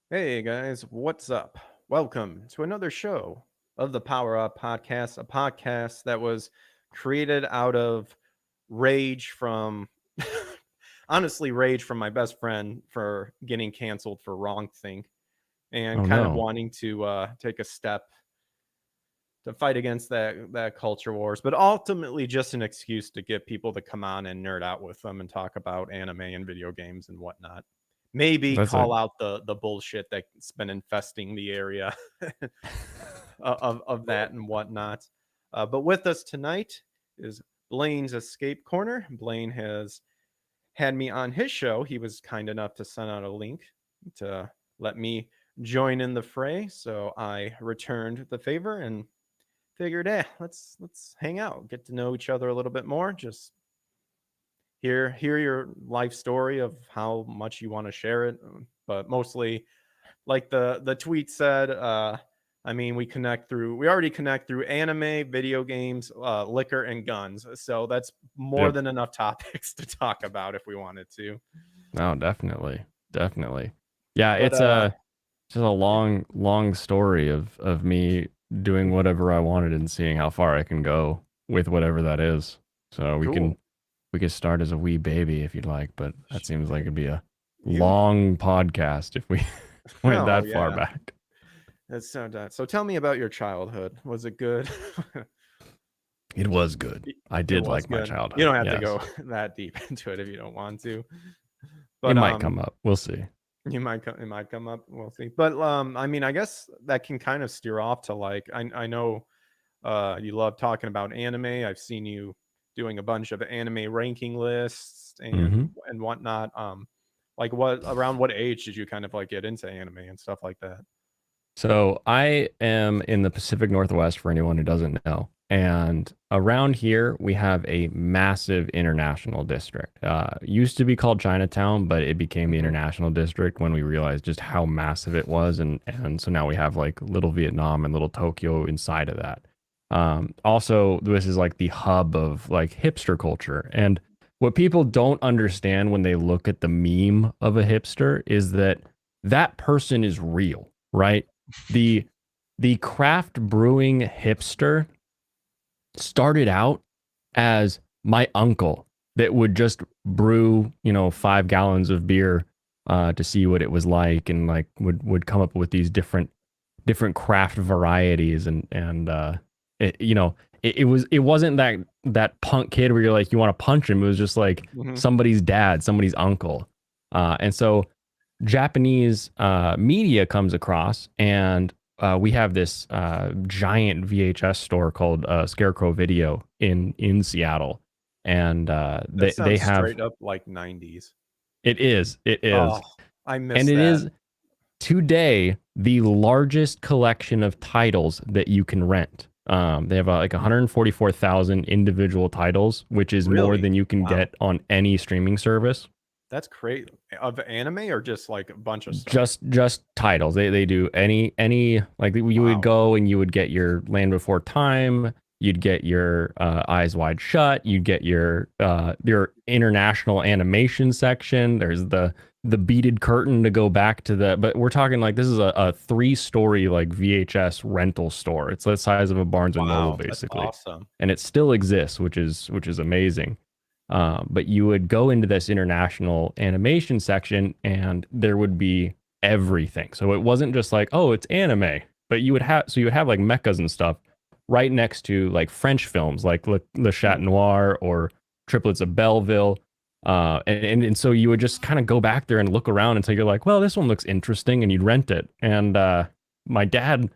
Hey guys, what's up? Welcome to another show of the Power Up Podcast, a podcast that was created out of rage from honestly rage from my best friend for getting canceled for wrong thing and Oh kind of no. wanting to take a step to fight against that culture wars, but ultimately just an excuse to get people to come on and nerd out with them and talk about anime and video games and whatnot. Maybe That's a call out the bullshit that's been infesting the area of that and whatnot. But with us tonight is Blaine's Escape Corner. Blaine has had me on his show. He was kind enough to send out a link to let me join in the fray, so I returned the favor and figured, let's hang out, get to know each other a little bit more. Just hear your life story of how much you want to share it, but mostly, like the tweet said, I mean, we already connect through anime, video games, liquor, and guns. So that's more yep. than enough topics to talk about if we wanted to. No, definitely. Definitely. Yeah, But it's a just a yeah, long story of me doing whatever I wanted and seeing how far I can go with whatever that is. So cool. we could start as a wee baby if you'd like, but that seems like Hey, it'd be a you long podcast if we went oh that far yeah, back. that's so tell me about your childhood. Was it good? It was good. I It did was like my good. You childhood. don't have to Yes. go that deep into it if you don't want to. It But might come up. We'll see. it might come up. We'll see. But I mean, I guess that can kind of steer off to like I know you love talking about anime. I've seen you doing a bunch of anime ranking lists Mhm. and whatnot. Like what around what age did you kind of like get into anime and stuff like that? So I am in the Pacific Northwest for anyone who doesn't know. And around here, we have a massive international district. Used to be called Chinatown, but it became the Hmm. international district when we realized just how massive it was. And so now we have like little Vietnam and little Tokyo inside of that. Also, this is like the hub of like hipster culture. And what people don't understand when they look at the meme of a hipster is that that person is real, right? the the craft brewing hipster started out as my uncle that would just brew 5 gallons of beer to see what it was like, and like would come up with these different craft varieties, and it it wasn't that punk kid where you're like you want to punch him. It was just like Hmm. somebody's dad, somebody's uncle. And so Japanese media comes across, and we have this giant VHS store called Scarecrow Video in Seattle, and That they sounds have straight up like 90s. it Oh, is, I and miss it that. is today the largest collection of titles that you can rent. They have like 144,000 individual titles, which is more Really? than you can Wow. get on any streaming service. That's crazy. Of anime or just like a bunch of stuff? Just titles. They do any like you would Wow. go and you would get your Land Before Time, you'd get your Eyes Wide Shut, you'd get your international animation section. There's the beaded curtain to go back to the, but we're talking like this is a 3-story like VHS rental store. It's the size of a Barnes and Noble Wow, that's basically, awesome. and it still exists, which is amazing. But you would go into this international animation section and there would be everything. So it wasn't just like, oh, it's anime, but you would have like mechas and stuff right next to like French films like Le Chat Mhm. Noir or Triplets of Belleville. And so you would just kind of go back there and look around until you're like, well, this one looks interesting, and you'd rent it. And my dad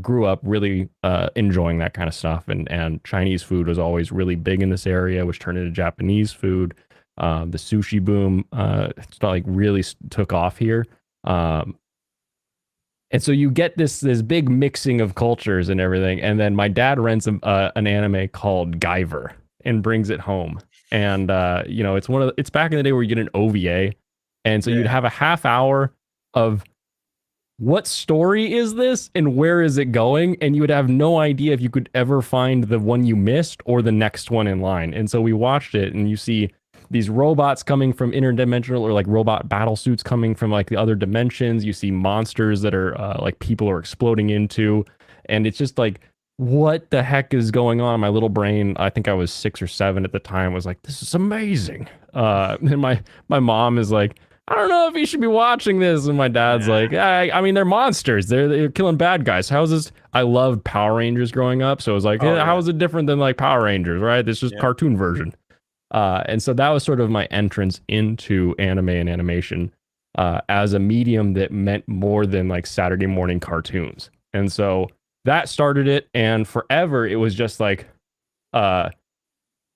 grew up really enjoying that kind of stuff, and Chinese food was always really big in this area, which turned into Japanese food. The sushi boom like really took off here, um, and so you get this big mixing of cultures and everything. And then my dad rents an anime called Guyver and brings it home, and it's back in the day where you get an OVA, and so you'd Yeah. have a half hour of what story is this and where is it going, and you would have no idea if you could ever find the one you missed or the next one in line. And so we watched it, and you see these robots coming from interdimensional or like robot battle suits coming from like the other dimensions. You see monsters that are like people are exploding into, and it's just like, what the heck is going on? My little brain, I think I was 6 or 7 at the time, was like, this is amazing. And my mom is like, I don't know if you should be watching this. And my dad's Nah. like, I mean, they're monsters. They're killing bad guys. How's this? I loved Power Rangers growing up. So it was like, Oh hey, how yeah. is it different than like Power Rangers, right? This is just Yeah. cartoon version. And so that was sort of my entrance into anime and animation as a medium that meant more than like Saturday morning cartoons. And so that started it. And forever, it was just like, uh,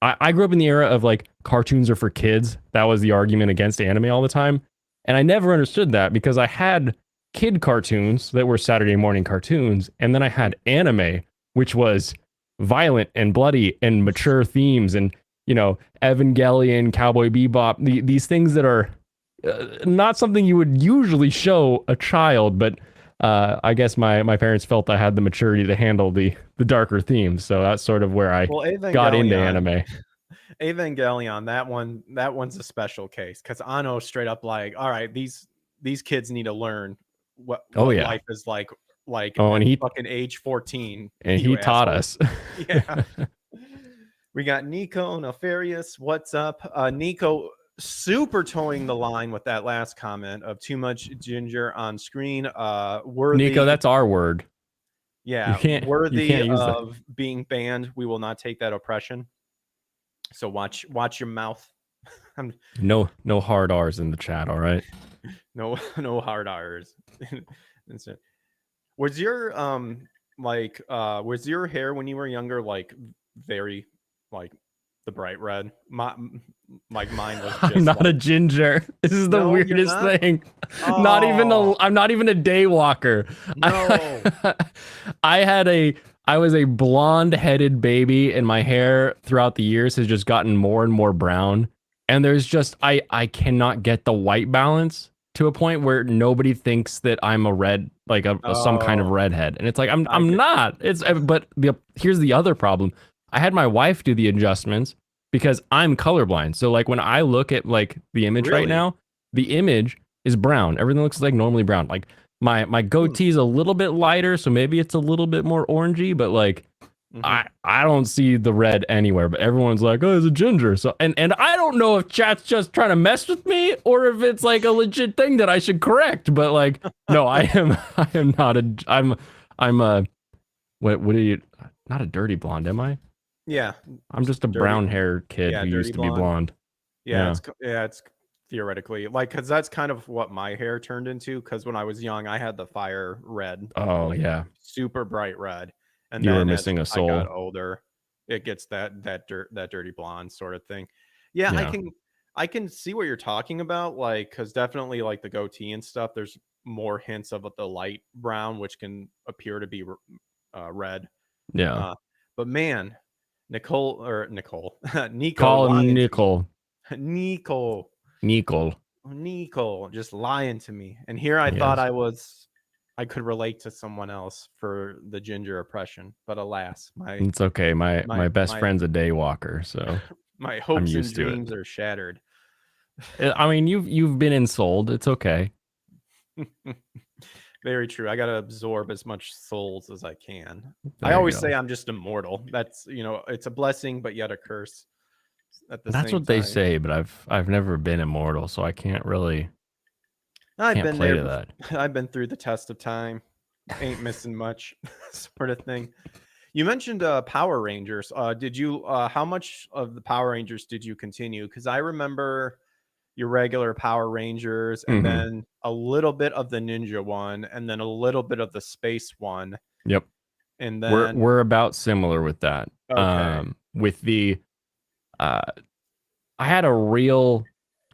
I grew up in the era of like cartoons are for kids. That was the argument against anime all the time. And I never understood that because I had kid cartoons that were Saturday morning cartoons. And then I had anime, which was violent and bloody and mature themes and, you know, Evangelion, Cowboy Bebop, these things that are not something you would usually show a child. But I guess my parents felt I had the maturity to handle the darker themes. So that's sort of where I Well, got into Evangelion, anime. Evangelion, that one's a special case because Anno straight up like, all right, these kids need to learn what Oh what yeah. life is like Oh, at and he fucking age 14, and you he taught assholes. us. Yeah. We got Nico Nefarious. What's up? Nico super towing the line with that last comment of too much ginger on screen. Nico, Worthy, that's our word. You yeah, can't you worthy can't use that. of being banned. We will not take that oppression. So watch your mouth. I'm No hard R's in the chat, all right? no hard R's. Was your was your hair when you were younger like very like the bright red? Like mine was I'm just not a like, ginger. This is the no, you're weirdest not. thing. Oh I'm not even a day walker. no. I had a I was a blonde-headed baby and my hair throughout the years has just gotten more and more brown. And there's just I cannot get the white balance to a point where nobody thinks that I'm a red like some kind of Oh, redhead. And it's like I I'm get not. It's but here's the other problem. I had my wife do the adjustments because I'm colorblind. So like when I look at like the image right really. now, the image is brown. Everything looks like normally brown. Like my Hmm. goatee is a little bit lighter, so maybe it's a little bit more orangey, but like Mhm. I don't see the red anywhere, but everyone's like, oh, it's a ginger. So and I don't know if chat's just trying to mess with me or if it's like a legit thing that I should correct. But like, no, I am not a I'm a what are you not a dirty blonde, am I? Yeah, I'm just a dirty. brown haired kid Yeah, who dirty used to be blonde. blonde. Yeah, Yeah. it's theoretically like because that's kind of what my hair turned into. Because when I was young, I had the fire red, Oh like yeah. super bright red, and You were then as missing a I got soul. older, it gets that dirty blonde sort of thing. Yeah, Yeah. I can see what you're talking about. Like, because definitely like the goatee and stuff, there's more hints of the light brown, which can appear to be red. Yeah. Uh, but man, Nicole, Nico Call him lying to me. Nickel. Nico, Nickel. Nico, just lying to me. And here I thought Yes. I could relate to someone else for the ginger oppression, but alas, It's okay. My best my friend's a day walker, so my I'm hopes and used to it. dreams are shattered. I mean, you've been insoled. It's okay. Very true. I gotta absorb as much souls as I can. I There you always say go. I'm just immortal. That's it's a blessing, but yet a curse at the That's same what they time. say, but I've never been immortal, so I I've can't been play there to before. that. I've been through the test of time. Ain't missing much, sort of thing. You mentioned Power Rangers. Did you? How much of the Power Rangers did you continue? Because I remember your regular Power Rangers, and Hmm. then a little bit of the Ninja one, and then a little bit of the Space one, Yep. and We're then we're about similar with that. okay, With the uh I had a real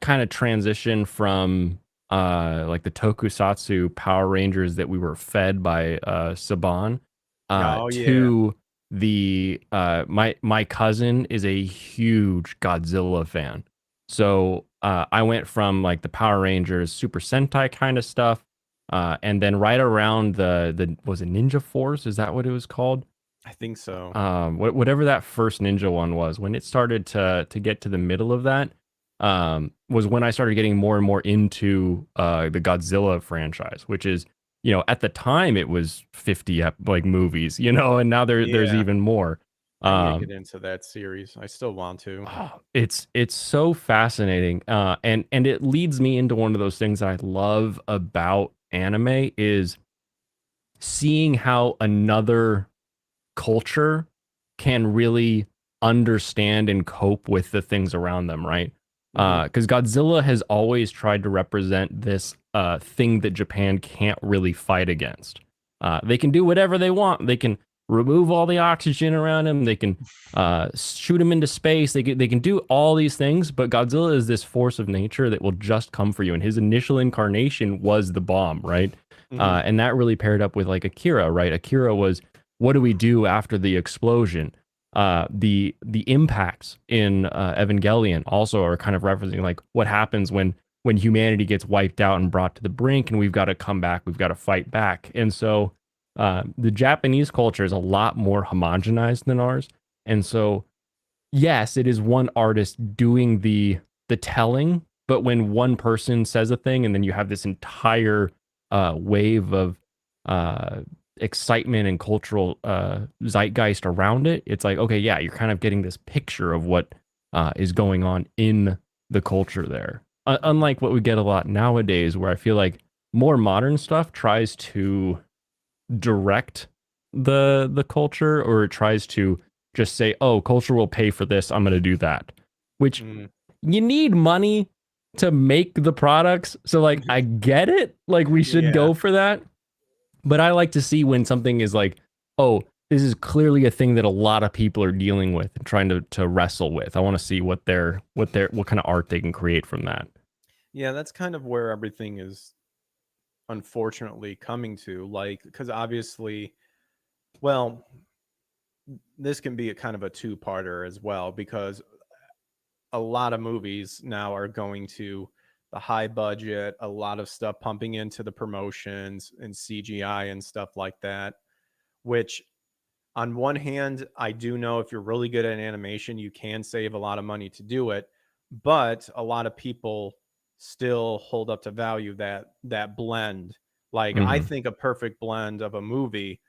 kind of transition from like the tokusatsu Power Rangers that we were fed by Saban oh yeah, to the my cousin is a huge Godzilla fan. So I went from like the Power Rangers Super Sentai kind of stuff and then right around the was it Ninja Force, is that what it was called? I think so. Whatever that first ninja one was, when it started to get to the middle of that, was when I started getting more and more into the Godzilla franchise, which is, at the time it was 50 like movies, and now there's Yeah, even more. I need to get Um, into that series. I still want to. it's so fascinating, and it leads me into one of those things that I love about anime is seeing how another culture can really understand and cope with the things around them, right? Hmm. Because Godzilla has always tried to represent this thing that Japan can't really fight against. They can do whatever they want. They can remove all the oxygen around him. They can shoot him into space. They can do all these things. But Godzilla is this force of nature that will just come for you. And his initial incarnation was the bomb, right? Hmm. And that really paired up with like Akira, right? Akira was, what do we do after the explosion? The impacts in Evangelion also are kind of referencing like what happens when humanity gets wiped out and brought to the brink, and we've got to come back, we've got to fight back. And so the Japanese culture is a lot more homogenized than ours, and so yes, it is one artist doing the telling, but when one person says a thing and then you have this entire wave of uh, excitement and cultural zeitgeist around it, it's like, okay, yeah, you're kind of getting this picture of what is going on in the culture there. Unlike what we get a lot nowadays, where I feel like more modern stuff tries to direct the culture, or it tries to just say, oh, culture will pay for this, I'm going to do that, which Hmm. you need money to make the products, so like I get it, like we should Yeah. go for that, but I like to see when something is like, oh, this is clearly a thing that a lot of people are dealing with and trying to wrestle with. I want to see what kind of art they can create from that. Yeah, that's kind of where everything is unfortunately coming to. Like, because obviously, well, this can be a kind of a two-parter as well, because a lot of movies now are going to the high budget, a lot of stuff pumping into the promotions and CGI and stuff like that, which on one hand, I do know if you're really good at animation, you can save a lot of money to do it, but a lot of people still hold up to value that blend. Like I Hmm. think a perfect blend of a movie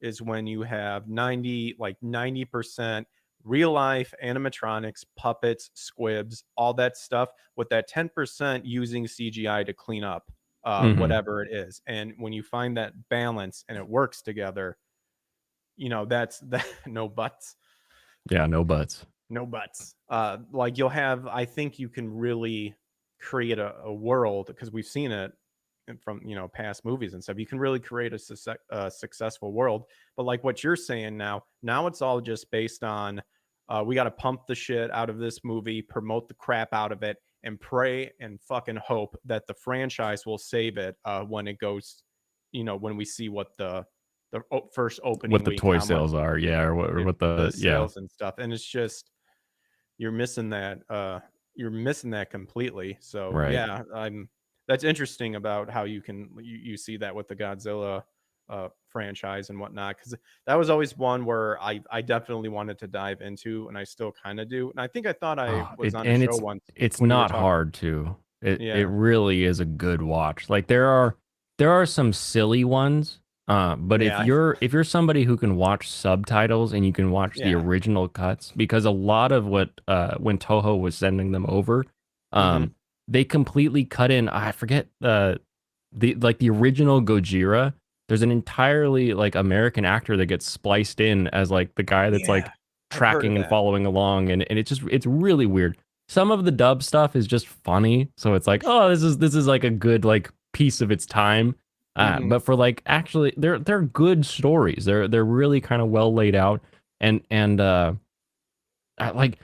is when you have 90% real life animatronics, puppets, squibs, all that stuff, with that 10% using CGI to clean up Hmm. whatever it is. And when you find that balance and it works together, that's that. No buts. Yeah, no buts. No buts. Like you'll have, I think you can really create a world, because we've seen it from past movies and stuff. You can really create a successful world. But like what you're saying now it's all just based on we got to pump the shit out of this movie, promote the crap out of it, and pray and fucking hope that the franchise will save it when it goes, when we see what the first What opening the week, toy how much sales are, yeah, or what the the yeah, sales and stuff. And it's just you're missing that you're missing that completely. So right. yeah, I'm that's interesting about how you see that with the Godzilla franchise and whatnot, because that was always one where I definitely wanted to dive into, and I still kind of do. And I think I thought I Oh, was on a and show it's once it's when you were not talking. hard to. It Yeah. really is a good watch. Like there are some silly ones, but if Yeah. you're somebody who can watch subtitles and you can watch the Yeah. original cuts, because a lot of what when Toho was sending them over, Hmm. um, they completely cut in. I forget the original Gojira. There's an entirely like American actor that gets spliced in as like the guy that's Yeah, like I've heard of tracking and that. following along, and it's really weird. Some of the dub stuff is just funny, so it's like, oh, this is like a good like piece of its time. Hmm. But for like actually, they're good stories. They're really kind of well laid out, and like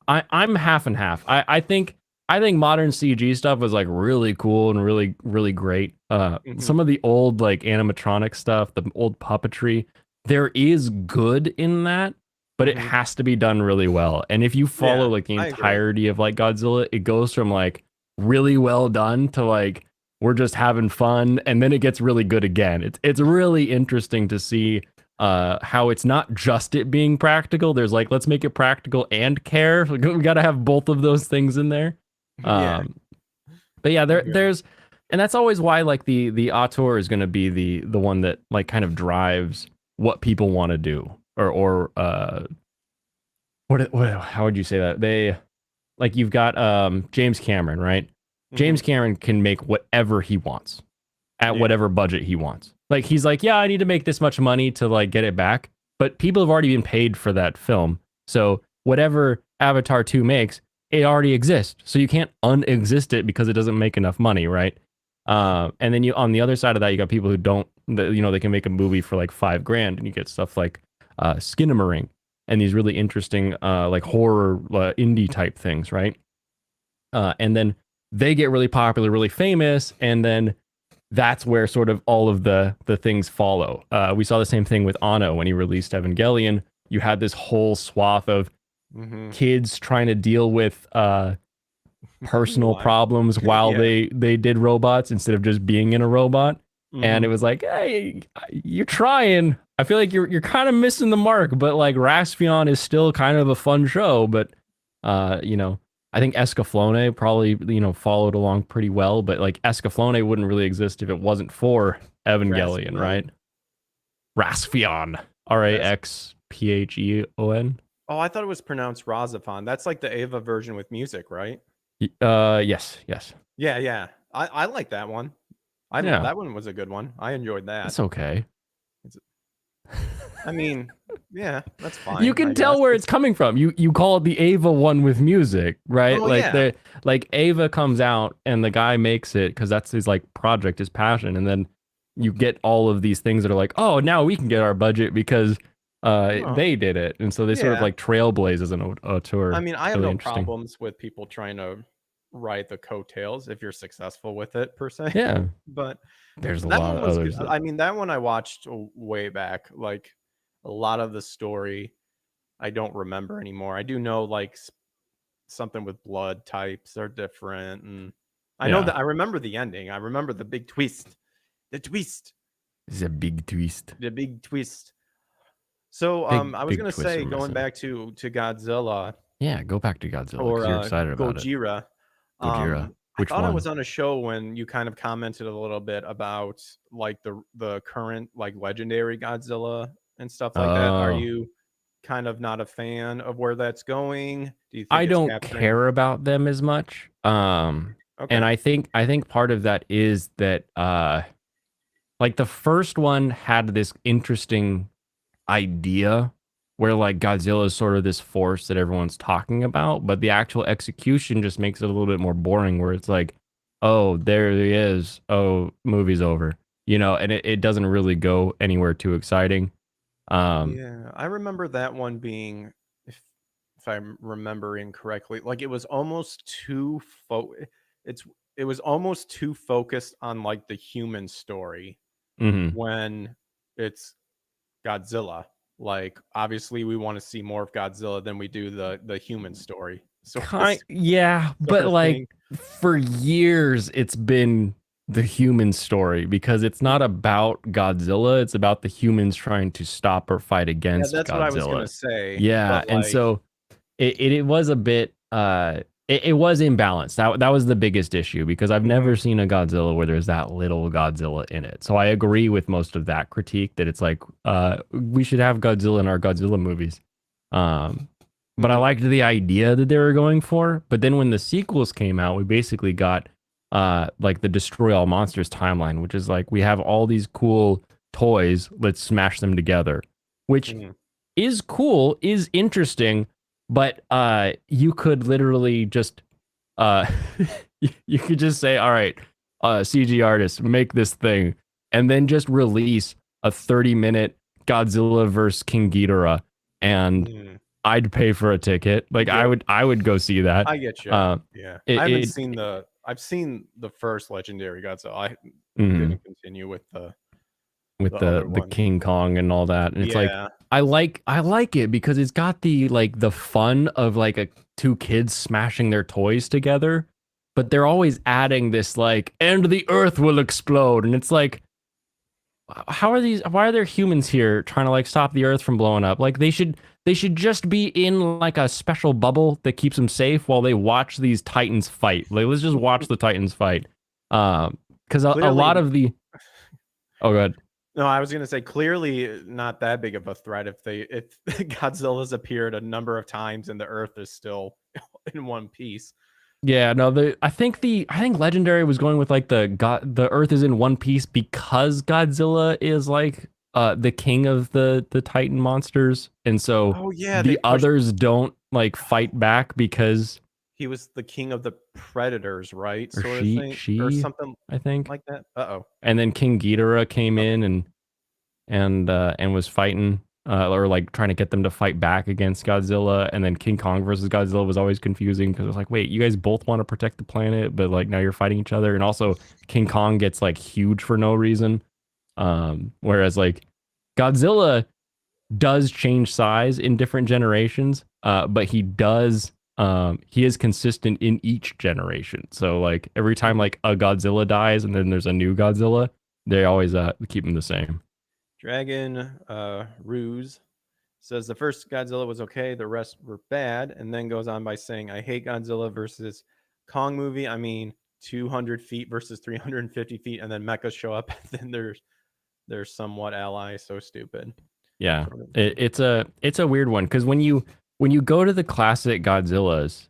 I'm half and half. I think modern CG stuff was like really cool and really really great. Hmm. Some of the old like animatronic stuff, the old puppetry, there is good in that, but it Hmm. has to be done really well. And if you follow Yeah, like the I agree. entirety of like Godzilla, it goes from like really well done to like we're just having fun, and then it gets really good again. It's really interesting to see how it's not just it being practical. There's like, let's make it practical and care. We got to have both of those things in there. Yeah. Um, but yeah, Agreed. there's, and that's always why like the auteur is going to be the one that like kind of drives what people want to do, or what how would you say that they like you've got James Cameron, right? Hmm. James Cameron can make whatever he wants at Yeah. whatever budget he wants. Like he's like, yeah, I need to make this much money to like get it back, but people have already been paid for that film. So whatever Avatar 2 makes, it already exists. So you can't unexist it because it doesn't make enough money, right? And then you on the other side of that, you got people who don't, you know, they can make a movie for like $5,000, and you get stuff like Skinamarink and these really interesting like horror indie type things, right? And then they get really popular, really famous, and then that's where sort of all of the things follow. We saw the same thing with Anno when he released Evangelion. You had this whole swath of Hmm. kids trying to deal with personal Why? problems while Yeah. they did robots instead of just being in a robot. And Hmm. it was like, hey, you're trying. I feel like you're kind of missing the mark, but like Rasphion is still kind of a fun show. But you know, I think Escaflowne probably, you know, followed along pretty well, but like Escaflowne wouldn't really exist if it wasn't for Evangelion, Raspbian? right? Rasphion. Raxphon. Oh, I thought it was pronounced Razafon. That's like the Ava version with music, right? Yes, yes. Yeah, yeah. I like that one. Yeah, That one was a good one. I enjoyed that. it's okay. It's, I mean, yeah, that's You fine, I can guess. tell where it's coming from. You call it the Ava one with music, right? Oh Like yeah. the like Ava comes out and the guy makes it because that's his like project, his passion, and then you get all of these things that are like, oh, now we can get our budget because Well, they did it, and so they sort of yeah. like trailblaze as an I auteur. mean, I It's have really no interesting. problems with people trying to ride the coattails if you're successful with it per se. Yeah, But there's a that lot one of was good. others that. I mean, that one I watched way back. Like a lot of the story I don't remember anymore. I do know like something with blood types are different, and I know Yeah, that I remember the ending. I remember the big twist. The twist. it's a big twist, The big twist. So big I was big gonna twist say we're going missing. back to Godzilla Yeah, go back to Godzilla or because you're excited about it. Gojira. Gojira, I which thought I one? was on a show when you kind of commented a little bit about like the current like legendary Godzilla and stuff like that. Are Oh, you kind of not a fan of where that's going? Do you think I it's don't capturing? care about them as much. And Okay. I think part of that is that like the first one had this interesting idea where like Godzilla is sort of this force that everyone's talking about, but the actual execution just makes it a little bit more boring where it's like, oh, there he is. Oh, movie's over. You know, and it doesn't really go anywhere too exciting. Um, Yeah, I remember that one being, if I'm remembering correctly, like it was almost too it's it was almost too focused on like the human story mhm. when it's Godzilla. Like obviously we want to see more of Godzilla than we do the human story. Yeah, Sort but of like thing. for years it's been the human story because it's not about Godzilla, it's about the humans trying to stop or fight Yeah, against that's what I was Godzilla. gonna say. Yeah, But and like, so it was a bit it was imbalanced. That was the biggest issue because I've mhm, never seen a Godzilla where there's that little Godzilla in it. So I agree with most of that critique that it's like we should have Godzilla in our Godzilla movies. Um but I mhm, liked the idea that they were going for. But then when the sequels came out, we basically got like the Destroy All Monsters timeline, which is like we have all these cool toys, let's smash them together, which mhm. is cool, is interesting, but you could literally just uh you could just say, all right, CG artists, make this thing, and then just release a 30-minute Godzilla versus King Ghidorah, and Mm. I'd pay for a ticket. Like Yeah, I would go see that. I get you. Uh, Yeah. I it, haven't it seen I've seen the first Legendary Godzilla. I mhm, didn't continue with with the other the one. King Kong and all that, and it's like Yeah. I like it because it's got the like the fun of like two kids smashing their toys together, but they're always adding this like and the earth will explode, and it's like why are there humans here trying to like stop the earth from blowing up? Like they should just be in like a special bubble that keeps them safe while they watch these titans fight. Like let's just watch the titans fight. Because a lot Clearly, of the oh god. no, I was gonna say clearly not that big of a threat if Godzilla's appeared a number of times and the Earth is still in one piece. Yeah, no, I think Legendary was going with like the Earth is in one piece because Godzilla is like the king of the Titan monsters, and so Oh yeah, they the pushed. others don't like fight back because He was the king of the predators, right? or Sort of thing, or she something I think, like that. Uh-oh. and then King Ghidorah came Okay. in and was fighting or like trying to get them to fight back against Godzilla, and then King Kong versus Godzilla was always confusing because it was like, wait, you guys both want to protect the planet, but like now you're fighting each other, and also King Kong gets like huge for no reason, whereas like Godzilla does change size in different generations, but he is consistent in each generation. So like every time Mhm. like a Godzilla dies and then there's a new Godzilla, they always keep him the same. Dragon Ruse says the first Godzilla was okay, the rest were bad, and then goes on by saying, I hate Godzilla versus Kong movie. I mean, 200 feet versus 350 feet, and then mechas show up, and then they're somewhat allies. So stupid. Yeah, Sort of thing. it's a weird one because when you go to the classic Godzillas,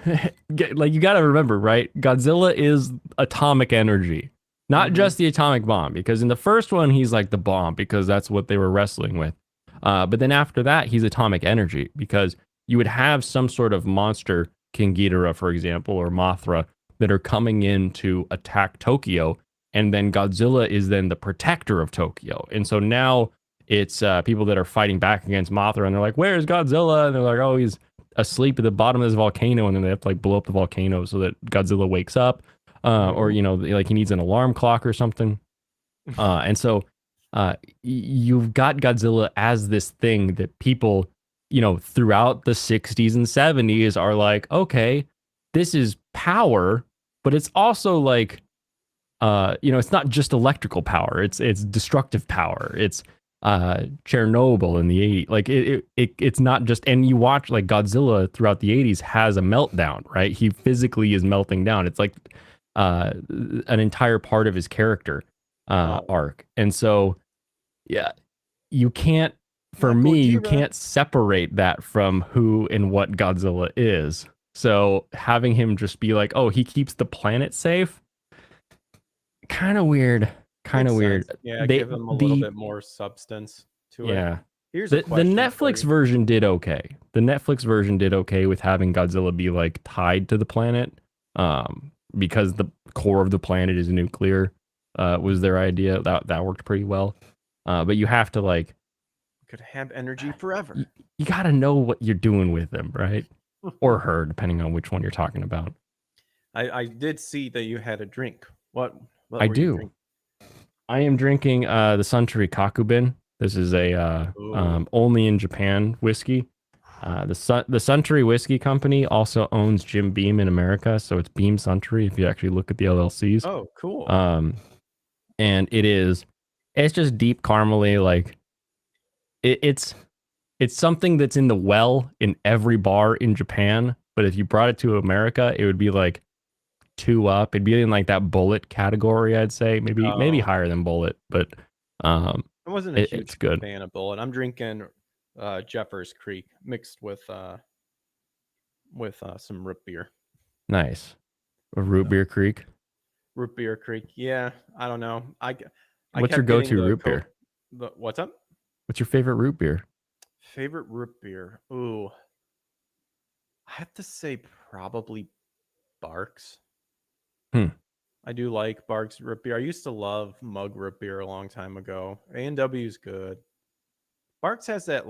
like you got to remember, right? Godzilla is atomic energy, not Mm-hmm. just the atomic bomb. Because in the first one, he's like the bomb because that's what they were wrestling with. But then after that, he's atomic energy because you would have some sort of monster, King Ghidorah, for example, or Mothra, that are coming in to attack Tokyo, and then Godzilla is then the protector of Tokyo, and so now it's people that are fighting back against Mothra, and they're like, "Where's Godzilla?" And they're like, "Oh, he's asleep at the bottom of this volcano," and then they have to like blow up the volcano so that Godzilla wakes up, or Mm-hmm. like he needs an alarm clock or something. And so you've got Godzilla as this thing that people, throughout the 60s and 70s are like, okay, this is power, but it's also like it's not just electrical power. It's destructive power. It's Chernobyl in the 80s. Like it's not just, and you watch like Godzilla throughout the 80s has a meltdown, right? He physically is melting down. It's like uh an entire part of his character Oh, arc. And so yeah, you can't for not me, you Gojira. can't separate that from who and what Godzilla is. So having him just be like, "Oh, he keeps the planet safe." Kind of weird. Kind of Makes weird. sense. Yeah, They give him a little the bit more substance to it. Yeah. Here's a The question for Netflix you. version did okay. The Netflix version did okay with having Godzilla be like tied to the planet. Because the core of the planet is nuclear. Was their idea. That worked pretty well. But you have to like Could have energy forever. you, you got to know what you're doing with them, right? Or her, depending on which one you're talking about. I did see that you had a drink. What I were you do. drinking? I am drinking the Suntory Kakubin. This is a Oh, only in Japan whiskey. The Suntory Whiskey Company also owns Jim Beam in America, so it's Beam Suntory if you actually look at the LLCs. oh, cool. Um, and it's just deep caramely, like it's something that's in the well in every bar in Japan. But if you brought it to America, it would be like two up. It'd be in like that bullet category, I'd say, maybe Oh, higher than bullet, but um, I wasn't a it's huge good. fan of Bullet. I'm drinking Jeffers Creek mixed with some root beer. Nice. A root So beer creek. root beer Creek. Yeah, I don't know. I What's your kept getting go-to the root Coke. beer? The what's up? What's your favorite root beer? Favorite root beer. Ooh, I have to say probably Barks. Hmm. I do like Barks root beer. I used to love mug root beer a long time ago. A&W is good. Barks has that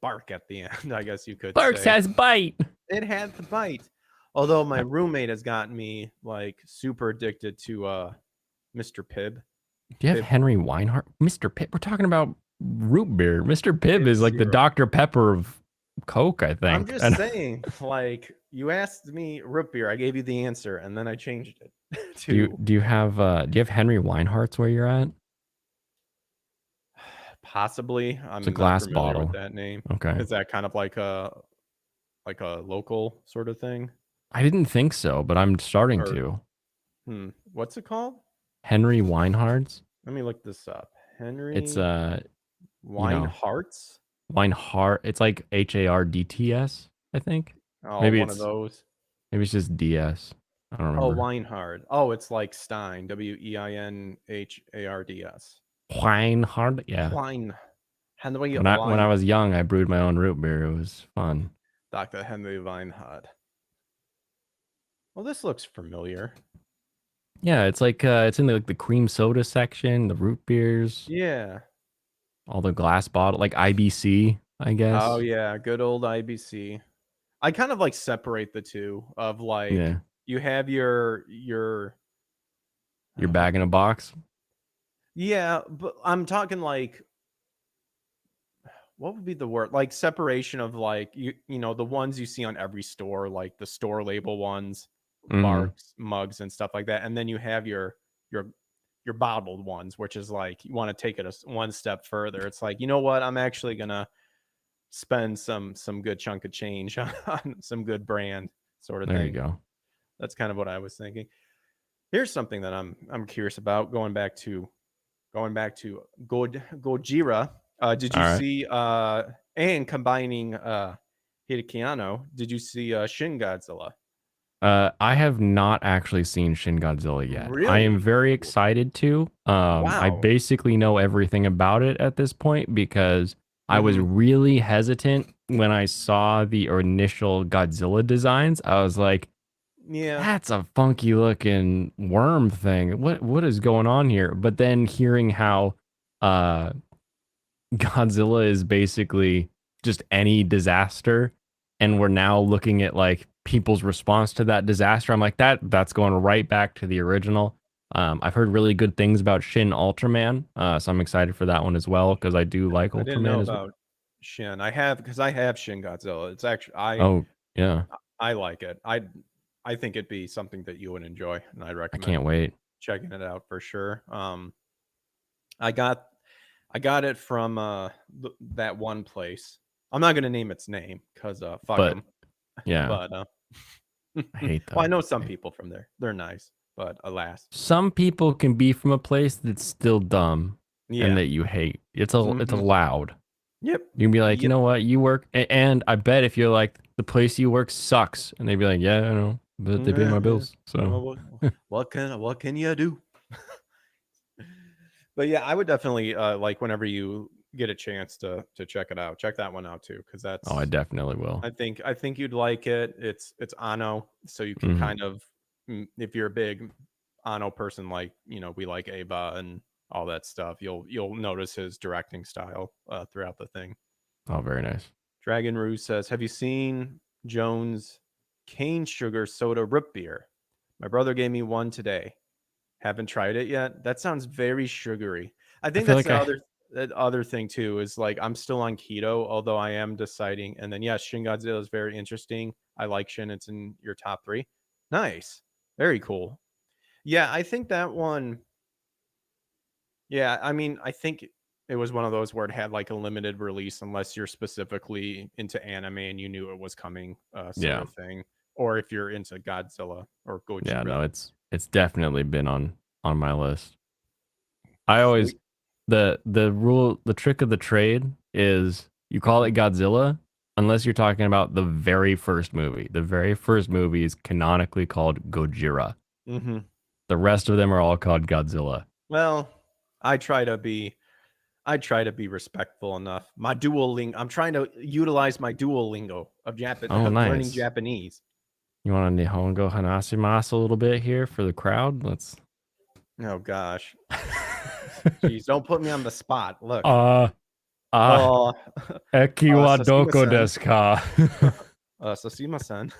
bark at the end, I guess you could Barks say. has bite. It had the bite. Although my Uh, roommate has gotten me like super addicted to Mr. Pibb. Do you have Pibb Henry Weinhardt? Mr. Pibb. We're talking about root beer. Mr. Pibb Pibb is like the Zero. Dr. Pepper of Coke, I I'm think. just And saying, like you asked me root beer, I gave you the answer, and then I changed it. to do you have Henry Weinhardt's where you're at? possibly. It's a I'm not glass familiar with bottle. that name. Okay. Is that kind of like a local sort of thing? I didn't think so, but I'm starting Or to. what's it called? Henry Weinhardt's. Let me look this up. It's Henry you know, Weinhardt's? Weinhardt. It's like Hardts, I think. Oh, Maybe one of it's those. maybe it's just DS. I don't Oh, remember. Weinhard. Oh, it's like Stein. Weinhards. Weinhardt. Yeah. Wein. Henry When I Wein. was young, I brewed my own root beer. It was fun. Dr. Henry Weinhard. Well, this looks familiar. Yeah, it's like it's in the cream soda section, the root beers, Yeah. all the glass bottle, like IBC, I Oh guess. yeah, good old IBC. I kind of like separate the two of like Yeah, you have your your what bag in a box. yeah, but I'm talking like what would be the word? Like separation of like you know the ones you see on every store, like the store label ones, Hmm. marks, mugs, and stuff like that, and then you have your your bottled ones, which is like you want to take it one step further. It's like you know what? I'm actually gonna spend some good chunk of change on some good brand sort of There you thing. go. That's kind of what I was thinking. Here's something that I'm curious about going back to Gojira. Did All you right. see and combining Hidekiano, did you see Shin Godzilla? I have not actually seen Shin Godzilla yet. I am Really? very excited to. I Wow. basically know everything about it at this point because I was Hmm. really hesitant when I saw the initial Godzilla designs. I was like, Yeah. that's a funky looking worm thing. What is going on here? But then hearing how uh Godzilla is basically just any disaster, and we're now looking at like people's response to that disaster. I'm like that's going right back to the original. I've heard really good things about Shin Ultraman, so I'm excited for that one as well because I do like I didn't know Ultraman as well. about Shin. I have because I have Shin Godzilla. It's actually Oh yeah, I like it. I think it'd be something that you would enjoy, and I I can't recommend wait. checking it out for sure. I got I got it from that one place. I'm not gonna name its name because fuck But them. yeah, But I hate well, I them. know some people from there. They're nice, but alas, Some people can be from a place that's still dumb and yeah. that you hate. It's Hmm. allowed. Yep. You can be like, you Yep. know what, you work, and I bet if you're like, the place you work sucks, and they'd be like, yeah, I know, but they pay my Yeah. bills, so What can you do? But yeah, I would definitely like whenever you get a chance to check it out. Check that one out too, because oh, I that's definitely will. I think you'd like it. It's Ano, so you can Hmm. kind of if you're a big Ano person like we like Ava and all that stuff, you'll notice his directing style throughout the thing. Oh, very nice. Dragon Ruse says, "Have you seen Jones cane sugar soda root beer? My brother gave me one today. Haven't tried it yet. That sounds very sugary. I I think feel that's like I the other thing too is like I'm still on keto, although I am deciding. And then yes, Shin Godzilla is very interesting. I like Shin. It's in your top three. Nice, very cool. Yeah, I think that one. Yeah, I mean, I think it was one of those where it had like a limited release, unless you're specifically into anime and you knew it was coming, sort yeah, of thing, or if you're into Godzilla or yeah, Gojira. no, it's definitely been on my list. I always Sweet. the trick of the trade is you call Hmm. it Godzilla unless you're talking about the very first movie. The very first movie is canonically called Gojira. Hmm. The rest of them are all called Godzilla. Well, I try to be I try to be respectful enough. My Duolingo, I'm trying to utilize my Duolingo of Japan Oh, of learning nice. Japanese. You want to Nihongo Hanasimasu a little bit here for the crowd? Let's. Oh gosh. Jeez, don't put me on the spot. Look. uh, ah, Oh, Eki wa doko Sasima-san. desu ka? Sasima-san.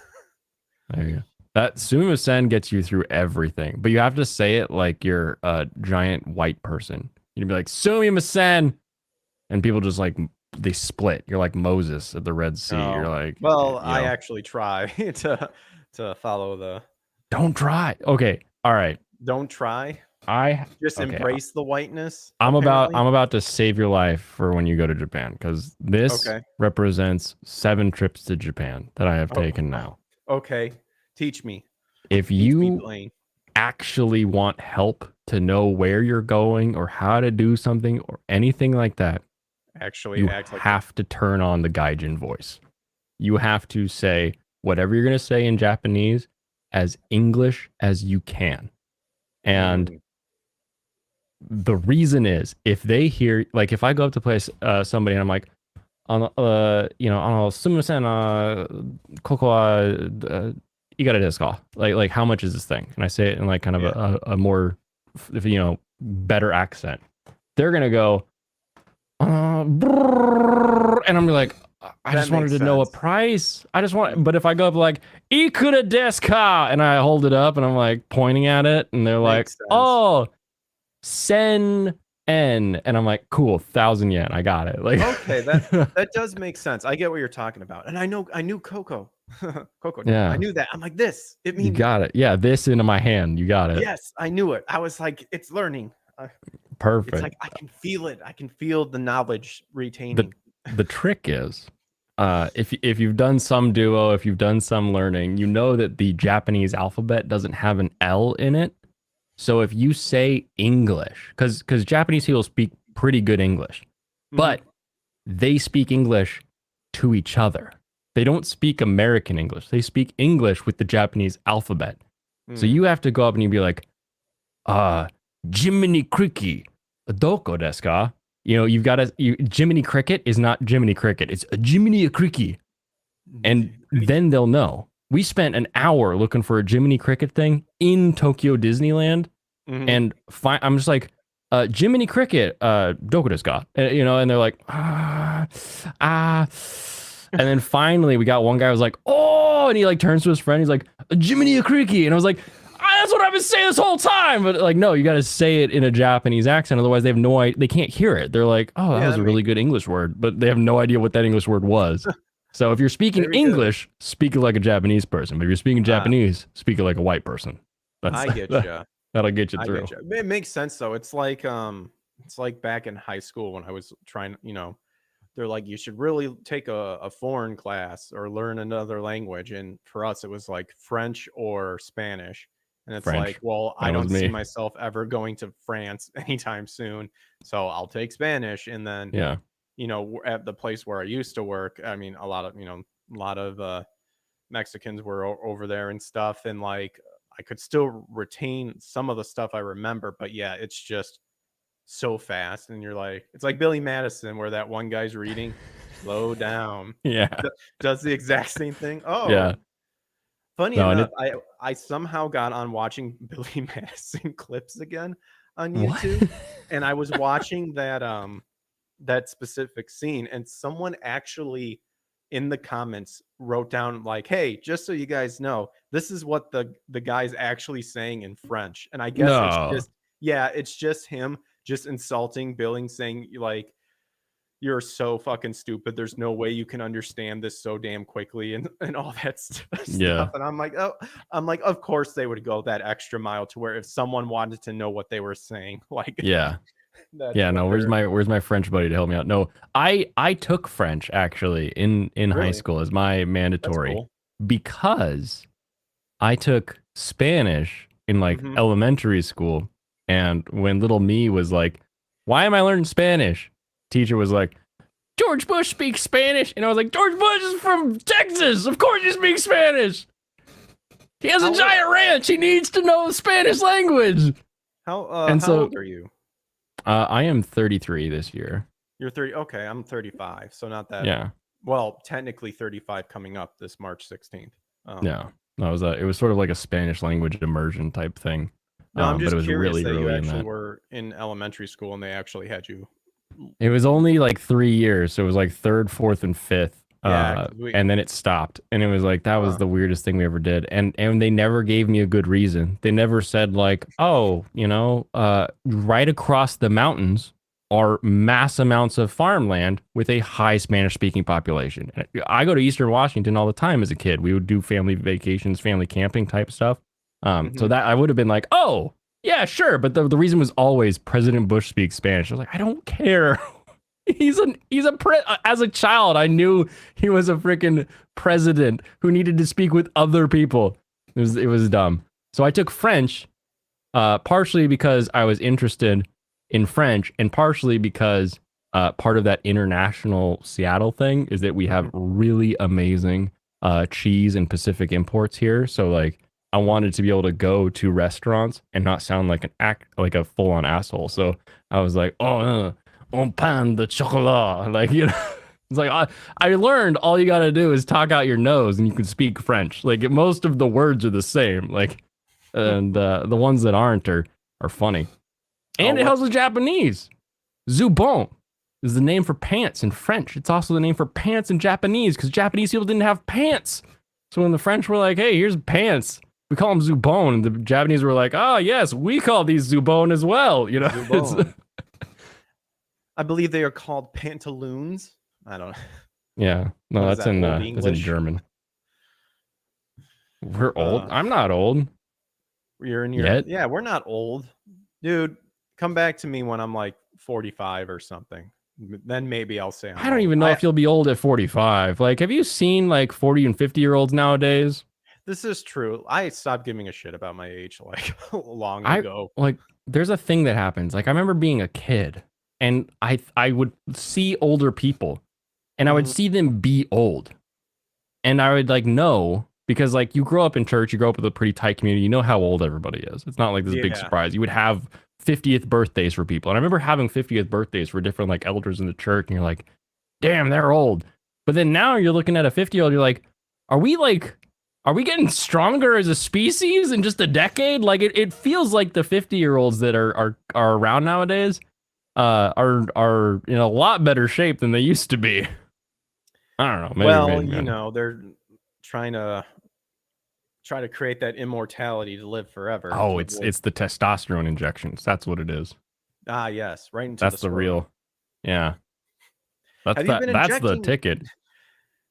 There you go. That Sumimasen gets you through everything, but you have to say it like you're a giant white person. You'd be like, Sumimasen! And people just like, they split. You're like Moses at the Red Sea. You're Oh. like, Well, you I know, actually try to follow the don't try. Okay. All right. Don't try. I Just okay. embrace the whiteness, apparently. I'm about to save your life for when you go to Japan because this Okay. represents 7 trips to Japan that I have Oh, taken oh, now. okay. Teach me. If Teach me, you Blaine. actually want help to know where you're going or how to do something or anything like that, Actually you act like have to turn on the gaijin voice. You have to say whatever you're going to say in Japanese as English as you can. And Mm, the reason is if they hear, like, if I go up to place somebody and I'm like, you know, sumimasen, koko wa igara desu ka? Like, how much is this thing? And I say it in like kind of yeah. a more, you know, better accent. They're gonna go, and I'm like, I That just wanted makes to know a sense. price. I just want, but if I go up like ikura desu ka, and I hold it up and I'm like pointing at it, and they're like, Makes sense. oh, sen en, and I'm like, cool, 1,000 yen, I got it. Like, Okay, that does make sense. I get what you're talking about. And I knew Coco. Coco. I yeah, knew that. I'm like, this. It you means got it. Yeah, this into my hand, you got it. yes, I knew it. I was like, it's learning. It's Perfect. like I can feel it. I can feel the knowledge the retaining. The trick is, if you've done some duo, if you've done some learning, you know that the Japanese alphabet doesn't have an L in it. So if you say English, because Japanese people speak pretty good English, Mhm. but they speak English to each other. They don't speak American English. They speak English with the Japanese alphabet. So Mm. you have to go up and you be like, Jiminy Cricket, doko desu ka? You know, you've got to, Jiminy Cricket is not Jiminy Cricket. It's a Jiminy a Cricket. And then they'll know. We spent an hour looking for a Jiminy Cricket thing in Tokyo Disneyland. Mhm. And I'm just like, Jiminy Cricket, doko desu ka? You know, and they're like, And then finally we got one guy who was like, oh, and he like turns to his friend. He's like, Jiminy a Cricket. And I was like, that's what I've been saying this whole time. But like, no, you got to say it in a Japanese accent. Otherwise, they have no idea. They can't hear it. They're like, oh, that Yeah, was that a really makes good English word. But they have no idea what that English word was. So if you're speaking very good. English, speak it like a Japanese person. But if you're speaking Ah, Japanese, speak it like a white person. That's I get you. that'll get you I through. get you. It makes sense though. It's like back in high school when I was trying, they're like, you should really take a foreign class or learn another language. And for us, it was like French or Spanish. And it's like, French. well, I That was don't see me. myself ever going to France anytime soon. So I'll take Spanish. And then, Yeah. at the place where I used to work, I mean, a lot of Mexicans were over there and stuff. And like, I could still retain some of the stuff I remember. But yeah, it's just so fast, and you're like, it's like Billy Madison where that one guy's reading slow down. Yeah. Does the exact same thing. Yeah. Oh, funny No, and enough, it I somehow got on watching Billy Madison clips again on what? YouTube, and I was watching that specific scene, and someone actually in the comments wrote down like, hey, just so you guys know, this is what the guy's actually saying in French. And I guess it's No. just, yeah, it's just him just insulting Billing, saying like, you're so fucking stupid, there's no way you can understand this so damn quickly, and all that stuff. Yeah. And I'm like, of course they would go that extra mile to where if someone wanted to know what they were saying, like, Yeah. that's Yeah, what no, they're where's my French buddy to help me out? No, I took French actually in high really. school as my That's mandatory cool. because I took Spanish in like Hmm. elementary school, and when little me was like, "Why am I learning Spanish?" Teacher was like, "George Bush speaks Spanish," and I was like, "George Bush is from Texas. Of course he speaks Spanish. He has a How giant ranch. He needs to know the Spanish language." And how so old are you? I am 33 this year. You're 30. Okay, I'm 35. So not that, Yeah. well, technically 35 coming up this March 16th. No, no, it was sort of like a Spanish language immersion type thing, No, I'm but it just was curious really that you early in actually that. were in elementary school and they actually had you. It was only like 3 years, so it was like third, fourth, and fifth, Yeah, 'cause we, and then it stopped, and it was like that was the weirdest thing we ever did, and they never gave me a good reason. They never said like, oh, right across the mountains are mass amounts of farmland with a high Spanish speaking population. I go to Eastern Washington all the time as a kid. We would do family vacations, family camping type stuff. So that I would have been like, oh, yeah, sure. But the reason was always President Bush speaks Spanish. I was like, I don't care. As a child, I knew he was a freaking president who needed to speak with other people. It was dumb. So I took French, partially because I was interested in French, and partially because part of that international Seattle thing is that we have really amazing cheese and Pacific imports here. So like, I wanted to be able to go to restaurants and not sound like like a full on asshole. So I was like, oh, un pain de chocolat, like It's like I learned all you gotta do is talk out your nose and you can speak French. Like most of the words are the same. Like, and the ones that aren't are funny. And it helps with Japanese. Zubon is the name for pants in French. It's also the name for pants in Japanese because Japanese people didn't have pants. So when the French were like, hey, here's pants, we call them Zubon. And the Japanese were like, oh, yes, we call these Zubon as well. You know, I believe they are called pantaloons. I don't know. Yeah, no, that's in German. We're old. I'm not old. You're in your Yeah, we're not old, dude. Come back to me when I'm like 45 or something. Then maybe I'll say I don't even know if you'll be old at 45. Like, have you seen like 40 and 50-year-olds nowadays? This is true. I stopped giving a shit about my age like long ago. Like, there's a thing that happens. Like, I remember being a kid, and I would see older people, and I would see them be old, and I would like know, because like you grow up in church, you grow up with a pretty tight community, you know how old everybody is. It's not like this big surprise. You would have 50th birthdays for people, and I remember having 50th birthdays for different like elders in the church, and you're like, damn, they're old. But then now you're looking at a 50-year-old, you're like, are we getting stronger as a species in just a decade? Like it feels like the 50-year-olds that are around nowadays are in a lot better shape than they used to be. I don't know. Maybe, you know, they're trying to create that immortality to live forever. Oh, it's the testosterone injections. That's what it is. Ah, yes, right into that's the real. Yeah, that's the ticket.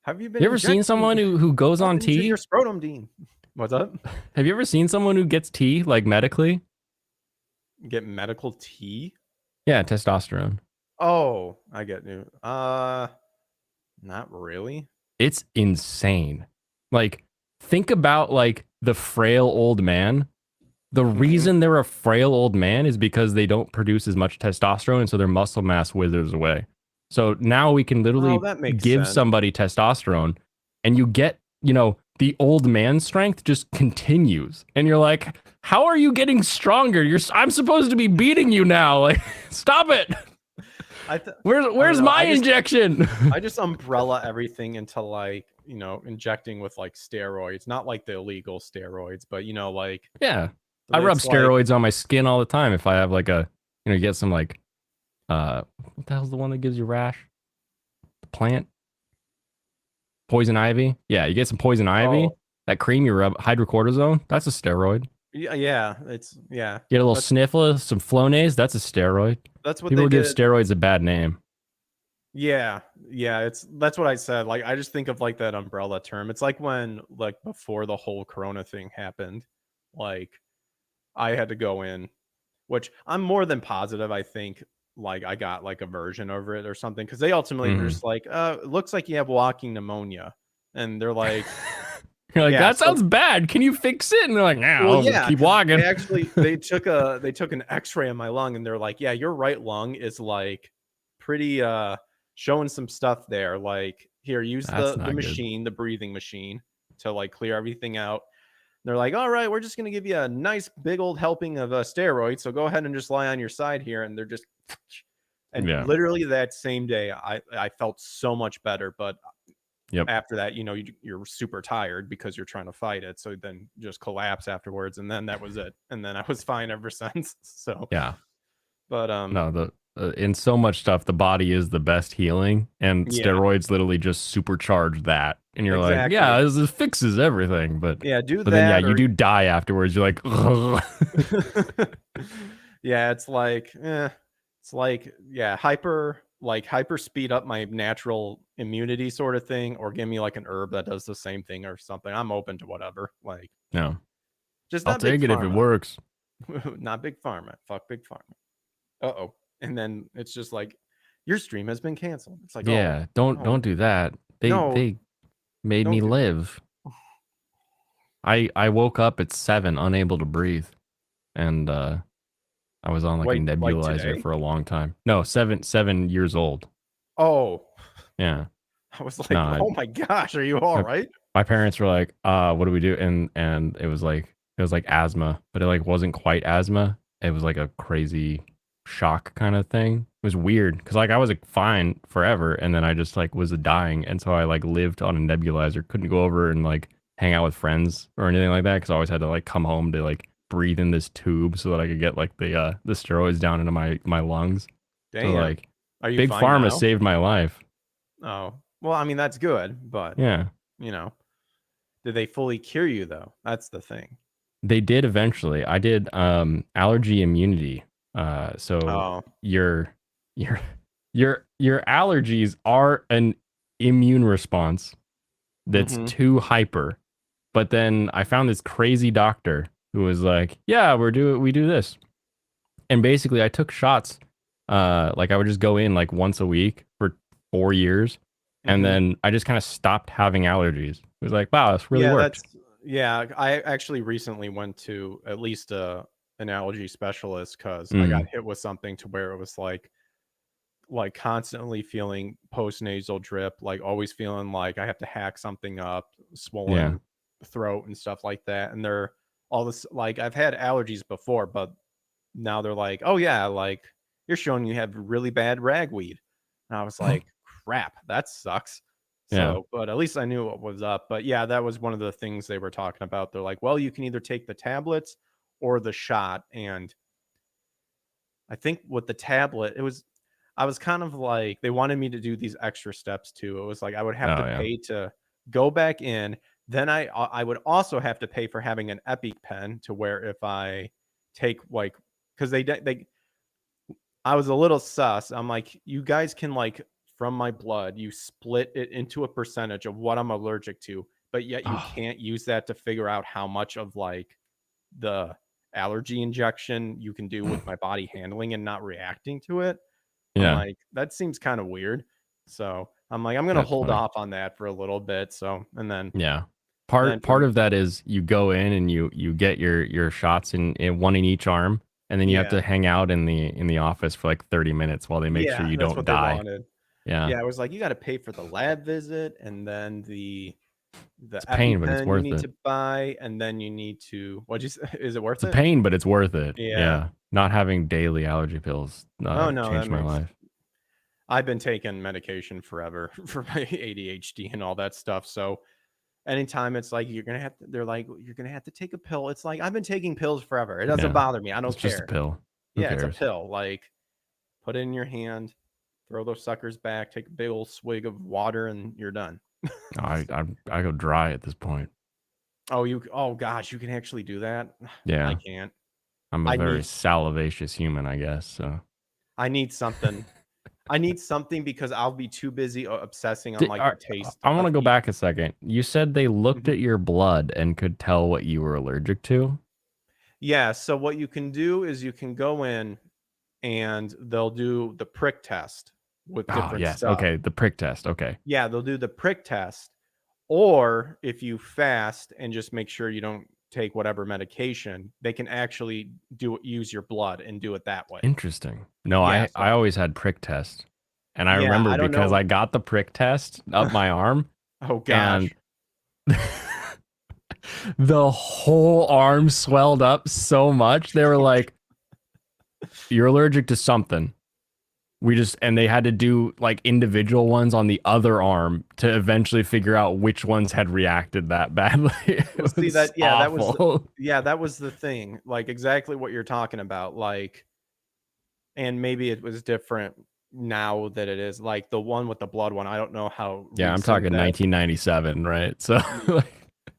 Have you been? You ever seen someone who goes on tea? Your scrotum, Dean. What's up? Have you ever seen someone who gets tea like medically? Get medical tea? Yeah, testosterone. Oh, I get you. Not really. It's insane. Like, think about like the frail old man. The reason they're a frail old man is because they don't produce as much testosterone, and so their muscle mass withers away. So now we can literally give somebody testosterone, and you get, you know, the old man strength just continues. And you're like, how are you getting stronger? I'm supposed to be beating you now. Like, stop it. Where's my injection? I just umbrella everything into like, you know, injecting with like steroids, not like the illegal steroids, but you know, like, yeah, I rub steroids on my skin all the time. If I have like you get some like, what the hell's the one that gives you rash? The plant? Poison ivy? Yeah, you get some poison ivy. That cream you rub, hydrocortisone, that's a steroid. Yeah, it's Get a little sniffle of some Flonase, that's a steroid. That's what people give steroids a bad name. Yeah, that's what I said. Like, I just think of like that umbrella term. It's like when, like, before the whole Corona thing happened, like, I had to go in, which I'm more than positive. I think like I got like a version over it or something, because they ultimately were just like, it looks like you have walking pneumonia, and they're like, you're like, that sounds bad. Can you fix it? And they're like, nah, keep walking. They took an X-ray of my lung, and they're like, yeah, your right lung is like pretty showing some stuff there. Like, here, use the machine, the breathing machine, to like clear everything out. And they're like, all right, we're just gonna give you a nice big old helping of steroids, so go ahead and just lie on your side here. And they're just, and literally that same day, I felt so much better. But after that, you know, you're super tired because you're trying to fight it, so then just collapse afterwards, and then that was it. And then I was fine ever since. So yeah, but no, in so much stuff, the body is the best healing, and steroids literally just supercharge that. And you're like, yeah, this fixes everything. But then you do die afterwards. You're like, yeah, it's like, hyper speed up my natural immunity sort of thing, or give me like an herb that does the same thing or something. I'm open to whatever. Like, no. Just I'll not big take it if it pharma. works. Not big pharma. Fuck big pharma. Uh-oh. And then it's just like, your stream has been canceled. It's like, oh, Yeah, don't no, do that. no, They made me don't do that. live. I woke up at 7 unable to breathe, and I was on like a Like nebulizer today? for a long time. No, 7 years old. Oh, Yeah. I was No, like, oh my gosh, are you all my, right? my parents were like, what do we do? And it was like asthma, but it like wasn't quite asthma. It was like a crazy shock kind of thing. It was weird because like I was like, fine forever, and then I just like was dying, and so I like lived on a nebulizer, couldn't go over and like hang out with friends or anything like that because I always had to like come home to like breathe in this tube so that I could get like the steroids down into my lungs. So Damn. like Are you big fine pharma now? saved my life. Oh, well, I mean, that's good, but, Yeah. you know, did they fully cure you, though? That's the thing. They did eventually. I did allergy immunity. So Oh, your your your allergies are an immune response that's mm-hmm. too hyper. But then I found this crazy doctor who was like, "Yeah, we do this." And basically I took shots like I would just go in like once a week for 4 years and Mm-hmm. then I just kind of stopped having allergies. It was like, "Wow, this really Yeah, worked." I actually recently went to at least an allergy specialist because I got Mm, hit with something to where it was like constantly feeling post nasal drip, like always feeling like I have to hack something up, yeah. swollen throat and stuff like that. And they're all this like I've had allergies before, but now they're like, oh yeah, like you're showing you have really bad ragweed. And I was like, crap, that sucks. Yeah. So, but at least I knew what was up. But yeah, that was one of the things they were talking about. They're like, well, you can either take the tablets or the shot. And I think with the tablet, I was kind of like they wanted me to do these extra steps too. It was like I would have to Oh yeah. pay to go back in. Then I would also have to pay for having an EpiPen to where if I take like because they I was a little sus. I'm like, you guys can like from my blood, you split it into a percentage of what I'm allergic to, but yet you Oh, can't use that to figure out how much of like the allergy injection you can do with my body handling and not reacting to it. I'm yeah. like, that seems kind of weird. So I'm like, I'm gonna That's hold funny. off on that for a little bit. So Yeah. and then Part from of that is you go in and you get your shots in one in each arm, and then you have yeah, to hang out in the office for like 30 minutes while they make sure yeah, you that's don't what they die. wanted. Yeah. Yeah, I was like, you got to pay for the lab visit and then the It's a pain, but it's EpiPen you worth need it. to buy, and then you need to what'd you say? Is it worth It's a it? pain, but it's worth it. Yeah. Yeah. Not having daily allergy pills Oh no, that changed my makes life. I've been taking medication forever for my ADHD and all that stuff. So anytime it's like they're like, you're gonna have to take a pill. It's like I've been taking pills forever. It doesn't Yeah. bother me. I It's don't just a care. pill. Who Yeah, it's a cares? pill. Like put it in your hand, throw those suckers back, take a big old swig of water, and you're done. I go dry at this point. Oh gosh, you can actually do that. I Yeah. can't. I'm a I very need salivacious human, I guess. So I need something. I need something because I'll be too busy obsessing on like the taste I want of to go each. back a second. You said they looked Mhm. at your blood and could tell what you were allergic to. Yeah, so what you can do is you can go in and they'll do the prick test with Oh, different yes. stuff. Okay. The prick test. Okay. Yeah, they'll do the prick test, or if you fast and just make sure you don't take whatever medication, they can actually use your blood and do it that way. Interesting. No, Yeah, I so always had prick test. And I yeah, remember I don't because know. I got the prick test up my arm Oh and gosh. the whole arm swelled up so much. They were like, "You're allergic to something." And they had to do like individual ones on the other arm to eventually figure out which ones had reacted that badly. Well, It see was that yeah, awful. that was the thing, like, exactly what you're talking about, like and maybe it was different now that it is, like, the one with the blood one, I don't know how Yeah, I'm recent talking that 1997, right? So y like,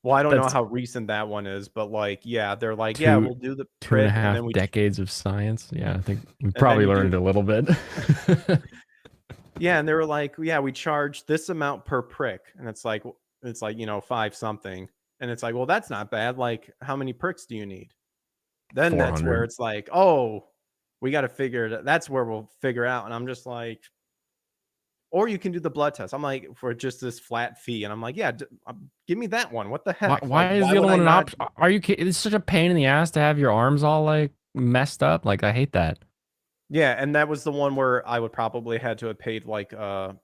well, I don't know that's how recent that one is, but, like, yeah, they're like, "Yeah, two we'll do the two and a prick, and half then decades of science. Yeah, I think we and then probably you learned do." a little bit. Yeah, and they were like, "Yeah, we charge this amount per prick," and it's like, 5 something. And it's like, well, that's not bad. Like, how many perks do you need? Then that's where 400. it's like, oh, we got to figure it. That's where we'll figure out. And I'm just like, or you can do the blood test. I'm like, for just this flat fee. And I'm like, yeah, give me that one. What the Why, heck? Like, why is why the other would I one an not? option? Are you kidding? It's such a pain in the ass to have your arms all like messed up. Like, I hate that. Yeah. And that was the one where I would probably had to have paid like an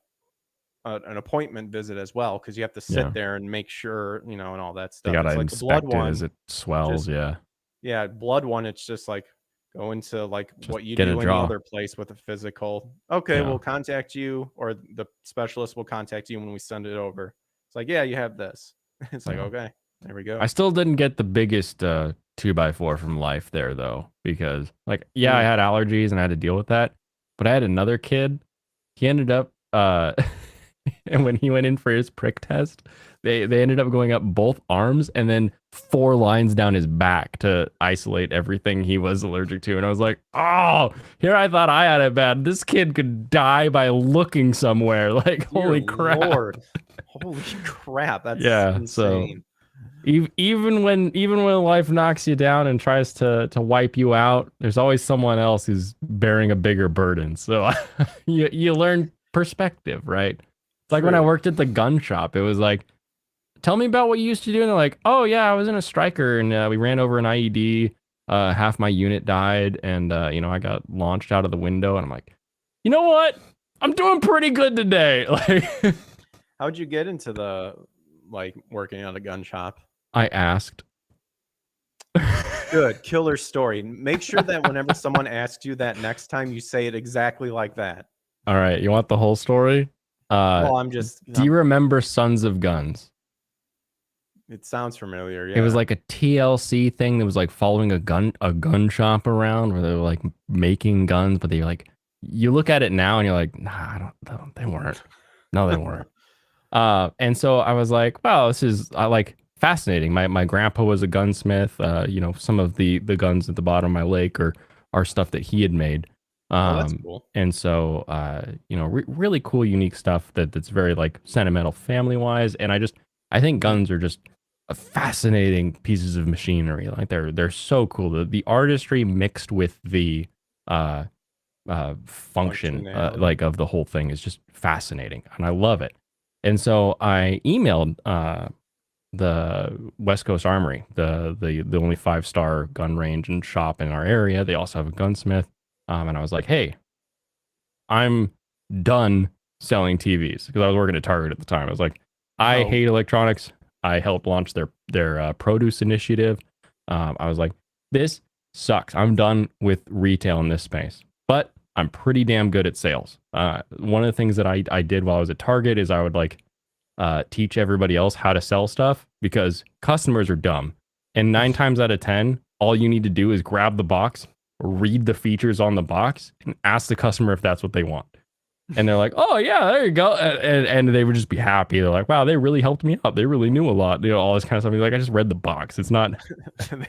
appointment visit as well, because you have to Yeah. sit there and make sure, and all that They stuff. got to It's like the blood inspect it one, as it swells. just Yeah. yeah, blood one. It's just like go into like Just what you get a do any draw. other place with a physical. Okay, Yeah. we'll contact you, or the specialist will contact you when we send it over. It's like, yeah, you have this. It's like, Yeah. okay, there we I go. still didn't get the biggest 2x4 from life there though, because like, yeah, I Mm. had allergies and I had to deal with that. But I had another kid. He ended up and when he went in for his prick test, they ended up going up both arms and then 4 lines down his back to isolate everything he was allergic to. And I was like, oh, here I thought I had it bad. This kid could die by looking somewhere. Like, Dear holy crap. Lord, holy crap, that's Yeah. So insane. even when life knocks you down and tries to wipe you out, there's always someone else who's bearing a bigger burden. So you learn perspective, right? It's like when I True. worked at the gun shop, it was like, tell me about what you used to do. And they're like, oh yeah, I was in a striker and we ran over an IED. Half my unit died, and I got launched out of the window. And I'm like, you know what? I'm doing pretty good today. Like, How'd you get into the like working at a gun shop? I asked. Good, killer story. Make sure that whenever someone asks you that next time, you say it exactly like that. All right, you want the whole story? Well, Do you remember Sons of Guns? it sounds familiar, It was yeah. like a TLC thing that was like following a gun shop around where they were like making guns, but they like, you look at it now and you're like, nah, they weren't. No, they weren't. And so I was like, wow, this is like fascinating. My grandpa was a gunsmith. Some of the guns at the bottom of my lake are stuff that he had made. Oh, that's cool. And so really cool, unique stuff that's very like sentimental, family wise. And I think guns are just fascinating pieces of machinery. Like they're so cool. The artistry mixed with the function Functionality. like of the whole thing is just fascinating, and I love it. And so I emailed the West Coast Armory, the only 5-star gun range and shop in our area. They also have a gunsmith, and I was like, hey, I'm done selling TVs, because I was working at Target at the time. I was like, I Oh, hate electronics. I helped launch their produce initiative. I was like, this sucks. I'm done with retail in this space, but I'm pretty damn good at sales. One of the things that I did while I was at Target is I would like teach everybody else how to sell stuff, because customers are dumb. And 9 times out of 10, all you need to do is grab the box, read the features on the box, and ask the customer if that's what they want. And they're like, oh yeah, there you go. And they would just be happy. They're like, wow, they really helped me out. They really knew a lot, all this kind of stuff. He's like, I just read the box. It's not,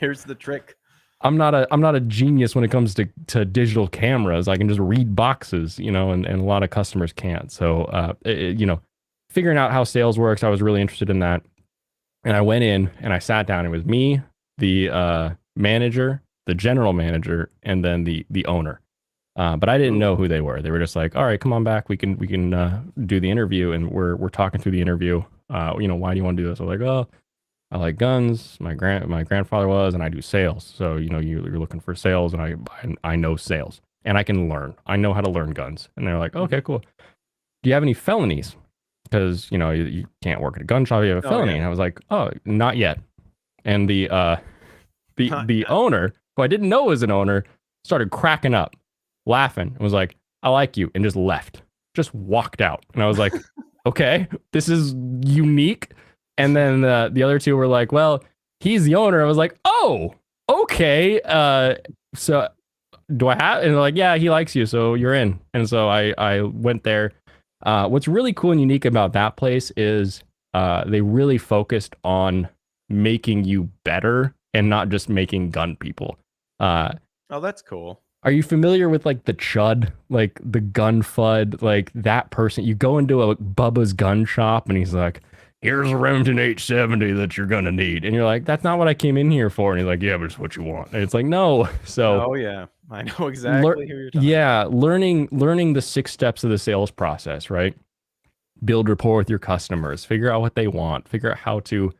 there's the trick. I'm not a genius when it comes to digital cameras. I can just read boxes, and a lot of customers can't. So, figuring out how sales works, I was really interested in that. And I went in and I sat down. It was me, the manager, the general manager, and then the owner. But I didn't Ooh. know who they were. They were just like, all right, come on back. We can do the interview. And we're talking through the interview. Why do you want to do this? I was like, oh, I like guns. My grandfather was, and I do sales. So you're looking for sales, and I know sales, and I can learn. I know how to learn guns. And they're like, okay, cool. Do you have any felonies? Because you can't work at a gun shop if you have a Oh, felony. yeah. And I was like, oh, not yet. And the Not the yet. owner, who I didn't know was an owner, started cracking up, laughing, and was like, I like you, and just left, just walked out. And I was like, okay, this is unique. And then the other two were like, well, he's the owner. I was like, oh, okay. So do I have? And they're like, yeah, he likes you, so you're in. And so I went there. What's really cool and unique about that place is they really focused on making you better and not just making gun people. Oh, that's cool. Are you familiar with like the chud, like the gun fud, like that person? You go into a Bubba's gun shop and he's like, here's a Remington 870 that you're gonna need, and you're like, that's not what I came in here for. And he's like, yeah, but it's what you want. And it's like, no. So Oh yeah, I know exactly who you're talking about. yeah, learning the 6 steps of the sales process, right? Build rapport with your customers, figure out what they want, figure out how to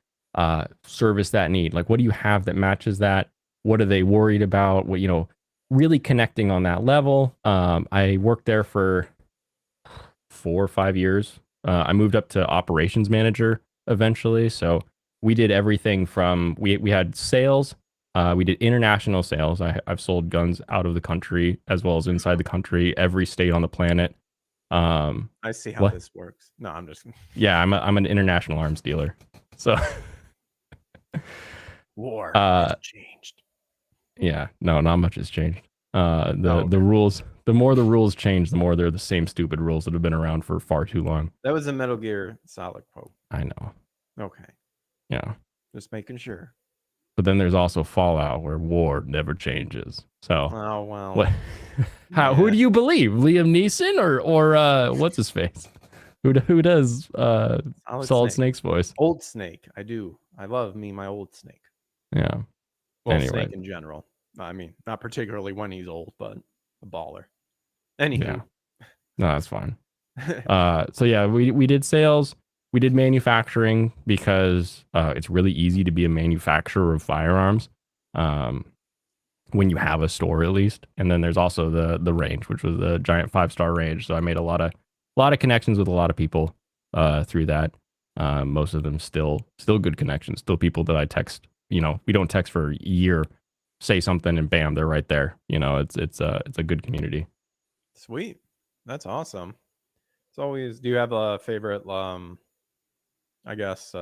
service that need. Like, what do you have that matches that? What are they worried about? What, really connecting on that level. I worked there for 4 or 5 years. I moved up to operations manager eventually. So we did everything from we had sales. We did international sales. I've sold guns out of the country as well as inside the country, every state on the planet. I see how What? this works. No, I'm just Yeah, I'm an international arms dealer. So war uh has changed. yeah, no, not much has changed. Oh, The okay. rules, the more the rules change, the more they're the same stupid rules that have been around for far too long. That was a Metal Gear Solid quote. I know. Okay, Yeah. just making sure. But then there's also Fallout where war never changes. So Oh well. what who Yeah. do you believe? Liam Neeson or what's his face? Who does Solid Snake's voice? Old Snake. I do. I love me my old Snake. Yeah. Well, Anyway. Snake in general. I mean, not particularly when he's old, but a baller. Yeah. Anywho. No, that's fine. So yeah, we did sales, we did manufacturing because it's really easy to be a manufacturer of firearms when you have a store at least. And then there's also the range, which was the giant 5-star range. So I made a lot of connections with a lot of people through that. Most of them still good connections, still people that I text. We don't text for a year, say something, and bam, they're right there. It's a good community. Sweet. That's awesome. It's always, do you have a favorite I guess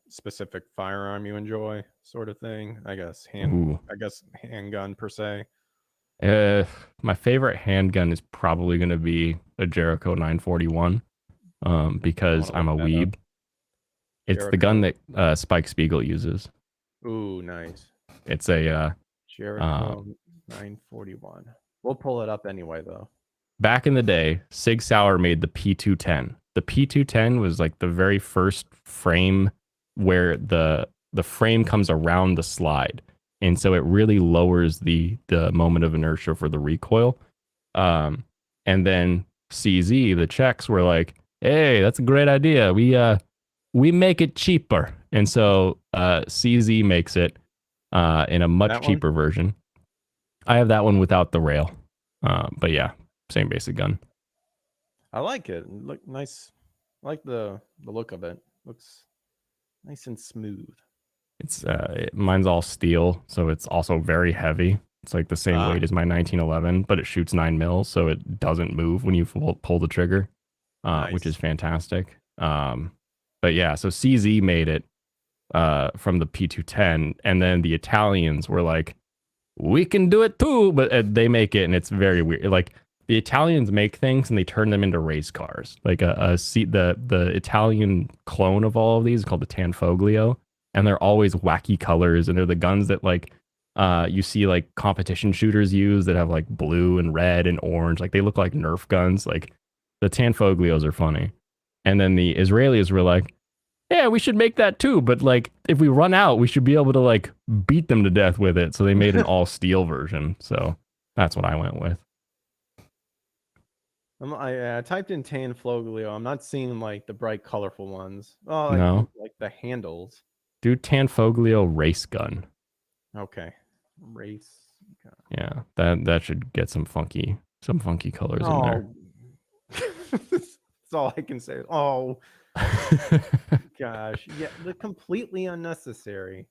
specific firearm you enjoy, sort of thing? I guess handgun per se. My favorite handgun is probably going to be a Jericho 941 because I'm a weeb. It's the gun that Spike Spiegel uses. Ooh, nice. It's a Jericho 941. We'll pull it up anyway, though. Back in the day, Sig Sauer made the P210. The P210 was like the very first frame where the frame comes around the slide, and so it really lowers the moment of inertia for the recoil. And then CZ, the Czechs, were like, "Hey, that's a great idea. We make it cheaper," and so CZ makes it in a much cheaper version. I have that one without the rail, but yeah, same basic gun. I like it. Look nice. I like the look of it. Looks nice and smooth. It's mine's all steel, so it's also very heavy. It's like the same weight as my 1911, but it shoots 9 mil, so it doesn't move when you pull the trigger, which is fantastic. But yeah, so CZ made it from the P210, and then the Italians were like, "We can do it too," but they make it, and it's very weird. Like, the Italians make things and they turn them into race cars. Like the Italian clone of all of these is called the Tanfoglio, and they're always wacky colors, and they're the guns that like you see like competition shooters use that have like blue and red and orange. Like, they look like Nerf guns. Like, the Tanfoglios are funny. And then the Israelis were like, "Yeah, we should make that too, but like if we run out, we should be able to like beat them to death with it." So they made an all steel version. So that's what I went with. I typed in Tanfoglio. I'm not seeing like the bright, colorful ones. Oh, No, like the handles. do Tanfoglio race gun. Okay, race gun. Yeah, that should get some funky colors in there. That's all I can say. Oh, gosh, yeah, they're completely unnecessary.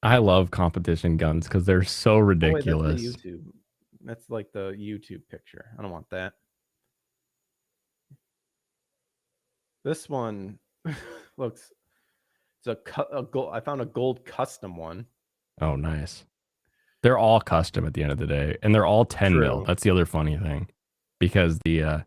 I love competition guns because they're so ridiculous. Oh, wait, that's, that's like the YouTube picture. I don't want that. This one looks. It's a gold. I found a gold custom one. Oh, nice. They're all custom at the end of the day, and they're all 10 mil. That's the other funny thing, because the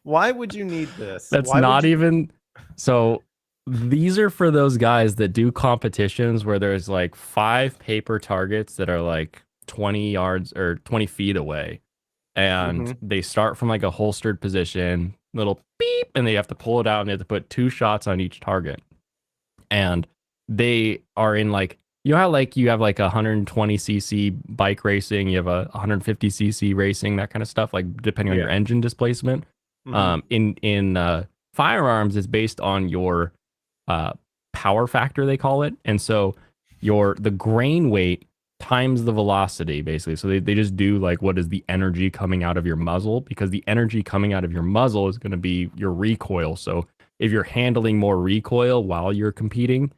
Why would you need this? That's not even. So these are for those guys that do competitions where there's like 5 paper targets that are like 20 yards or 20 feet away, and they start from like a holstered position. little beep, and they have to pull it out, and they have to put 2 shots on each target. And they are in like, you know how like you have like 120cc bike racing, you have a 150cc racing, that kind of stuff, like depending on your Yeah. engine displacement. Hmm. In firearms, it's based on your uh, power factor, they call it, and so the grain weight times the velocity, basically. So they just do like what is the energy coming out of your muzzle, because the energy coming out of your muzzle is going to be your recoil. So if you're handling more recoil while you're competing,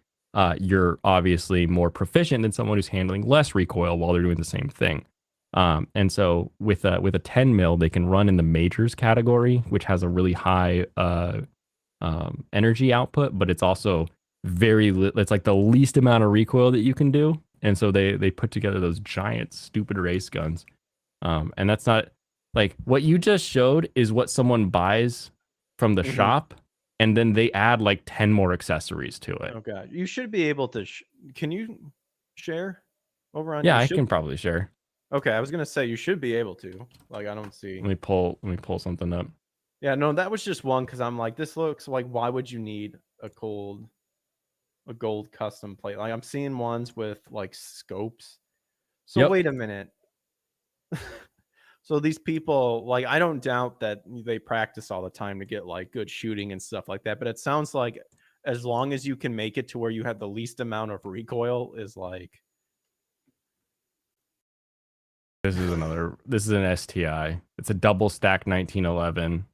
you're obviously more proficient than someone who's handling less recoil while they're doing the same thing. And so with a 10 mil, they can run in the majors category, which has a really high energy output, but it's also it's like the least amount of recoil that you can do. And so they put together those giant stupid race guns. And that's not like what you just showed is what someone buys from the Hmm. shop, and then they add like 10 more accessories to it. Okay, you should be able to. Can you share over on? Yeah, You I should. can probably share. Okay, I was gonna say you should be able to. Like, I don't see. Let me pull something up. Yeah, no, that was just one because I'm like, this looks like, why would you need a gold custom plate? Like, I'm seeing ones with like scopes. So Yep. wait a minute. So these people, like, I don't doubt that they practice all the time to get like good shooting and stuff like that, but it sounds like as long as you can make it to where you have the least amount of recoil is like. This is an STI. It's a double stack 1911.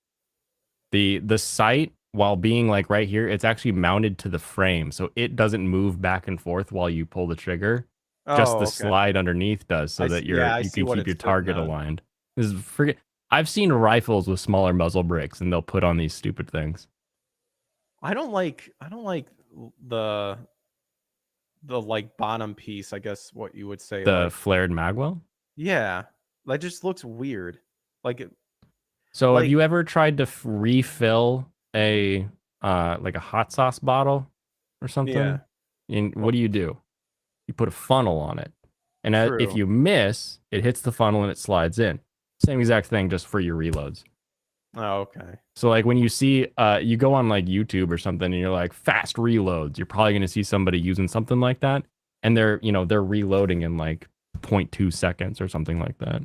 The sight, while being like right here, it's actually mounted to the frame, so it doesn't move back and forth while you pull the trigger. Just Oh, the okay. slide underneath does, so that Yeah, I you see can what keep it's your sitting target on. aligned. This is forget. I've seen rifles with smaller muzzle bricks, and they'll put on these stupid things. I don't like the like bottom piece, I guess what you would say, The like, flared magwell. yeah, that just looks weird. Like it, So have like you ever tried to refill a like a hot sauce bottle or yeah, something? And oh, what do? You put a funnel on it. And if true. you miss, it hits the funnel and it slides in. Same exact thing, just for your reloads. Oh, okay. So like when you see, you go on like YouTube or something and you're like fast reloads, you're probably going to see somebody using something like that. And they're reloading in like zero point 0.2 seconds or something like that.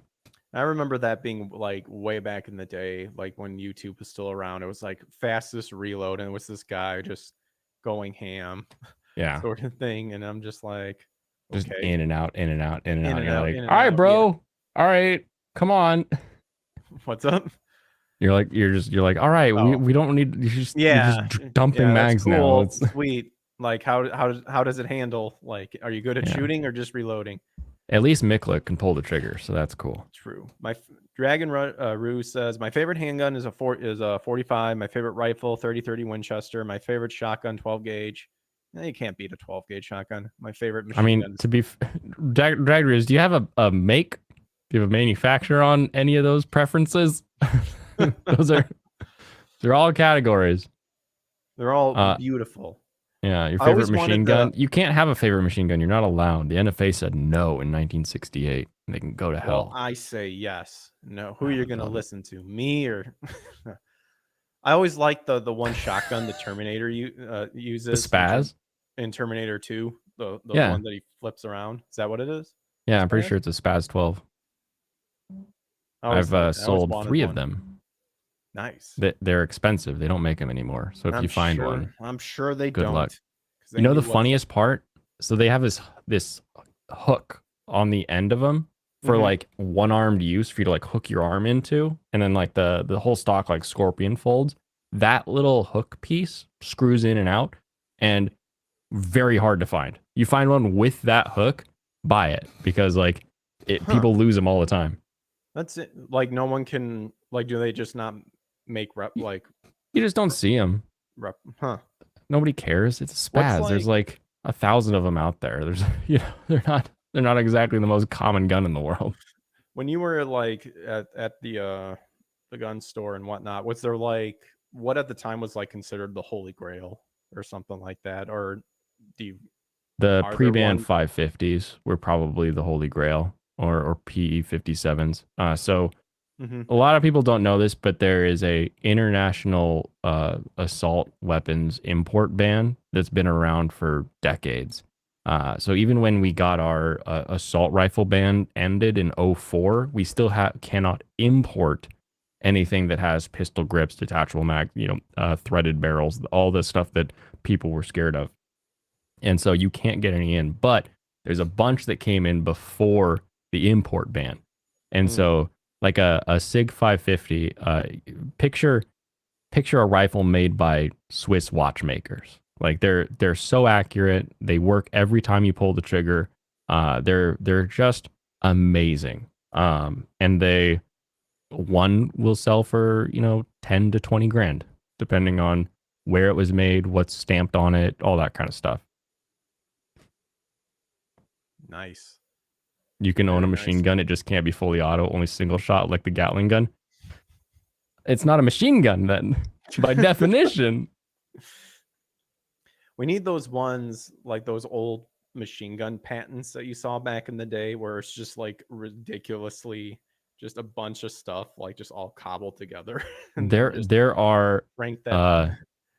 I remember that being like way back in the day, like when YouTube was still around. It was like fastest reload, and it was this guy just going ham, Yeah. sort of thing. And I'm just like, Just okay, in and out, in and out, in and in out. and You're out, like, in all and right, out. Yeah, bro. All right, come on. what's up? You're like, all right, Oh, we don't need, you're just yeah, dumping yeah, that's mags now. cool, It's sweet. Like, how does it handle? Like, are you good at yeah. shooting or just reloading? At least Miklik can pull the trigger, so that's cool. True. Rue says my favorite handgun is a 45. My favorite rifle 30-30 Winchester. My favorite shotgun 12 gauge. You can't beat a 12 gauge shotgun. My favorite I machine mean, gun. to be Dragriz, do you have a make? Do you have a manufacturer on any of those preferences? those are they're all categories. They're all Uh, beautiful. yeah, your I favorite always machine wanted the. gun. You can't have a favorite machine gun. You're not allowed. The NFA said no in 1968. They can go to Well, hell. I say yes. No, who I you're don't gonna know. listen to, me or? I always like the one shotgun the Terminator The uses Spaz? in Terminator 2. The Yeah, one that he flips around. Is that what it is? yeah. I'm pretty Spaz? sure it's a Spaz 12. I always I've liked it. I always sold wanted 3 of one. them. Nice. They're expensive. They don't make them anymore. So if you find one, I'm sure they good don't, luck. because You then know the you look like. funniest part? So they have this hook on the end of them for Mhm. like one-armed use for you to like hook your arm into, and then like the whole stock like scorpion folds. That little hook piece screws in and out, and very hard to find. You find one with that hook, buy it, because like Huh. people lose them all the time. That's it. Like, no one can, like, do they just not make You, you just don't see them. huh? Nobody cares. It's a What's spaz. There's like like 1,000 of them out there. There's they're not exactly the most common gun in the world. when you were like at the gun store and whatnot, was there like what at the time was like considered the holy grail or something like that? Or do you The are there pre-banned one? 550s were probably the holy grail, or PE 57s. So Hmm. A lot of people don't know this, but there is a international assault weapons import ban that's been around for decades. So even when we got our assault rifle ban ended in '04, we still cannot import anything that has pistol grips, detachable mag, threaded barrels, all the stuff that people were scared of. And so you can't get any in. But there's a bunch that came in before the import ban. And Mm. so like a Sig 550, picture picture a rifle made by Swiss watchmakers. Like they're so accurate. They work every time you pull the trigger. They're just amazing. And they one will sell for 10 to 20 grand, depending on where it was made, what's stamped on it, all that kind of stuff. Nice. You can own a Very machine nice. gun. It just can't be fully auto, only single shot like the Gatling gun. It's not a machine gun then, by definition. We need those ones like those old machine gun patents that you saw back in the day where it's just like ridiculously just a bunch of stuff like just all cobbled together and then There just there are rank that uh on.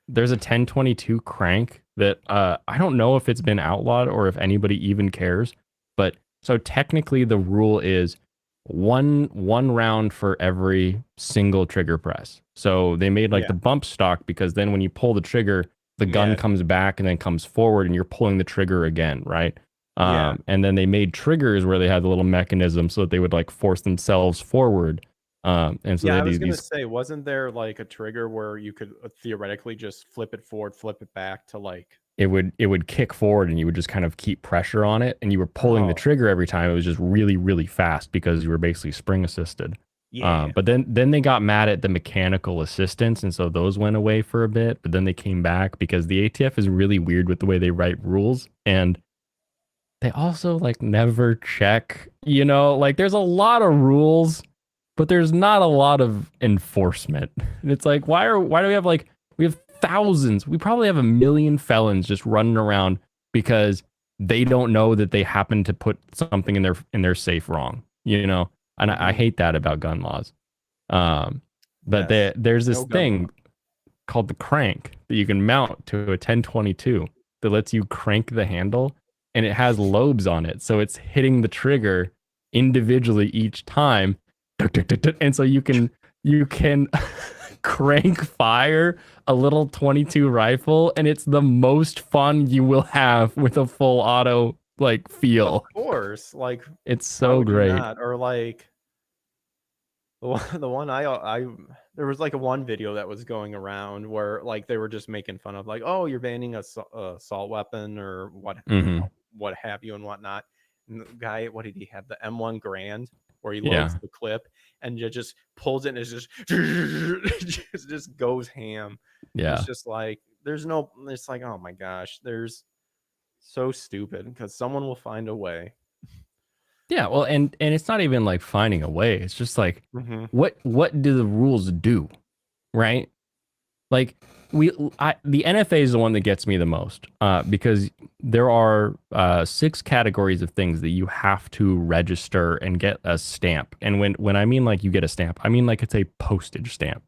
there's a 1022 crank that I don't know if it's been outlawed or if anybody even cares, but so technically the rule is one round for every single trigger press. So they made like Yeah. the bump stock because then when you pull the trigger, the gun Yeah. comes back and then comes forward and you're pulling the trigger again, right? Yeah. And then they made triggers where they had the little mechanism so that they would like force themselves forward. And so they Yeah, I had was gonna these say, wasn't there like a trigger where you could theoretically just flip it forward, flip it back to like, it would kick forward and you would just kind of keep pressure on it and you were pulling the oh, trigger every time. It was just really really fast because you were basically spring assisted. yeah. But then they got mad at the mechanical assistance and so those went away for a bit, but then they came back because the ATF is really weird with the way they write rules, and they also like never check, like there's a lot of rules but there's not a lot of enforcement. And it's like why do we have thousands, we probably have 1 million felons just running around because they don't know that they happen to put something in their safe wrong, and I Mhm. hate that about gun laws. But Yes. there's this No gun law. thing called the crank that you can mount to a 1022 that lets you crank the handle, and it has lobes on it. So it's hitting the trigger individually each time. And so you can crank fire a little 22 rifle, and it's the most fun you will have with a full auto like Of feel. course. Like, It's why so would you great. not? Or like the one I there was like a one video that was going around where like they were just making fun of like, oh, you're banning a assault weapon or Hmm. what have you and whatnot. And the guy, what did he have? The M1 Grand where he loads Yeah. the clip and just pulls it and it's just just goes ham. And it's Yeah. just like there's no. It's like, oh my gosh, there's so stupid because someone will find a way. Yeah, well, and it's not even like finding a way. It's just like Hmm. what do the rules do, right? Like the NFA is the one that gets me the most, because there are 6 categories of things that you have to register and get a stamp. And when I mean like you get a stamp, I mean like it's a postage stamp.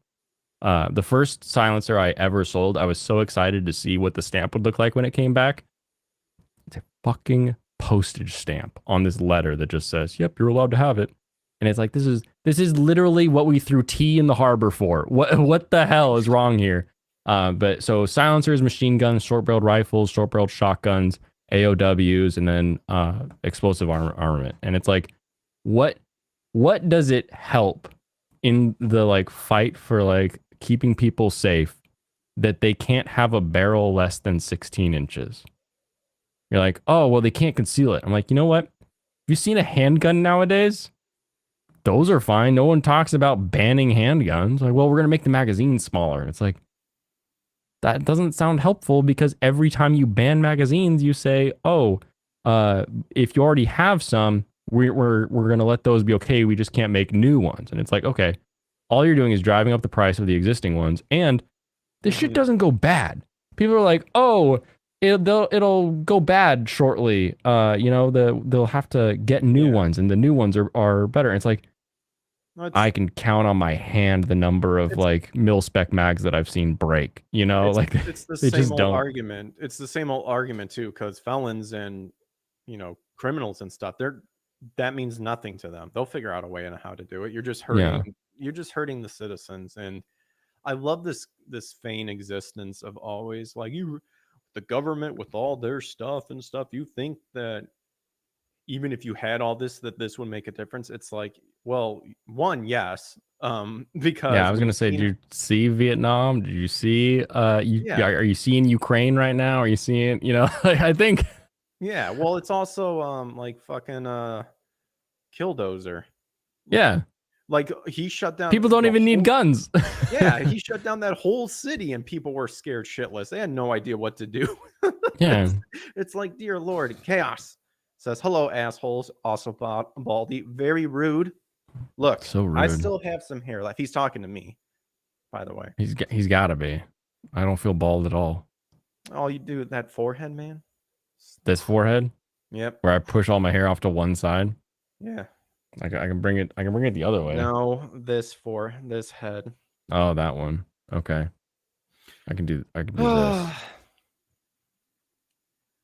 The first silencer I ever sold, I was so excited to see what the stamp would look like when it came back. It's a fucking postage stamp on this letter that just says, "Yep, you're allowed to have it." And it's like this is literally what we threw tea in the harbor for. What the hell is wrong here? But so silencers, machine guns, short-barreled rifles, short-barreled shotguns, AOWs, and then explosive armament. And it's like, what what does it help in the like fight for like keeping people safe that they can't have a barrel less than 16 inches? You're like, oh, well, they can't conceal it. I'm like, you know what? Have you seen a handgun nowadays? Those are fine. No one talks about banning handguns. Like, well, we're going to make the magazine smaller. It's like, that doesn't sound helpful because every time you ban magazines, you say, oh, if you already have some, we're going to let those be okay. We just can't make new ones. And it's like, okay, all you're doing is driving up the price of the existing ones. And this shit Hmm. doesn't go bad. People are like, oh, it'll go bad shortly. They'll have to get new Yeah. ones, and the new ones are better. And it's like, It's I can count on my hand the number of it's like mil spec mags that I've seen break. You know, it's like it's the they same just old don't. argument. It's the same old argument too, because felons and criminals and stuff, that means nothing to them. They'll figure out a way on how to do it. Yeah, You're just hurting the citizens. And I love this vain existence of always like the government with all their stuff and stuff. You think that even if you had all this, that this would make a difference? It's like, well, one, yes, yeah. I because was we've gonna say, did seen, you see Vietnam? Did you see? You yeah, are you seeing Ukraine right now? Are you seeing? You know, like, I think. yeah. Well, it's also like fucking Killdozer. Yeah, Like he shut down people don't the even need whole. guns. Yeah, he shut down that whole city, and people were scared shitless. They had no idea what to do. Yeah, it's, it's like, dear Lord, chaos. Says, hello, assholes. Also, Baldy. Very rude. Look, so I rude. still have some hair left. He's talking to me, by the way. He's got to be. I don't feel bald at all. All you do with that forehead, man. This forehead, Yep. where I push all my hair off to one side. Yeah. I can bring it. I can bring it the other way. No, this head. Oh, that one. Okay. I can do this.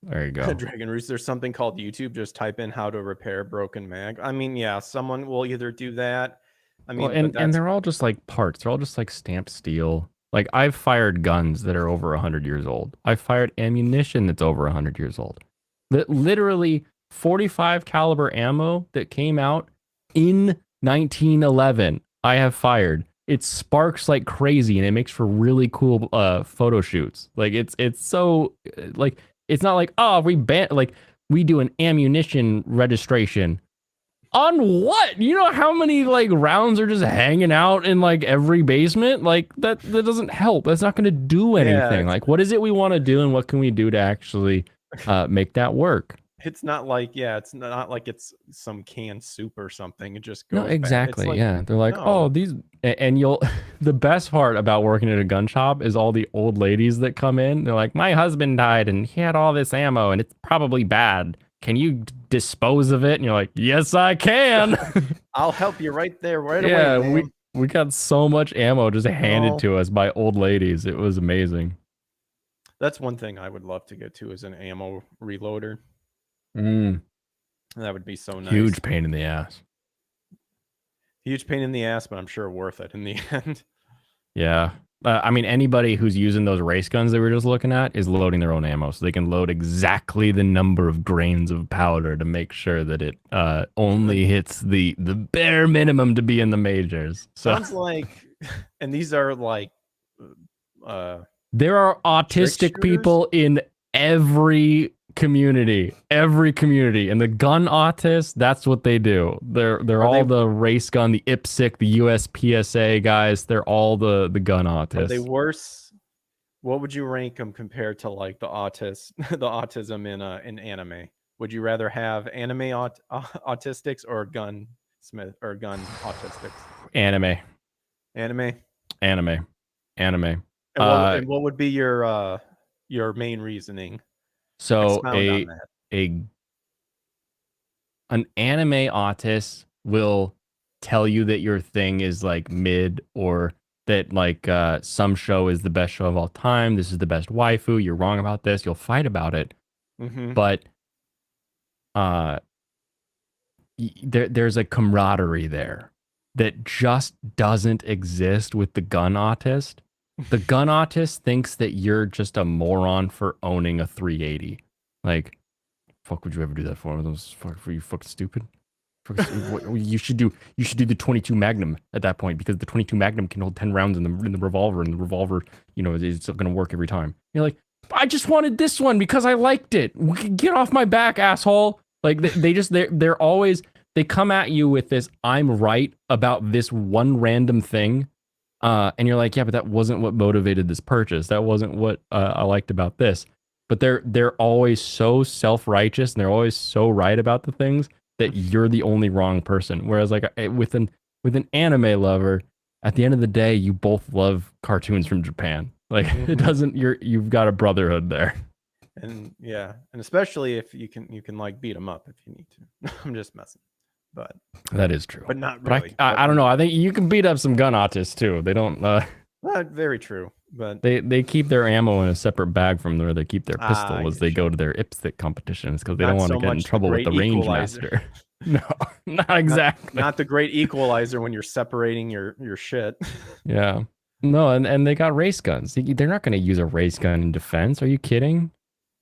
There you go. Dragon Roost, there's something called YouTube. Just type in how to repair broken mag. I mean, yeah, someone will either do that. I Well, mean, but and that's they're all just like parts. They're all just like stamped steel. Like I've fired guns that are over 100 years old. I've fired ammunition that's over 100 years old. That literally 45 caliber ammo that came out in 1911. I have fired. It sparks like crazy and it makes for really cool photo shoots. Like it's so like it's not like oh we do an ammunition registration on what? You know how many like rounds are just hanging out in like every basement? Like that doesn't help. That's not going to do yeah, anything. Like what is it we want to do and what can we do to actually make that work? it's not like, yeah, it's not like it's some canned soup or something. It just No, goes bad. It's exactly. like, Yeah. They're like, no. "Oh, these and you'll the best part about working at a gun shop is all the old ladies that come in. They're like, "My husband died and he had all this ammo and it's probably bad. Can you dispose of it?" And you're like, "Yes, I can." I'll help you right there, right away, Yeah, man. we got so much ammo just handed No, to us by old ladies. It was amazing. that's one thing I would love to get to is an ammo reloader. Mm, That would be so nice. huge pain in the ass. Huge pain in the ass, but I'm sure worth it in the end. Yeah. I mean, anybody who's using those race guns that we were just looking at is loading their own ammo, so they can load exactly the number of grains of powder to make sure that it only hits the bare minimum to be in the majors. So Sounds like, and these are like there are trick autistic shooters. people in every community, and the gun autists, that's what they do. They're Are all they the race gun, the IPSC, the USPSA guys. They're all the gun are they autists. worse? What would you rank them compared to like the the autism in anime? Would you rather have anime autistics or gun autistics? Anime, Anime. anime, anime. And what would be your main reasoning? So Expound on that. a an anime autist will tell you that your thing is like mid or that like some show is the best show of all time. This is the best waifu. You're wrong about this. You'll fight about it. Mm-hmm. But uh there's a camaraderie there that just doesn't exist with the gun autist. The gun autist thinks that you're just a moron for owning a 380. Like, fuck, would you ever do that for? Those fuck, were you fucking stupid? You should do the 22 Magnum at that point because the 22 Magnum can hold 10 rounds in the revolver, and the revolver, you know, is going to work every time. You're like, I just wanted this one because I liked it. Get off my back, asshole. Like they're always they come at you with this I'm right about this one random thing. And you're like, yeah, but that wasn't what motivated this purchase. That wasn't what I liked about this. But they're always so self-righteous and they're always so right about the things that you're the only wrong person. Whereas like with an anime lover, at the end of the day, you both love cartoons from Japan. Like it doesn't you've got a brotherhood there. And yeah, and especially if you can like beat them up if you need to. I'm just messing. but That is true. not But really. I But don't know. I think you can beat up some gun autists too. They don't. very true. But They keep their ammo in a separate bag from where they keep their I pistol as they get you. go to their IPSC competitions because they don't Not want to so get in much the trouble with great the range equalizer. master. No, not Not exactly. not the great equalizer when you're separating your shit. Yeah. No, and they got race guns. They're not going to use a race gun in defense. Are you kidding?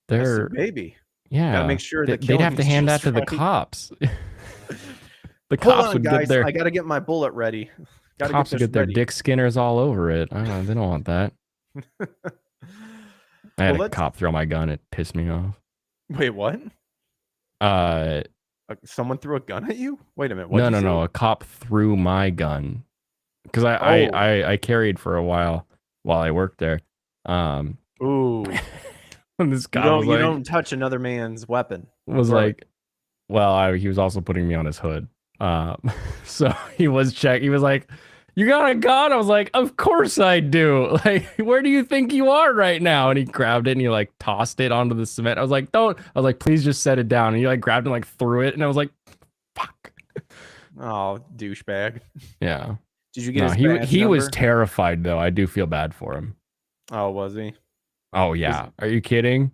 That's the They're baby. Got to yeah. make sure the They'd have to killing's hand that just to the right. cops. The Hold cops on, would get guys. their I got to get my bullet ready. Got to get cops would this get their ready. dick skinners all over it. I don't know. They don't want that. I had Well, a let's cop throw my gun. It pissed me off. wait. What? Uh, Someone threw a gun at you? Wait a minute. What'd no, you no, say? no. A cop threw my gun because Oh, I carried for a while I worked there. Um, ooh. and this You cop don't touch another man's weapon. I'll was throw it. like, well, he was also putting me on his hood. So he was He was like, "You got a gun?" I was like, "Of course I do." Like, where do you think you are right now? And he grabbed it and he like tossed it onto the cement. I was like, "Don't." I was like, "Please just set it down." And he like grabbed it and like threw it. And I was like, "Fuck." Oh, douchebag. Yeah. Did you get No, his badge he was number? terrified though. I do feel bad for him. Oh, was he? Oh Was yeah. Are you kidding?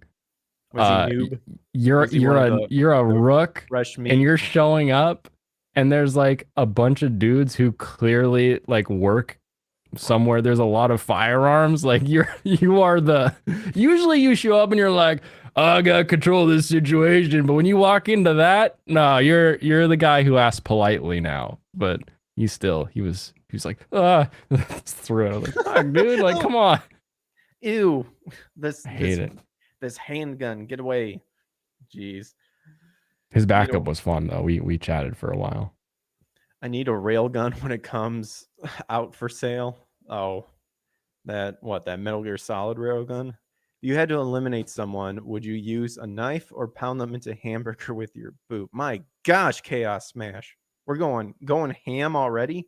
was he Y- noob? you're Was he one of you're a the rook fresh and meat? you're showing up and there's like a bunch of dudes who clearly like work somewhere there's a lot of firearms. Like you are the usually you show up and you're like, oh, I gotta control this situation. But when you walk into that, no, you're the guy who asked politely now. But he was like, threw it. I was like, fuck, dude, like Oh, come on. ew. This I hate this it. this handgun. Get away. Jeez. His Need a backup was fun though. We chatted for a while. I need a rail gun when it comes out for sale. Oh, that Metal Gear Solid railgun? If you had to eliminate someone, would you use a knife or pound them into hamburger with your boot? My gosh, Chaos Smash. We're going ham already?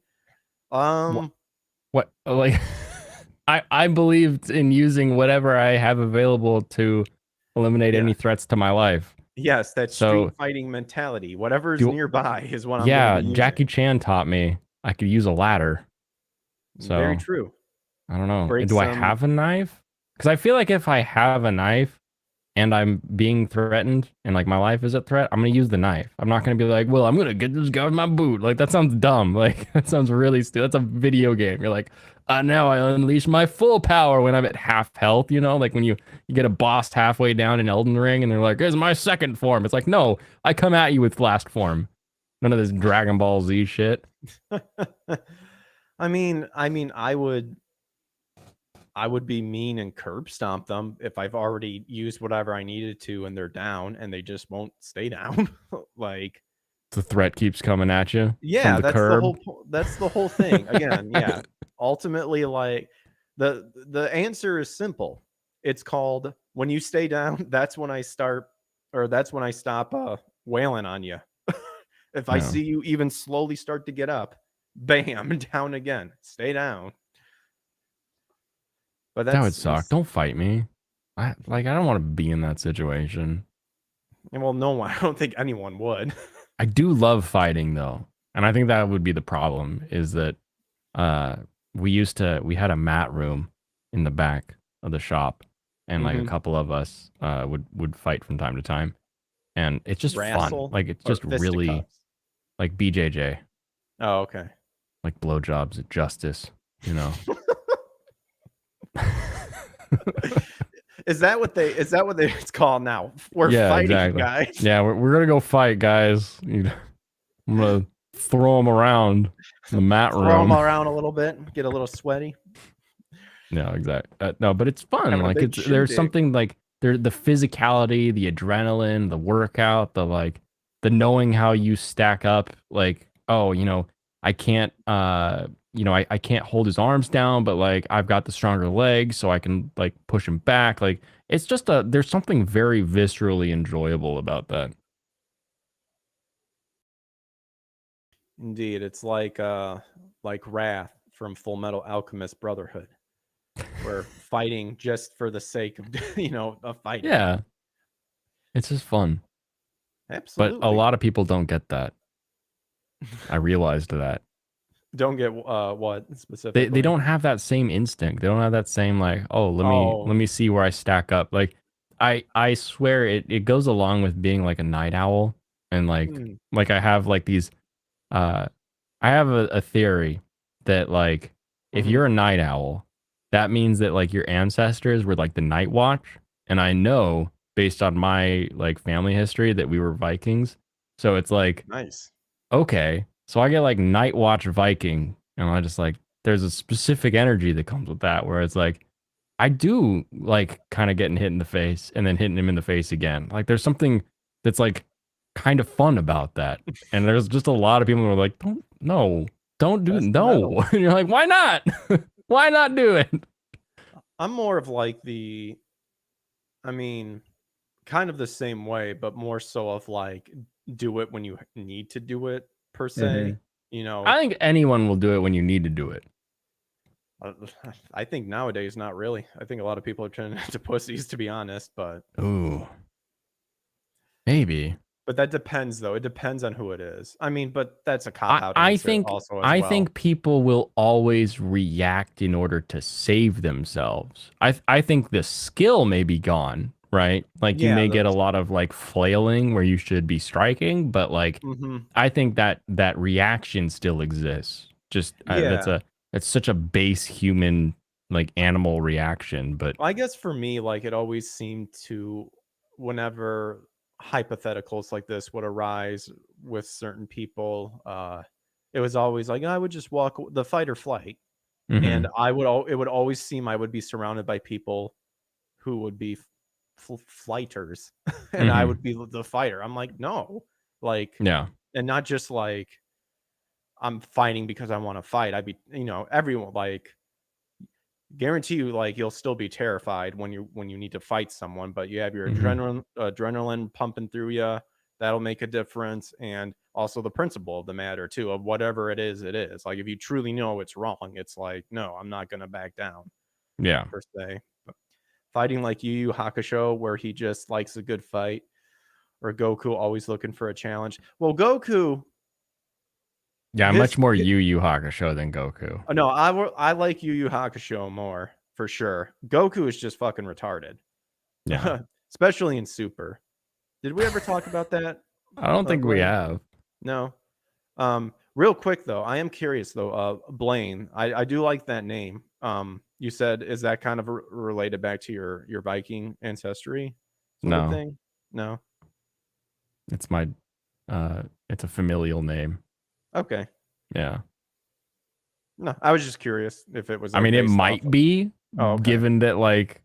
What Um, like I believed in using whatever I have available to eliminate yeah. any threats to my life. Yes, that street So fighting mentality. Whatever's do nearby is what I'm going to yeah, be using. Jackie Chan taught me I could use a ladder. Very So true. I don't know. Break Do I some have a knife? Because I feel like if I have a knife and I'm being threatened and like my life is at threat, I'm gonna use the knife. I'm not gonna be like, well, I'm gonna get this guy with my boot. Like that sounds dumb. Like that sounds really stupid. That's a video game. You're like, now I unleash my full power when I'm at half health. You know, like when you get a boss halfway down in Elden Ring and they're like, here's my second form. It's like, no, I come at you with last form. None of this Dragon Ball Z shit. I would be mean and curb stomp them if I've already used whatever I needed to and they're down and they just won't stay down. Like, The threat keeps coming at you from yeah, the curb. that's the whole thing. Again, yeah. Ultimately, like the answer is simple. It's called when you stay down, that's when I start or that's when I stop wailing on you. If I Yeah. see you even slowly start to get up, bam, down again. Stay down. But That would suck. Don't fight me. I don't want to be in that situation. well, no one. I don't think anyone would. I do love fighting though. And I think that would be the problem is that uh we had a mat room in the back of the shop and like a Mhm. couple of us would fight from time to time. And it's just fun. Wrestle Like it's or just really fisticuffs. like BJJ, Oh, okay. like blowjobs at justice, you know. Is that what it's called now? We're Yeah, fighting, exactly. guys. Yeah, we're gonna go fight, guys. I'm gonna throw them around the mat Throw them room. around a little bit, get a little sweaty. No, exactly. No, but it's fun. Have a Like big there's shindig. something like the physicality, the adrenaline, the workout, the knowing how you stack up. Like, oh, I can't I can't hold his arms down, but like I've got the stronger legs, so I can like push him back. Like it's just there's something very viscerally enjoyable about that. Indeed, it's like Wrath from Full Metal Alchemist Brotherhood. We're fighting just for the sake of of fighting. Yeah, it's just fun. But a Absolutely. lot of people don't get that. I realized that. Don't get what They specifically? don't have that same instinct. They don't have that same like, oh, Oh, let me see where I stack up. Like I swear it goes along with being like a night owl and hmm, like I have like these uh I have a theory that like if mm-hmm, you're a night owl, that means that like your ancestors were like the night watch. And I know based on my like family history that we were Vikings. So it's like nice. okay, so I get like Night Watch Viking, and I just like there's a specific energy that comes with that where it's like I do like kind of getting hit in the face and then hitting him in the face again. Like there's something that's like kind of fun about that. And there's just a lot of people who are like, don't do That's the metal. no. And you're like, why not? Why not do it? I'm more of like I mean, kind of the same way, but more so of like do it when you need to do it per Hmm. se. You know, I think anyone will do it when you need to do it. uh, I think nowadays not really. I think a lot of people are turning into pussies to be honest, Ooh, maybe. but that depends though. It depends on who it is. I mean, but that's a cop out answer also as I well. think people will always react in order to save themselves. I think the skill may be gone, right? Like you Yeah, may get a those. lot of like flailing where you should be striking, but like Mhm. I think that reaction still exists. Just Yeah. that's such a base human like animal reaction, but I guess for me, like it always seemed to, whenever hypotheticals like this would arise with certain people, it was always like I would just the fight or flight, and mhm, it would always seem I would be surrounded by people who would be flighters, and I mhm, would be the fighter. I'm like, no, like, yeah, and not just like I'm fighting because I want to fight. I'd be, everyone like guarantee you like you'll still be terrified when you need to fight someone, but you have your mhm, adrenaline pumping through you. That'll make a difference, and also the principle of the matter too, of whatever it is like if you truly know it's wrong, it's like no, I'm not going to back down yeah, per se. But fighting like Yu Yu Hakusho where he just likes a good fight, or Goku always looking for a challenge. Well, Goku, yeah. I'm his, much more Yu Yu Hakusho than Goku. oh, no, I like Yu Yu Hakusho more for sure. Goku is just fucking retarded. Yeah, Especially in Super. Did we ever talk about that, I don't think we Blaine? have. No. Real quick though, I am curious though. Blaine, I do like that name. You said is that kind of related back to your Viking ancestry sort of No, thing? No. it's my it's a familial name. Okay. Yeah. No, I was just curious if it was I like mean, it based off might of. be Oh, okay. given that like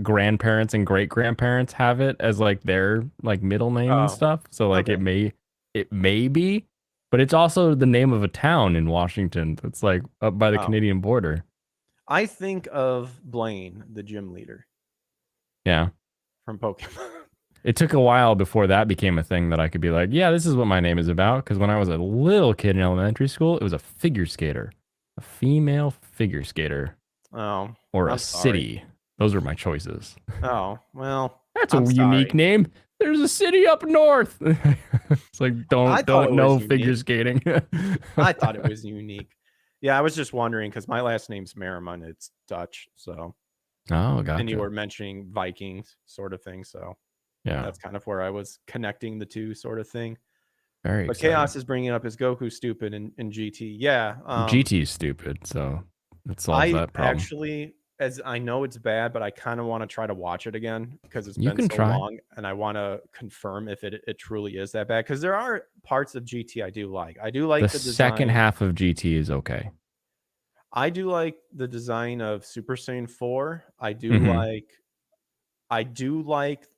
grandparents and great grandparents have it as like their like middle name and Oh, stuff. So like okay. it may be, but it's also the name of a town in Washington. It's like up by the Oh, Canadian border. I think of Blaine, the gym leader Yeah. from Pokemon. It took a while before that became a thing that I could be like, yeah, this is what my name is about. Because when I was a little kid in elementary school, it was a figure skater, a female figure skater, Oh, or a I'm sorry. city. Those were my choices. Oh, well, That's a I'm unique sorry. name. There's a city up north. It's like I thought it don't was know figure unique. skating. I thought it was unique. Yeah, I was just wondering because my last name's Merriman. It's Dutch, so Oh, and you gotcha. were mentioning Vikings sort of thing, so Yeah, that's kind of where I was connecting the two sort of thing. very But Chaos exciting. is bringing up is Goku stupid in GT. Yeah, GT is stupid, so it solves I that problem. actually, as I know it's bad, but I kind of want to try to watch it again because it's You been can so try. long, and I want to confirm if it truly is that bad. Because there are parts of GT I do like. I do The like the second design. half of GT is okay. I do like the design of Super Saiyan 4. Hmm. I do like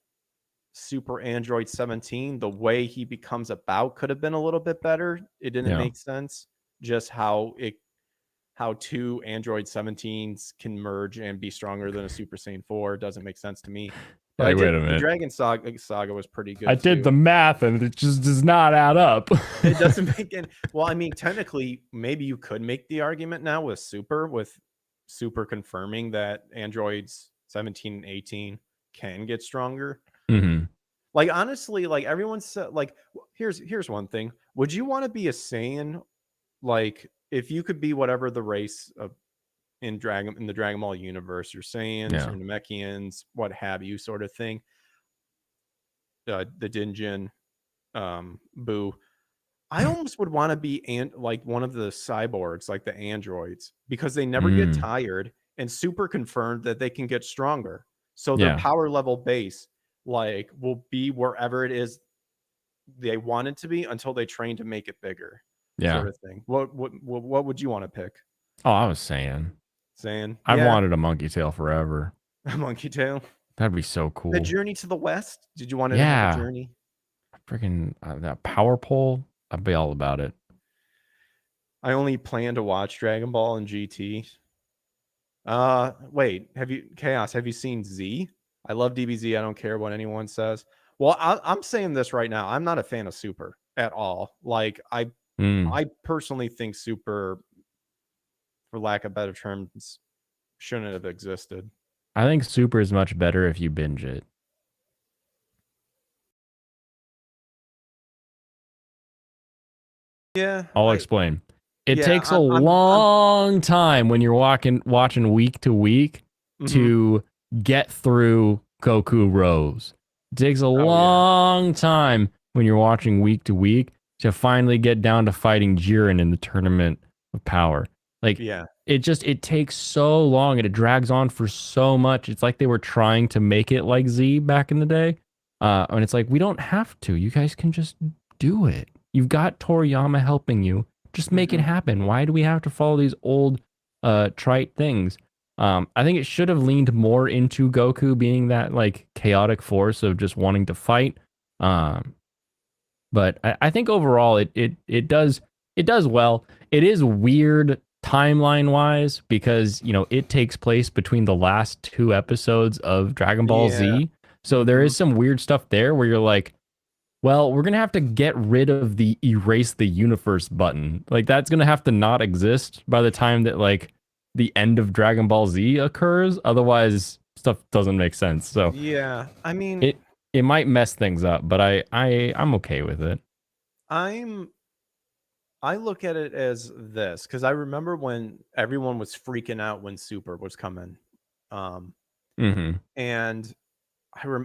Super Android 17. The way he becomes about could have been a little bit better. It didn't Yeah. make sense. Just how two Android 17s can merge and be stronger than a Super Saiyan 4 doesn't make sense to me. But I Like, did wait a the minute. Dragon Saga was pretty I good did the too. math and it just does not add up. It doesn't make any, well, I mean, technically, maybe you could make the argument now with Super confirming that Androids 17 and 18 can get stronger. Hmm. Like honestly, like everyone said, like here's one thing. Would you want to be a Saiyan? Like if you could be whatever the race of in the Dragon Ball universe, your Saiyans, Yeah. your Namekians, what have you, sort of thing. The Dinjin, Boo. I almost would want to be like one of the cyborgs, like the androids, because they never get Mm, tired and super confirmed that they can get stronger. So their yeah. power level base, like, will be wherever it is they want it to be until they train to make it bigger, Yeah. sort of thing. What would you want to pick? Oh, I was saying. Saying, I've yeah, wanted a monkey tail forever. a monkey tail. That'd be so The cool. journey to the west. Did you want it to have a Yeah. journey? Freaking that power pole. I'd be all about it. I only plan to watch Dragon Ball and GT. Wait, have you seen Z? I love DBZ. I don't care what anyone says. Well, I'm saying this right now. I'm not a fan of Super at all. Like Mm. I personally think Super, for lack of better terms, shouldn't have existed. I think Super is much better if you binge it. Yeah, I'll explain. It yeah, takes a I'm long time when you're watching week to week mhm. to get through Goku Rose. It takes a Oh yeah. long time when you're watching week to week to finally get down to fighting Jiren in the tournament of power. Like Yeah. it takes so long and it drags on for so much. It's like they were trying to make it like Z back in the day. And it's like we don't have to. You guys can just do it. You've got Toriyama helping you. Just make it Mhm. happen. Why do we have to follow these old trite things? I think it should have leaned more into Goku being that like chaotic force of just wanting to fight. Um, but I think overall it does well. It is weird timeline wise because it takes place between the last two episodes of Dragon Ball Yeah. Z. So there Mhm. is some weird stuff there where you're like, well, we're gonna have to get rid of the erase the universe button. Like that's gonna have to not exist by the time that like the end of Dragon Ball Z occurs. Otherwise, stuff doesn't make sense. So Yeah. I mean, it it might mess things up, but I'm okay with it. I'm I look at it as this because I remember when everyone was freaking out when Super was coming. Um, Hmm. and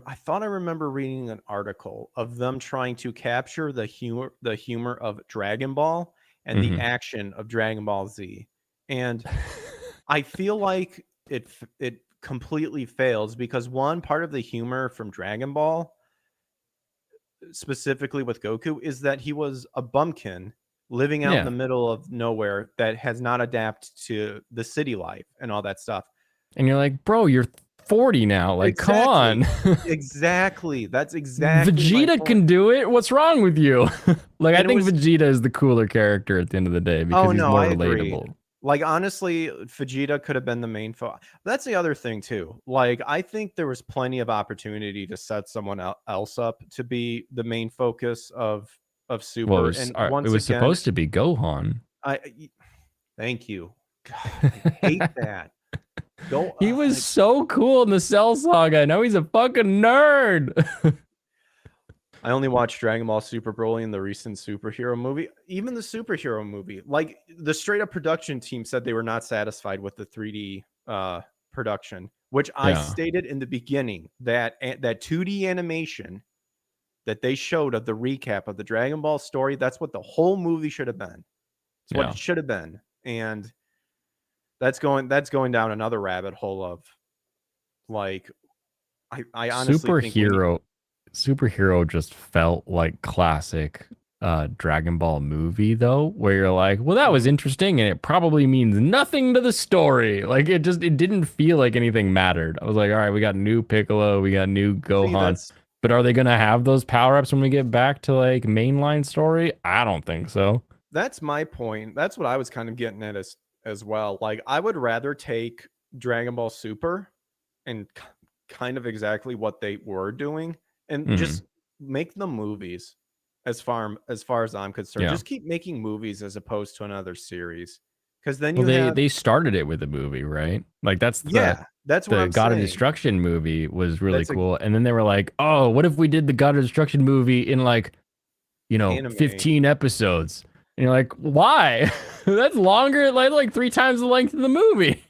I thought I remember reading an article of them trying to capture the humor of Dragon Ball and the Hmm. action of Dragon Ball Z. And I feel like it completely fails because one part of the humor from Dragon Ball, specifically with Goku, is that he was a bumpkin living out in the Yeah. middle of nowhere that has not adapted to the city life and all that stuff. And you're like, bro, you're 40 now. Like, come Exactly. on. Exactly. That's exactly my Vegeta point. can do it. What's wrong with you? Like, I And it think was Vegeta is the cooler character at the end of the day because Oh, he's no, more I agree. relatable. Like, honestly, Vegeta could have been the main that's the other thing too. Like, I think there was plenty of opportunity to set someone else up to be the main focus of Well, Super, and it once was again, supposed to be Gohan. I thank you. God, I hate that. Go He was so cool in the Cell Saga. Now he's a fucking nerd. I only watched Dragon Ball Super Broly in the recent superhero movie. Even the superhero movie, like the straight up production team said they were not satisfied with the 3D production, which I Yeah. stated in the beginning that 2D animation that they showed of the recap of the Dragon Ball story, that's what the whole movie should have been. It's what Yeah. it should have been. And that's going down another rabbit hole of like I honestly think we need Superhero just felt like classic Dragon Ball movie though, where you're like, well, that was Mhm. interesting and it probably means nothing to the story. Like it didn't feel like anything mattered. I was like, all right, we got new Piccolo, we got new See, Gohan. But are they gonna have those power-ups when we get back to like mainline story? I don't think so. that's my point. That's what I was kind of getting at as well. Like I would rather take Dragon Ball Super and kind of exactly what they were doing and Hmm. just make the movies as far as I'm concerned. Yeah. Just keep making movies as opposed to another series. because then Well, you have, they started it with a movie, right? Like that's yeah, that's what the I'm God of saying. Destruction movie was really That's a cool. And then they were like, "Oh, what if we did the God of Destruction movie in like, anime. 15 episodes?" And you're like, "Why? That's longer, like 3 times the length of the movie."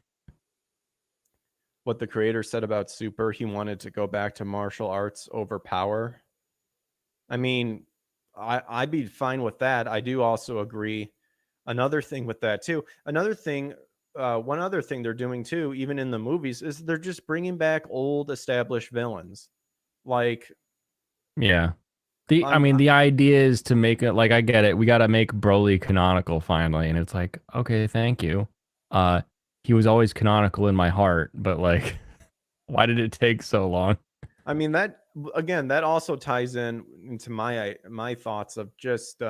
What the creator said about Super, he wanted to go back to martial arts over power. I mean, I'd be fine with that. I do also agree. Another thing with that too. One other thing they're doing too, even in the movies, is they're just bringing back old established villains. Like Yeah. I I'm mean, the idea is to make it like I get it. We got to make Broly canonical finally, and it's like, okay, thank you. Uh, he was always canonical in my heart, but like, why did it take so long? I mean that again, that also ties in into my thoughts of just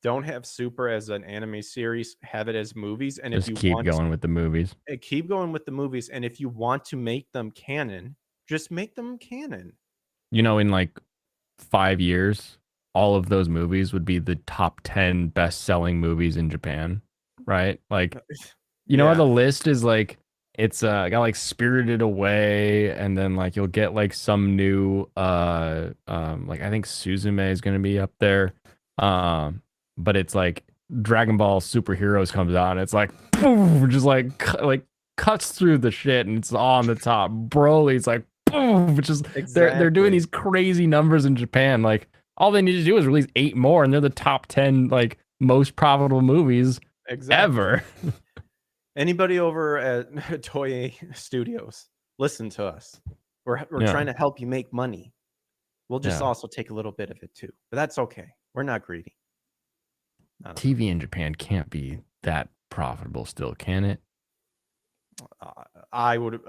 don't have Super as an anime series, have it as movies, and if Just you keep want going with the movies. keep going with the movies, and if you want to make them canon, just make them canon. In like 5 years, all of those movies would be the top 10 best-selling movies in Japan, right? Like, how Yeah, the list is like it's got like Spirited Away, and then like you'll get like some new like I think Suzume is gonna be up there. Um but it's like Dragon Ball Superheroes comes out and it's like boom, just like cuts through the shit and it's on the top. Broly's like boom, which is they're doing exactly. these crazy numbers in Japan. Like all they need to do is release 8 more and they're the top 10 like most profitable movies Exactly. ever. Anybody over at Toei Studios, listen to us. We're Yeah. trying to help you make money. We'll just Yeah. also take a little bit of it too, but that's okay. We're not greedy. I don't know. TV in Japan can't be that profitable still, can it? I would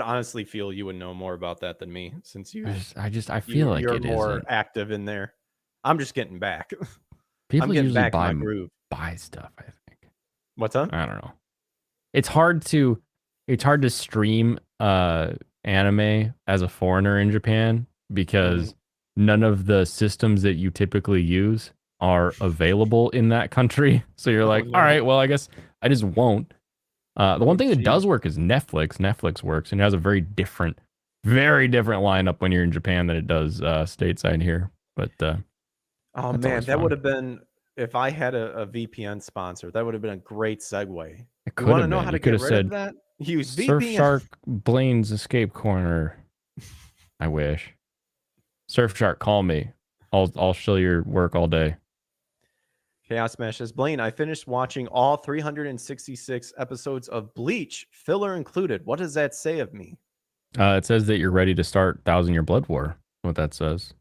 honestly feel you would know more about that than me, since I feel like you're it more isn't. active in there. I'm just getting back. I'm People getting usually back in buy my groove. buy stuff, I think. What's up? I don't know. It's hard to stream anime as a foreigner in Japan Mhm. because none of the systems that you typically use are available in that country. So you're Oh like, "All no. right, well, I guess I just won't." The one Oh thing that geez. does work is Netflix. Netflix works and it has a very different lineup when you're in Japan than it does stateside here. But Oh that's man, always that would fun. have been, if I had a VPN sponsor, that would have been a great segue. It You could want to have know been. how You to could get have rid of said that? Use VPN. Surfshark Blaine's Escape Corner. I wish. Surfshark, call me. I'll show your work all day. Chaos Smash says, Blaine, I finished watching all 366 episodes of Bleach, filler included. What does that say of me? It says that you're ready to start Thousand Year Blood War. What that says,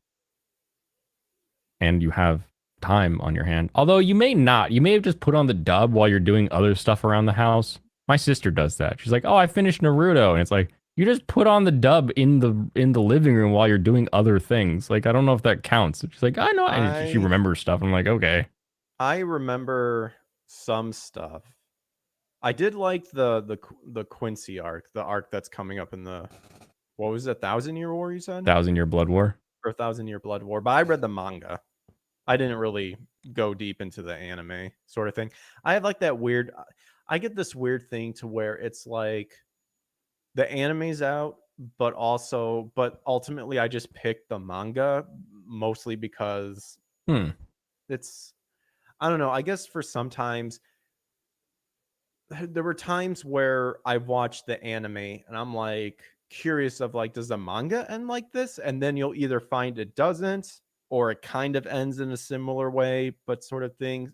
and you have time on your hand. Although you may not. You may have just put on the dub while you're doing other stuff around the house. My sister does that. She's like, "Oh, I finished Naruto," and it's like you just put on the dub in the living room while you're doing other things. Like I don't know if that counts. She's like, "I know," and she I remembers stuff. I'm like, okay. I remember some stuff. I did like the Quincy arc, the arc that's coming up in the, what was it, Thousand Year War, you said? Thousand Year Blood War. Or Thousand Year Blood War. But I read the manga. I didn't really go deep into the anime sort of thing. I have like that weird, I get this weird thing to where it's like the anime's out, but ultimately I just picked the manga mostly because Hmm. it's, I don't know, I guess for sometimes there were times where I watched the anime and I'm like curious of like, does the manga end like this? And then you'll either find it doesn't, or it kind of ends in a similar way, but sort of thing.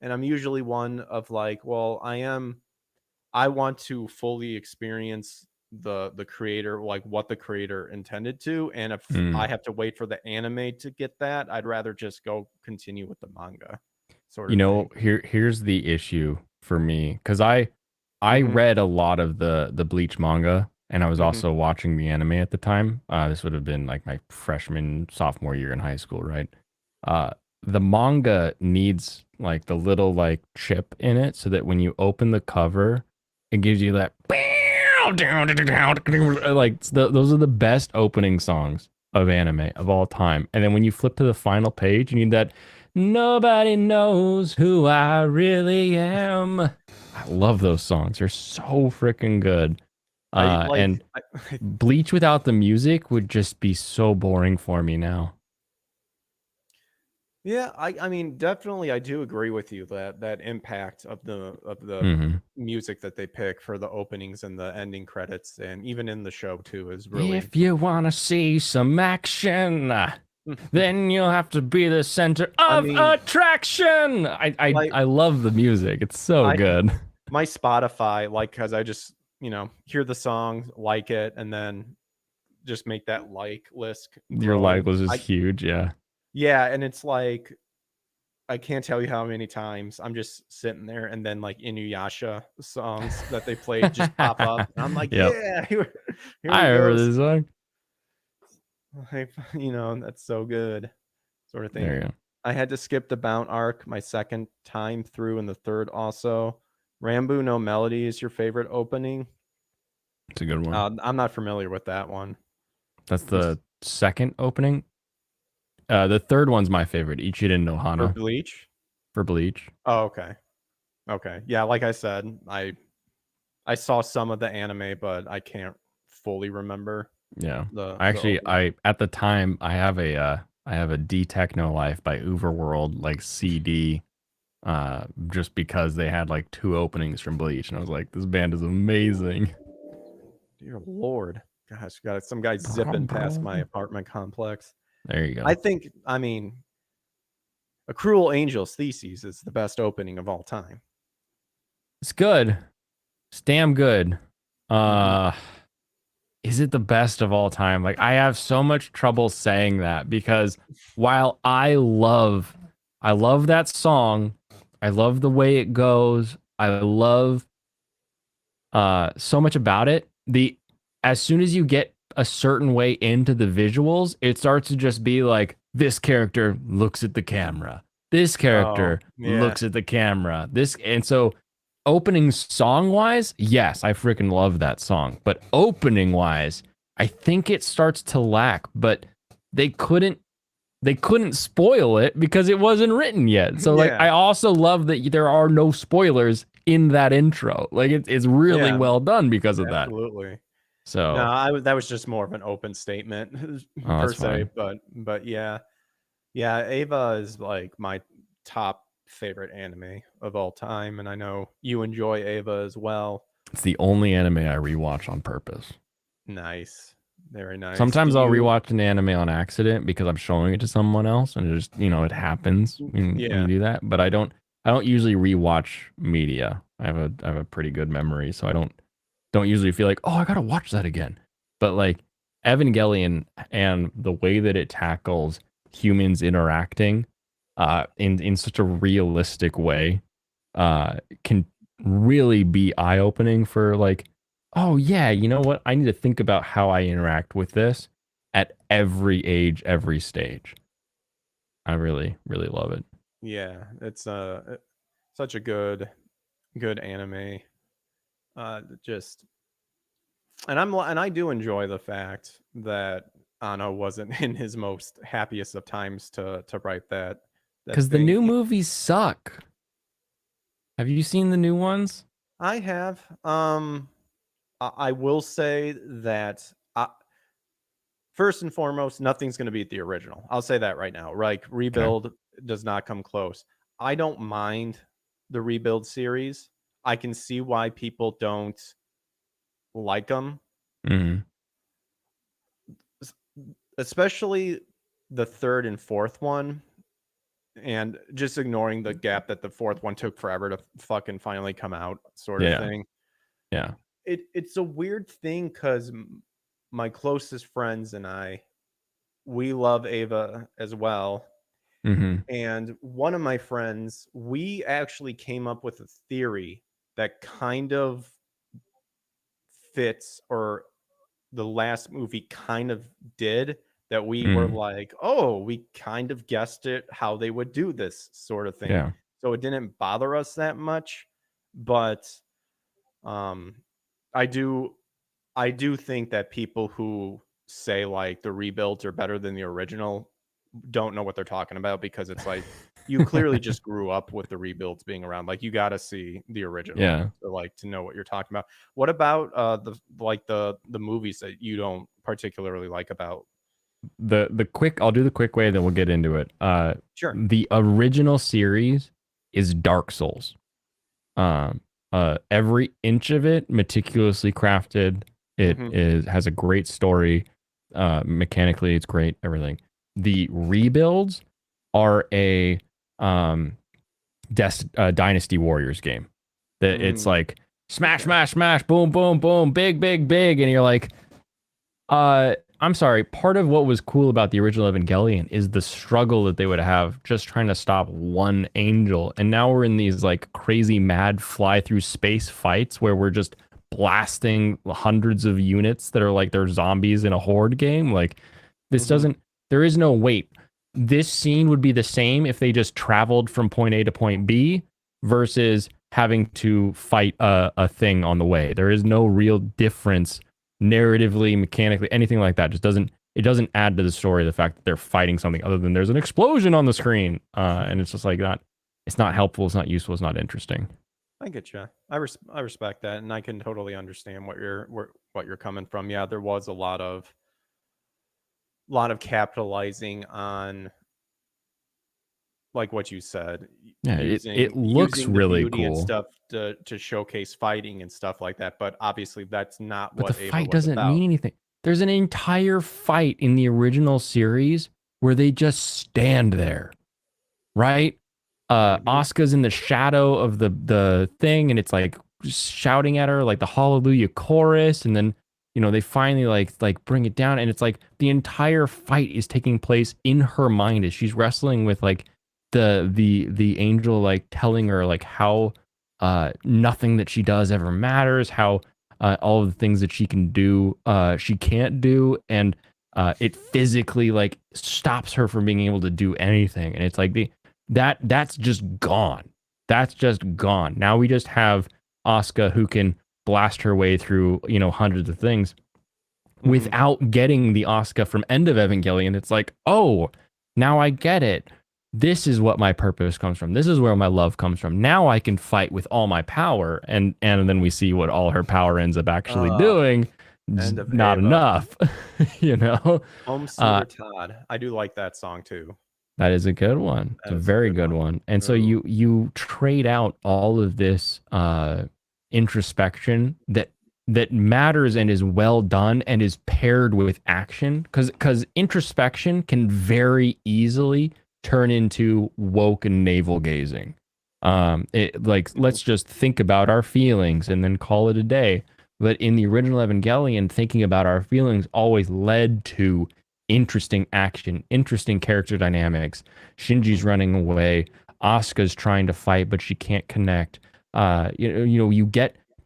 And I'm usually one of like, well, I want to fully experience the creator, like what the creator intended to. And if Hmm. I have to wait for the anime to get that, I'd rather just go continue with the manga sort of thing. Here's the issue for me because I Hmm. read a lot of the Bleach manga and I was Hmm. also watching the anime at the time. This would have been like my freshman sophomore year in high school, right? Uh, the manga needs like the little like chip in it so that when you open the cover, it gives you that like those are the best opening songs of anime of all time. And then when you flip to the final page, you need that. Nobody knows who I really am. I love those songs. They're so freaking good. I like And I, Bleach without the music would just be so boring for me now. yeah, I mean, definitely I do agree with you that that impact of the Hmm. music that they pick for the openings and the ending credits and even in the show too is really If you want to see some action, then you'll have to be the center I of mean, attraction. like I love the music. It's so I good. my Spotify, like, cuz I just, hear the song, like it, and then just make that like list Your grow. life was just I huge. Yeah. Yeah, and it's like I can't tell you how many times I'm just sitting there and then like Inuyasha songs that they played just pop up. And I'm like, Yep. yeah, here I we go. remember this song. Like, that's so good, sort of thing. There you go. I had to skip the Bount arc my second time through and the third also. Rambo No Melody is your favorite opening? It's a good one. I'm not familiar with that one. That's This the second opening. The third one's my favorite, Ichiden no for Hana Bleach? for Bleach. Oh, okay. Okay. Yeah, like I said, I saw some of the anime, but I can't fully remember Yeah. the opening. I at the time I have a D Techno Life by Uberworld like CD just because they had like two openings from Bleach and I was like this band is amazing. Dear Lord. Gosh, got some guy Brum, zipping past my brum. apartment complex. There you I go. think, I mean, A Cruel Angel's Theses is the best opening of all time. It's good. It's damn good. Mhm. Uh is it the best of all time? Like I have so much trouble saying that because while I love that song, I love the way it goes. I love so much about it. The As soon as you get a certain way into the visuals, it starts to just be like this character looks at the camera. This Oh, character yeah. looks at the camera. This and so opening song wise, yes, I freaking love that song. But opening wise, I think it starts to lack, but they couldn't they couldn't spoil it because it wasn't written yet. So like Yeah, I also love that there are no spoilers in that intro. Like it's really yeah, well done because of that. absolutely. No, So that was just more of an open statement oh, per that's se, fine. but yeah. Yeah, Ava is, like, my top favorite anime of all time, and I know you enjoy Ava as well. It's the only anime I rewatch on purpose. Nice. Very nice. Do Sometimes I'll you rewatch an anime on accident because I'm showing it to someone else and it just, it happens when you Yeah. do that. But I don't usually rewatch media. I have a pretty good memory, so I don't usually feel like, "Oh, I got to watch that again." But like Evangelion and the way that it tackles humans interacting in such a realistic way can really be eye-opening for like, oh yeah, you know what? I need to think about how I interact with this at every age, every stage. I really, really love it. Yeah, it's, such a good anime. Just and I do enjoy the fact that Anno wasn't in his most happiest of times to write that Because the thing. new movies suck. Have you seen the new ones? I have, I will say that, first and foremost, nothing's gonna beat the original. I'll say that right now. Like, Okay. Rebuild does not come close. I don't mind the Rebuild series. I can see why people don't like them, Hmm. especially the 3rd and 4th one, and just ignoring the gap that the 4th one took forever to fucking finally come out sort of Yeah. thing. Yeah. It's a weird thing because my closest friends and we love Ava as well. Hmm. And one of my friends, we actually came up with a theory that kind of fits, or the last movie kind of did, that we were Hmm. like, oh, we kind of guessed it how they would do this sort of thing. Yeah. So it didn't bother us that much. But um I do I do think that people who say like the rebuilds are better than the original don't know what they're talking about, because it's like you clearly just grew up with the rebuilds being around. Like, you got to see the original Yeah. to know what you're talking about. What about the movies that you don't particularly like about? The quick, I'll do the quick way, then we'll get into it. Sure. The original series is Dark Souls. Um, every inch of it meticulously crafted. It Hmm. is has a great story. Mechanically, it's great. Everything. The rebuilds are a um Dynasty Warriors game. That it's Mm, like smash, okay. smash, smash, boom, boom, boom, big, big, big, and you're like, I'm sorry. Part of what was cool about the original Evangelion is the struggle that they would have just trying to stop one angel. And now we're in these like crazy mad fly through space fights where we're just blasting hundreds of units that are like they're zombies in a horde game. Like this Hmm. doesn't, there is no wait. This scene would be the same if they just traveled from point A to point B versus having to fight a thing on the way. There is no real difference narratively, mechanically, anything like that. Just doesn't it doesn't add to the story the fact that they're fighting something other than there's an explosion on the screen, and it's just like not. It's not helpful. It's not useful. It's not interesting. I get you. I respect that, and I can totally understand what you're coming from. Yeah, there was a lot of capitalizing on, like what you said, Yeah, it looks using the really beauty and cool, stuff to showcase fighting and stuff like that. But obviously, that's not but the what Ava fight was doesn't about. mean anything. There's an entire fight in the original series where they just stand there, right? Hmm. Asuka's in the shadow of the thing, and it's like shouting at her like the Hallelujah chorus, and then they finally like bring it down, and it's like the entire fight is taking place in her mind as she's wrestling with like the angel like telling her like how nothing that she does ever matters, how all of the things that she can do she can't do, and it physically like stops her from being able to do anything, and it's like that's just gone. That's just gone. Now we just have Asuka who can blast her way through, hundreds of things Hmm. without getting the Asuka from End of Evangelion. It's like, oh, now I get it. This is what my purpose comes from. This is where my love comes from. Now I can fight with all my power, and then we see what all her power ends up actually Uh, doing. It's End of not Ava. enough, you know. Home Uh, Sweeter Todd. I do like that song too. That is a good one. It's That a is a very good good one. one. And so Ooh. you trade out all of this introspection that matters and is well done and is paired with action because introspection can very easily turn into woke and navel gazing. It like Mhm. let's just think about our feelings and then call it a day. But in the original Evangelion, thinking about our feelings always led to interesting action, interesting character dynamics. Shinji's Mhm. running away. Asuka's trying to fight, but she can't connect.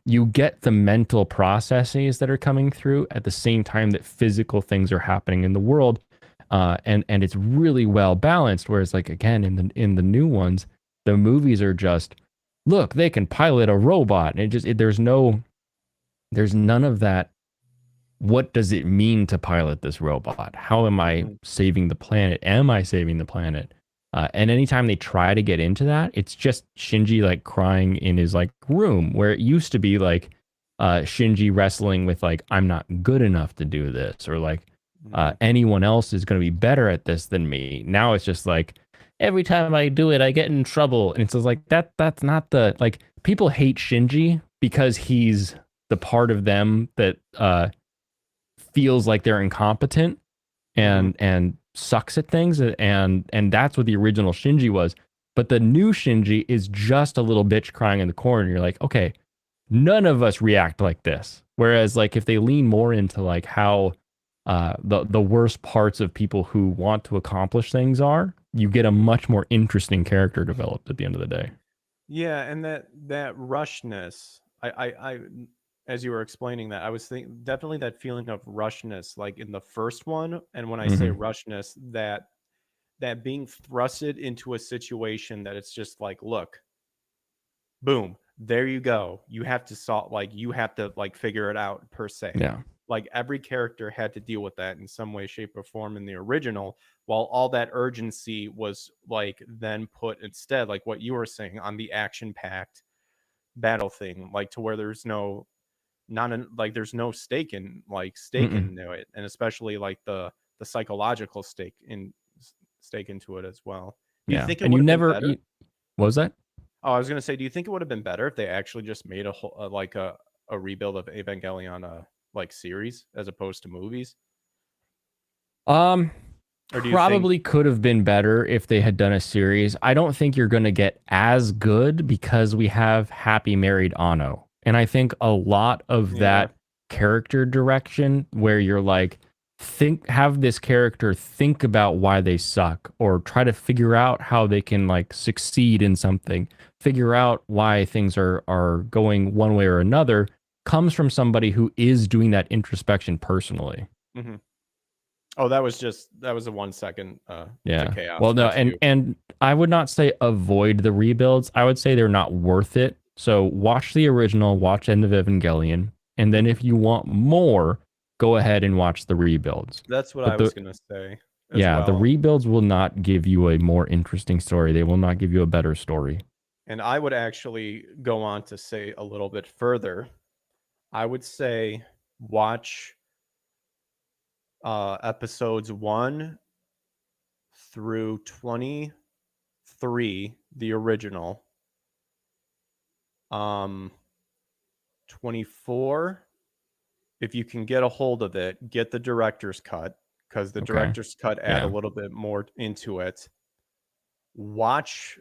You get the mental processes that are coming through at the same time that physical things are happening in the world, and it's really well balanced. Whereas, like again, in the new ones, the movies are just look, they can pilot a robot, and there's none of that. What does it mean to pilot this robot? How am I Mhm. saving the planet? Am I saving the planet? And anytime they try to get into that, it's just Shinji like crying in his like room, where it used to be like Shinji wrestling with like I'm not good enough to do this, or like Mhm. anyone else is going to be better at this than me. Now it's just like every time I do it, I get in trouble, and it's just like that's not the like people hate Shinji because he's the part of them that feels like they're incompetent Mhm. and sucks at things, and that's what the original Shinji was. But the new Shinji is just a little bitch crying in the corner. You're like, okay, none of us react like this. Whereas like if they lean more into like how the worst parts of people who want to accomplish things are, you get a much more interesting character developed at the end of the day. Yeah, and that rushness. As you were explaining that, I was thinking definitely that feeling of rushness, like in the first one. And when I say Hmm. rushness, that being thrusted into a situation that it's just like, look, boom, there you go. You have to solve, like you have to like figure it out per se. Yeah. Like every character had to deal with that in some way, shape, or form in the original, while all that urgency was like then put instead, like what you were saying, on the action-packed battle thing, like to where there's no not an, like there's no stake Mm-mm. into it, and especially like the psychological stake into it as well. Do you Yeah, think it and would you have been never. better? What was that? Oh, I was gonna say, do you think it would have been better if they actually just made a whole like a rebuild of Evangelion like series as opposed to movies? Um, Or do you think Probably could have been better if they had done a series. I don't think you're going to get as good because we have Happy Married Anno. And I think a lot of yeah. that character direction where you're like have this character think about why they suck or try to figure out how they can like succeed in something, figure out why things are going one way or another comes from somebody who is doing that introspection personally. Mhm. Oh, that was a 1 second to Yeah. chaos. Well, no, That's and you. and I would not say avoid the rebuilds. I would say they're not worth it. So watch the original, watch End of Evangelion, and then Mhm. if you want more, go ahead and watch the rebuilds. That's what I But was gonna say as the well. rebuilds will not give you a more interesting story. They will not give you a better story. And I would actually go on to say a little bit further. I would say watch episodes 1 through 23, the original. 24, if you can get a hold of it, get the director's cut, because the Okay. director's cut add a Yeah. little bit more into it. Watch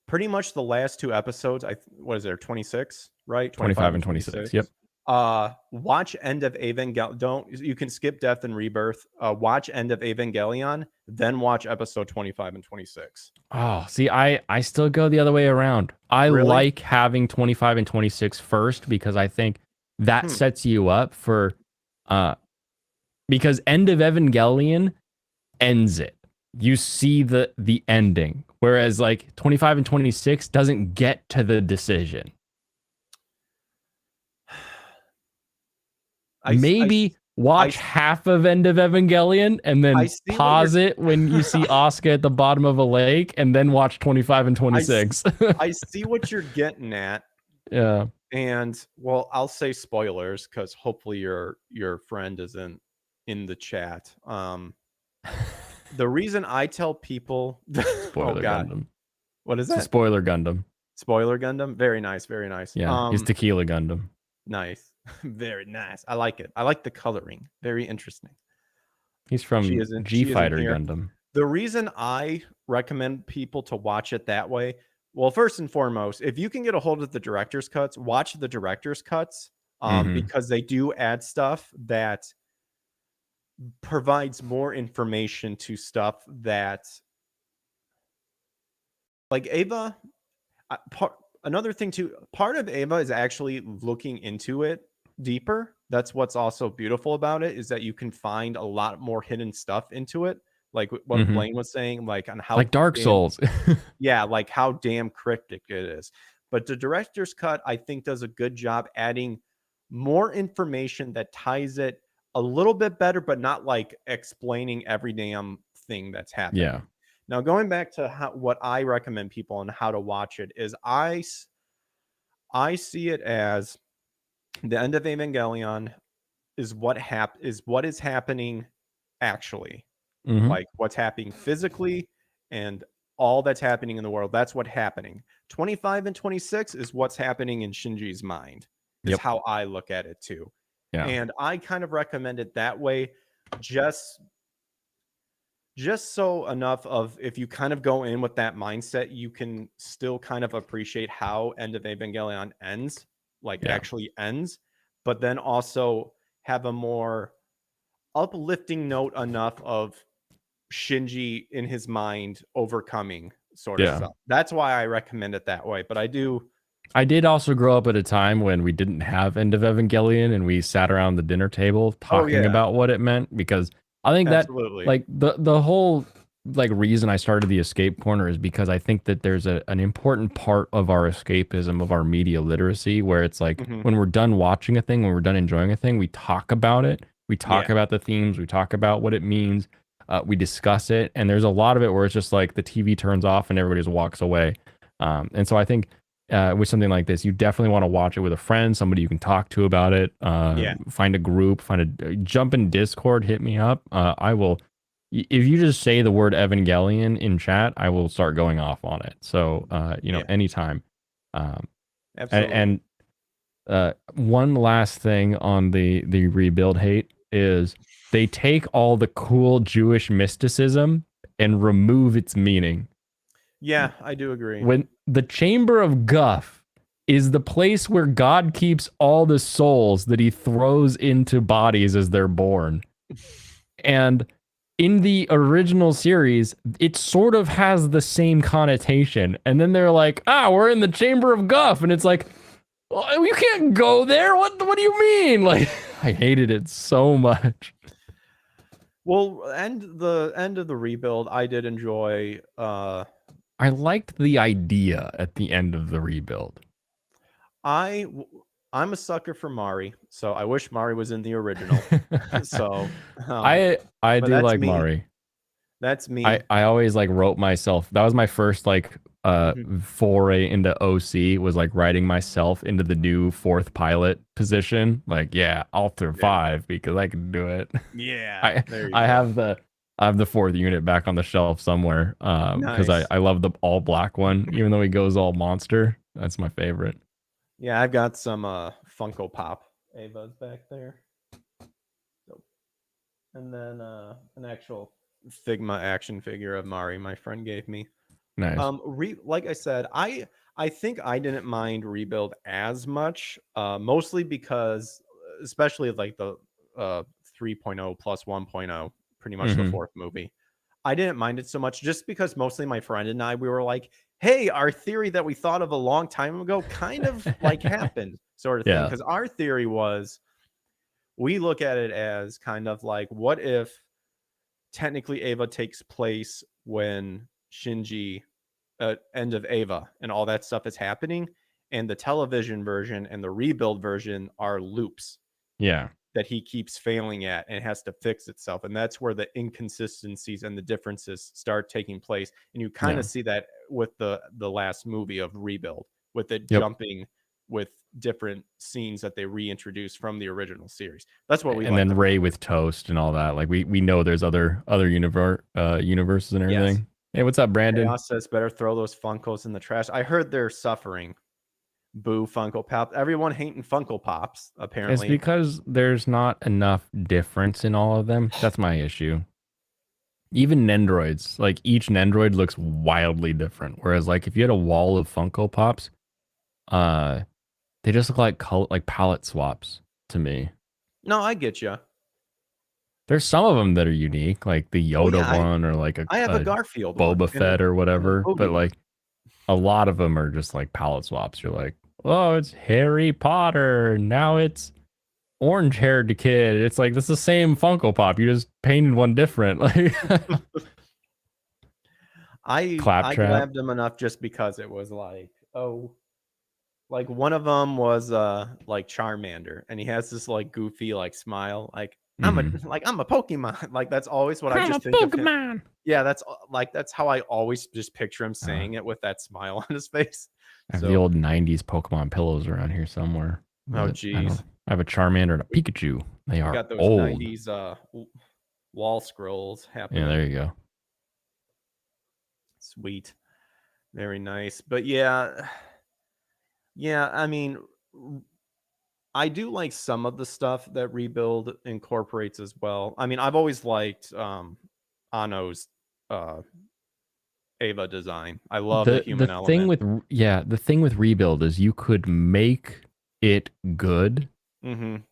pretty much the last 2 episodes. What is there, 26, right? 25 25 and and 26. Yep. 26. Watch End of Evangelion. Don't You can skip Death and Rebirth. Watch End of Evangelion, then watch episode 25 and 26. Oh, see, I still go the other way around. I Really? like having 25 and 26 first because I think that Hmm. sets you up for uh because End of Evangelion ends it. You see the ending. Whereas like 25 and 26 doesn't get to the decision. I s- I s- Maybe I watch s- half of End of Evangelion and I then see what you're pause it when you see Asuka at the bottom of a lake and then watch 25 and I s- 26. I see what you're getting at. Yeah. And well, I'll say spoilers because hopefully your friend isn't in the chat. The reason I tell people, oh Spoiler god, Gundam. what is It's a that? spoiler Gundam. Spoiler Gundam? Very nice, very nice. Yeah, he's Tequila Gundam. Nice. Very nice. I like it. I like the coloring. Very interesting. He's She from isn't G she isn't Fighter here. Gundam. The reason I recommend people to watch it that way, well, first and foremost, if you can get a hold of the director's cuts, watch the director's cuts, Mm-hmm. because they do add stuff that provides more information to stuff that, like Ava. Another thing too, part of Ava is actually looking into it deeper. That's what's also beautiful about it, is that you can find a lot more hidden stuff into it, like what Mm-hmm. Blaine was saying, like on how Like Dark damn, Souls. yeah, like how damn cryptic it is. But the director's cut, I think, does a good job adding more information that ties it a little bit better, but not like explaining every damn thing that's Yeah. happening. Now, going back to what I recommend people and how to watch it is, I see it as the end of Evangelion is what is happening actually, Mm-hmm. like what's happening physically and all that's happening in the world. That's what's happening. 25 and 26 is what's happening in Shinji's mind, is Yep. how I look at it too. Yeah. And I kind of recommend it that way, just so enough of, if you kind of go in with that mindset, you can still kind of appreciate how End of Evangelion ends, like Yeah. actually ends, but then also have a more uplifting note enough of Shinji in his mind overcoming sort of Yeah. stuff. That's why I recommend it that way. But I did also grow up at a time when we didn't have End of Evangelion and we sat around the dinner table oh talking yeah, about what it meant because I think that absolutely. like the whole like reason I started the escape corner is because I think that there's an important part of our escapism of our media literacy where it's like Hmm. when we're done watching a thing, when we're done enjoying a thing, we talk about it. We talk Yeah. about the themes, we talk about what it means, we discuss it, and there's a lot of it where it's just like the TV turns off and everybody just walks away. And so I think with something like this, you definitely want to watch it with a friend, somebody you can talk to about it. Yeah. Find a group, jump in Discord, hit me up. I will. If you just say the word Evangelion in chat, I will start going off on it. So, Yeah. anytime. Um, Absolutely. and one last thing on the rebuild hate is they take all the cool Jewish mysticism and remove its meaning. Yeah, I do agree. When the Chamber of Guff is the place where God keeps all the souls that he throws into bodies as they're born. And in the original series, it sort of has the same connotation. And then they're like, we're in the Chamber of Guff. And it's like, well, you can't go there. What do you mean? Like, I hated it so much. Well, the end of the rebuild, I did enjoy. I liked the idea at the end of the rebuild. I'm a sucker for Mari, so I wish Mari was in the original. So, I but do that's like me. Mari. That's me. I always like wrote myself. That was my first like Mhm. foray into OC was like writing myself into the new fourth pilot position. Like, yeah, I'll Yeah. survive because I can do it. Yeah. I There you I go. have the fourth unit back on the shelf somewhere. Because Nice. I love the all black one, even though he goes all monster. That's my favorite. Yeah, I've got some Funko Pop Avas back there. So, and then an actual Figma action figure of Mari my friend gave me. Nice. Like I said, I think I didn't mind Rebuild as much, mostly because especially like the 3.0 plus 1.0, pretty much the Mm-hmm. fourth movie. I didn't mind it so much just because mostly my friend and I we were like, "Hey, our theory that we thought of a long time ago kind of like happened." Sort of thing, Yeah. because our theory was we look at it as kind of like what if technically Ava takes place when Shinji end of Ava and all that stuff is happening, and the television version and the rebuild version are loops Yeah. that he keeps failing at and has to fix itself, and that's where the inconsistencies and the differences start taking place. And you kind Yeah. of see that with the last movie of Rebuild, with it Yep. jumping with different scenes that they reintroduced from the original series. That's what we And liked then about Ray Rebuild. with Toast and all that. Like we know there's other universes and Yes. everything. Hey, what's up, Brandon? Chaos says better throw those Funkos in the trash. I heard they're suffering. Boo Funko Pop. Everyone hating Funko Pops, It's apparently. because there's not enough difference in all of them. That's my issue. Even Nendroids, like each Nendroid looks wildly different. Whereas like if you had a wall of Funko Pops, uh they just look like like palette swaps to me. No, I get you. There's some of them that are unique, like the Oh Yoda yeah, one or like I have a a Garfield one Boba Fett or and an whatever. Obi But one. like a lot of them are just like palette swaps. You're like, oh, it's Harry Potter. Now it's orange haired kid. It's like that's the same Funko Pop. You just painted one different. Like I Claptrap. grabbed them enough just because it was like, oh, like one of them was like Charmander, and he has this like goofy like smile, like Hmm. I'm a Pokemon. Like that's always what I I'm a just think of him. Pokemon. Yeah, that's like that's how I always just picture him Uh, saying it with that smile on his face. I have the So, old '90s Pokemon pillows around here somewhere, oh but I don't. geez, I have a Charmander and a Pikachu. They we are got those old. '90s wall scrolls Yeah, happening. there you go. Sweet. Very nice. But yeah, yeah, I mean, I do like some of the stuff that Rebuild incorporates as well. I mean, I've always liked Ano's uh Ava design. I love the The human thing element. with the thing with Rebuild is you could make it good Mhm.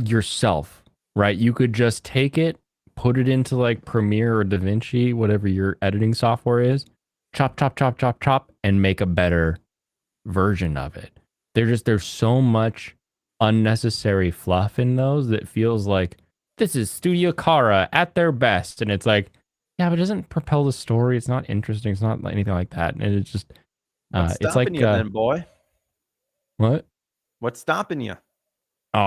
yourself, right? You could just take it, put it into like Premiere or DaVinci, whatever your editing software is, chop, chop, chop, chop, chop, and make a better version of it. There's so much unnecessary fluff in those that feels like this is Studio Kara at their best, and it's like Yeah, but it doesn't propel the story. It's not interesting. It's not anything like that. And it's just, What's it's stopping like, you then, boy? what? What's stopping you? Oh,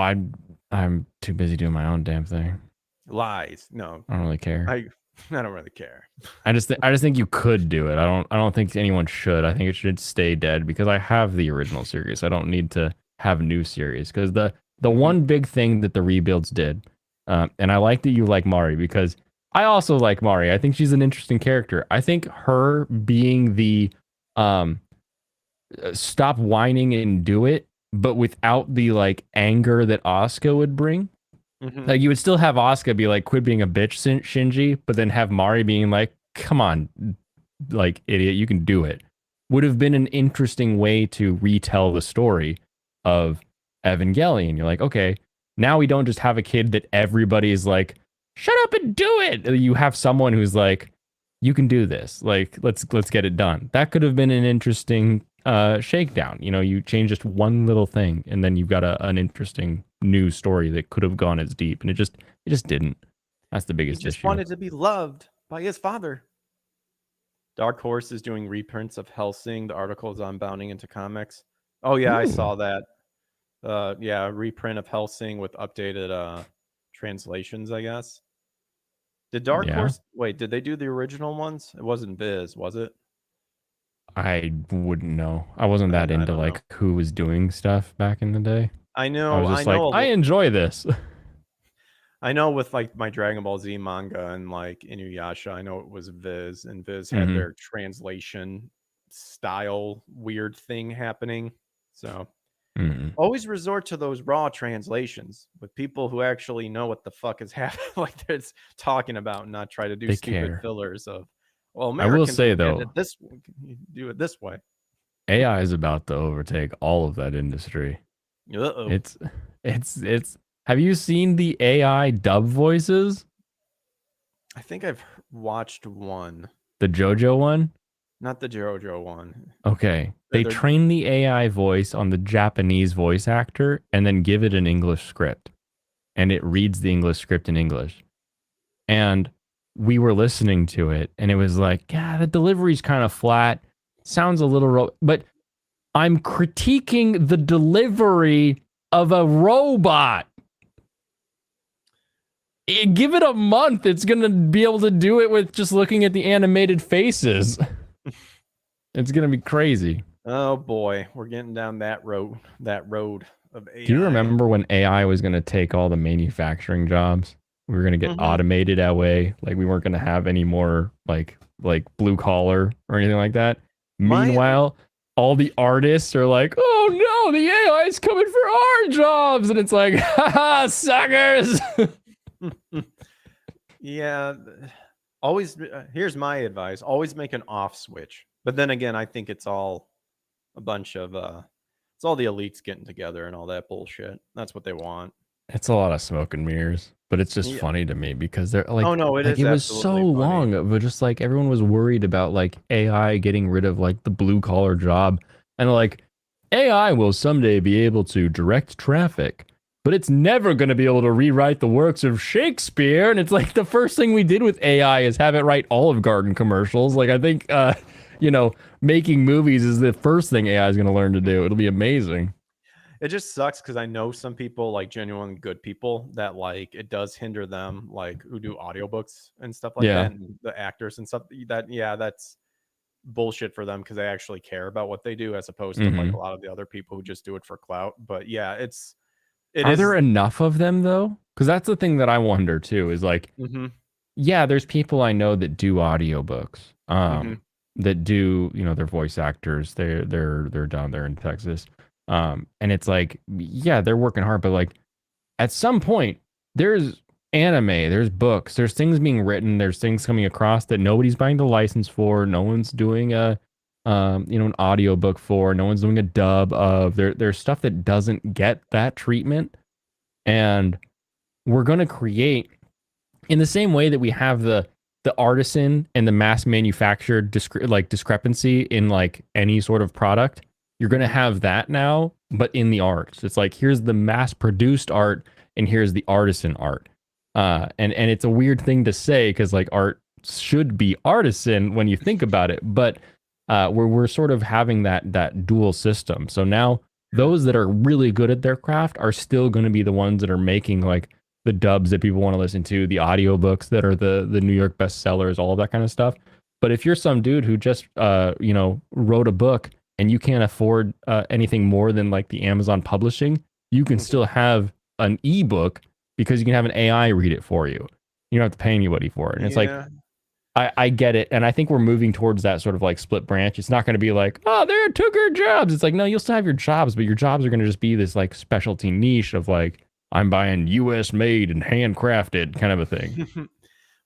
I'm too busy doing my own damn thing. Lies. No, I don't really care. I I don't really care. I just think you could do it. I don't think anyone should. I think it should stay dead because I have the original series. I don't need to have new series because the Mhm. one big thing that the rebuilds did, and I like that you like Mari because I also like Mari. I think she's an interesting character. I think her being the um stop whining and do it, but without the like anger that Asuka would bring. Mhm. Like you would still have Asuka be like, "Quit being a bitch, Shinji," but then have Mari being like, "Come on, like idiot, you can do it." Would have been an interesting way to retell the story of Evangelion. You're like, okay, now we don't just have a kid that everybody is like, "Shut up and do it." You have someone who's like, "You can do this. Like, let's get it done." That could have been an interesting shakedown. You know, you change just one little thing, and then you've got an interesting new story that could have gone as deep, and it just didn't. That's the He biggest just issue. wanted to be loved by his father. Dark Horse is doing reprints of Hellsing. The article is on Bounding into Comics. Oh yeah, I Ooh, saw that. Yeah, reprint of Hellsing with updated translations, I guess. Did Dark yeah. Horse wait, did they do the original ones? It wasn't Viz, was it? I wouldn't know. I wasn't that I into don't know. like who was doing stuff back in the day. I I know was I just like, know I enjoy this. I know with like my Dragon Ball Z manga and like Inuyasha, I know it was Viz, and Viz had hmm their translation style weird thing happening. So hmm always resort to those raw translations with people who actually know what the fuck is happening, like it's talking about, and not try to do They stupid care. fillers of, well, I will Americans say were getting though, it this, you do it this way. AI is about to overtake all of that industry. Uh-oh. It's it's have you seen the AI dub voices? I think I've watched one, The JoJo one? not the JoJo one. Okay. They They're train the AI voice on the Japanese voice actor and then give it an English script. And it reads the English script in English. And we were listening to it and it was like, yeah, the delivery's kind of flat. Sounds a little but I'm critiquing the delivery of a robot. Give it a month, it's going to be able to do it with just looking at the animated faces. It's going to be crazy. Oh boy, we're getting down that road of Do you AI. remember when AI was going to take all the manufacturing jobs? We were going to get Mhm. automated that way. Like we weren't going to have any more like blue collar or anything like that. My Meanwhile, all the artists are like, "Oh no, the AI is coming for our jobs," and it's like, "Haha, suckers!" yeah, always here's my advice, always make an off switch. But then again, I think it's all a bunch of it's all the elites getting together and all that bullshit. That's what they want. It's a lot of smoke and mirrors, but it's just Yeah. funny to me because they're Oh no, it like is it was so absolutely funny. long, but just like everyone was worried about like AI getting rid of like the blue collar job, and like AI will someday be able to direct traffic, but it's never going to be able to rewrite the works of Shakespeare. And it's like the first thing we did with AI is have it write Olive Garden commercials. Like I think, you know, making movies is the first thing AI is going to learn to do. It'll be amazing. It just sucks because I know some people, like genuine good people, that like it does hinder them, like who do audiobooks and stuff like Yeah. that, and the actors and stuff. That yeah, that's bullshit for them because they actually care about what they do, as opposed to like a hmm lot of the other people who just do it for clout. But yeah, it Are there is. enough of them though? Because that's the thing that I wonder too. Is like, Mm-hmm, yeah, there's people I know that do audiobooks, mm-hmm. that do, you know, they're voice actors. They're down there in Texas, and it's like, yeah, they're working hard, but like at some point, there's anime, there's books, there's things being written, there's things coming across that nobody's buying the license for. No one's doing a, you know, an audiobook for. No one's doing a dub of. There's stuff that doesn't get that treatment, and we're gonna create in the same way that we have the artisan and the mass manufactured discrepancy in like any sort of product. You're going to Mm-hmm. have that now, but in the arts. It's like here's the mass produced art and here's the artisan art. And it's a weird thing to say because like art should be artisan when you think about it, but we're sort of having that dual system. So now those that are really good at their craft are still going to be the ones that are making like the dubs that people want to listen to, the audiobooks that are the New York bestsellers, all of that kind of stuff. But if you're some dude who just wrote a book and you can't afford anything more than like the Amazon publishing, you can still have an ebook because you can have an AI read it for you. You don't have to pay anybody for it. And it's like, Yeah. I get it. And I think we're moving towards that sort of like split branch. It's not going to be like, oh, they took our jobs. It's like, no, you'll still have your jobs, but your jobs are going to just be this like specialty niche of like, I'm buying US made and handcrafted kind of a thing.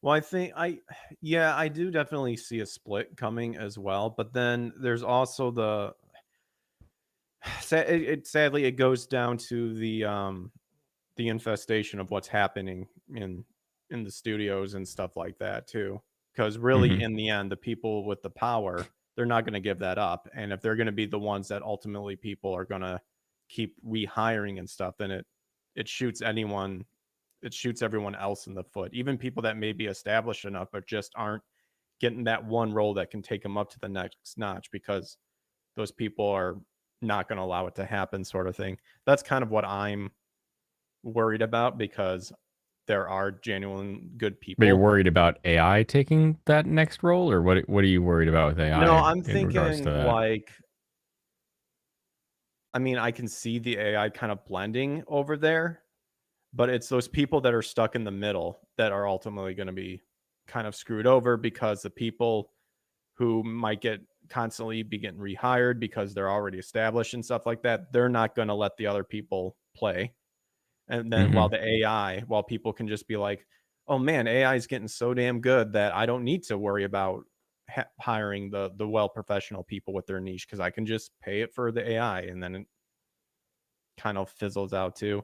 Well, I do definitely see a split coming as well, but then there's also sadly it goes down to the infestation of what's happening in the studios and stuff like that too. Because really, Hmm. in the end, the people with the power, they're not going to give that up, and if they're going to be the ones that ultimately people are going to keep rehiring and stuff, then it shoots anyone it shoots everyone else in the foot. Even people that may be established enough but just aren't getting that one role that can take them up to the next notch because those people are not going to allow it to happen, sort of thing. That's kind of what I'm worried about because there are genuine good But you're people. worried about AI taking that next role, or what are you worried about with No, AI I'm in regards to thinking that? like, I mean, I can see the AI kind of blending over there, but it's those people that are stuck in the middle that are ultimately going to be kind of screwed over because the people who might get constantly be getting rehired because they're already established and stuff like that, they're not going to let the other people play. And then Hmm. while people can just be like, oh man, AI is getting so damn good that I don't need to worry about hiring the well professional people with their niche because I can just pay it for the AI, and then it kind of fizzles out too.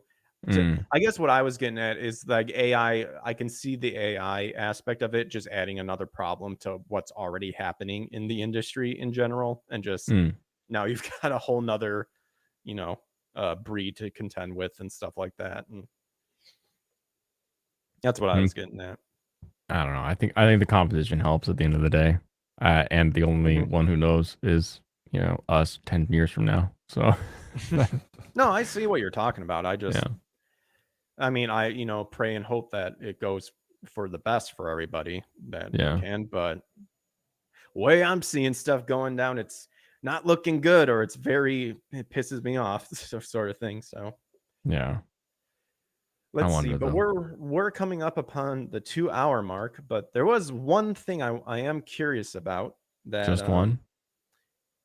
So Mm. I guess what I was getting at is like AI. I can see the AI aspect of it just adding another problem to what's already happening in the industry in general, and just Mm. now you've got a whole nother, you know, breed to contend with and stuff like that. And that's what I Mm. was getting at. I don't know. I think the competition helps at the end of the day, and the only Mhm. one who knows is us 10 years from now. So No, I see what you're talking about. yeah, I mean, pray and hope that it goes for the best for everybody that it yeah, can. But way I'm seeing stuff going down, it's not looking good, or it pisses me off, sort of thing. So yeah. I let's see. wonder But though. we're coming up upon the 2 hour mark. But there was one thing I am curious about that Just one,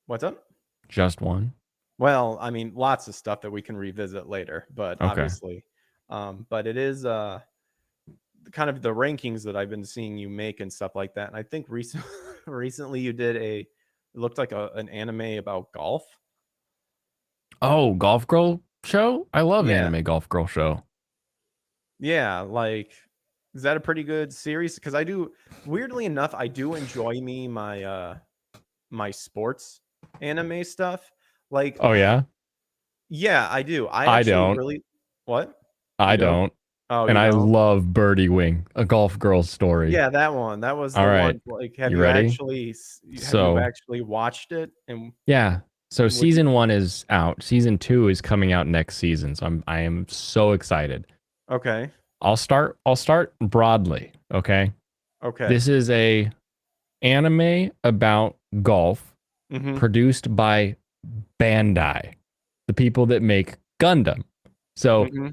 what's up? just one. Well, I mean, lots of stuff that we can revisit later, but Okay. obviously, but it is kind of the rankings that I've been seeing you make and stuff like that. And I think recently you did it looked like an anime about golf. Oh, Golf Girl show. I love Yeah, anime Golf Girl show. yeah. Like, is that a pretty good series? Because I do, weirdly enough, I do enjoy my sports anime stuff. Like, Oh yeah, yeah, I do. I I actually don't. really what I you don't? don't. Oh, And you I don't? love Birdie Wing, a golf girl story. Yeah, that one. That was All the right, one. Like, you ready? have you So actually watched it? And yeah. So what do you? season 1 is out. Season 2 is coming out next season. So I am so excited. Okay, I'll start broadly, okay? okay. This is a anime about golf Mm-hmm. produced by Bandai, the people that make Gundam. So Mm-hmm.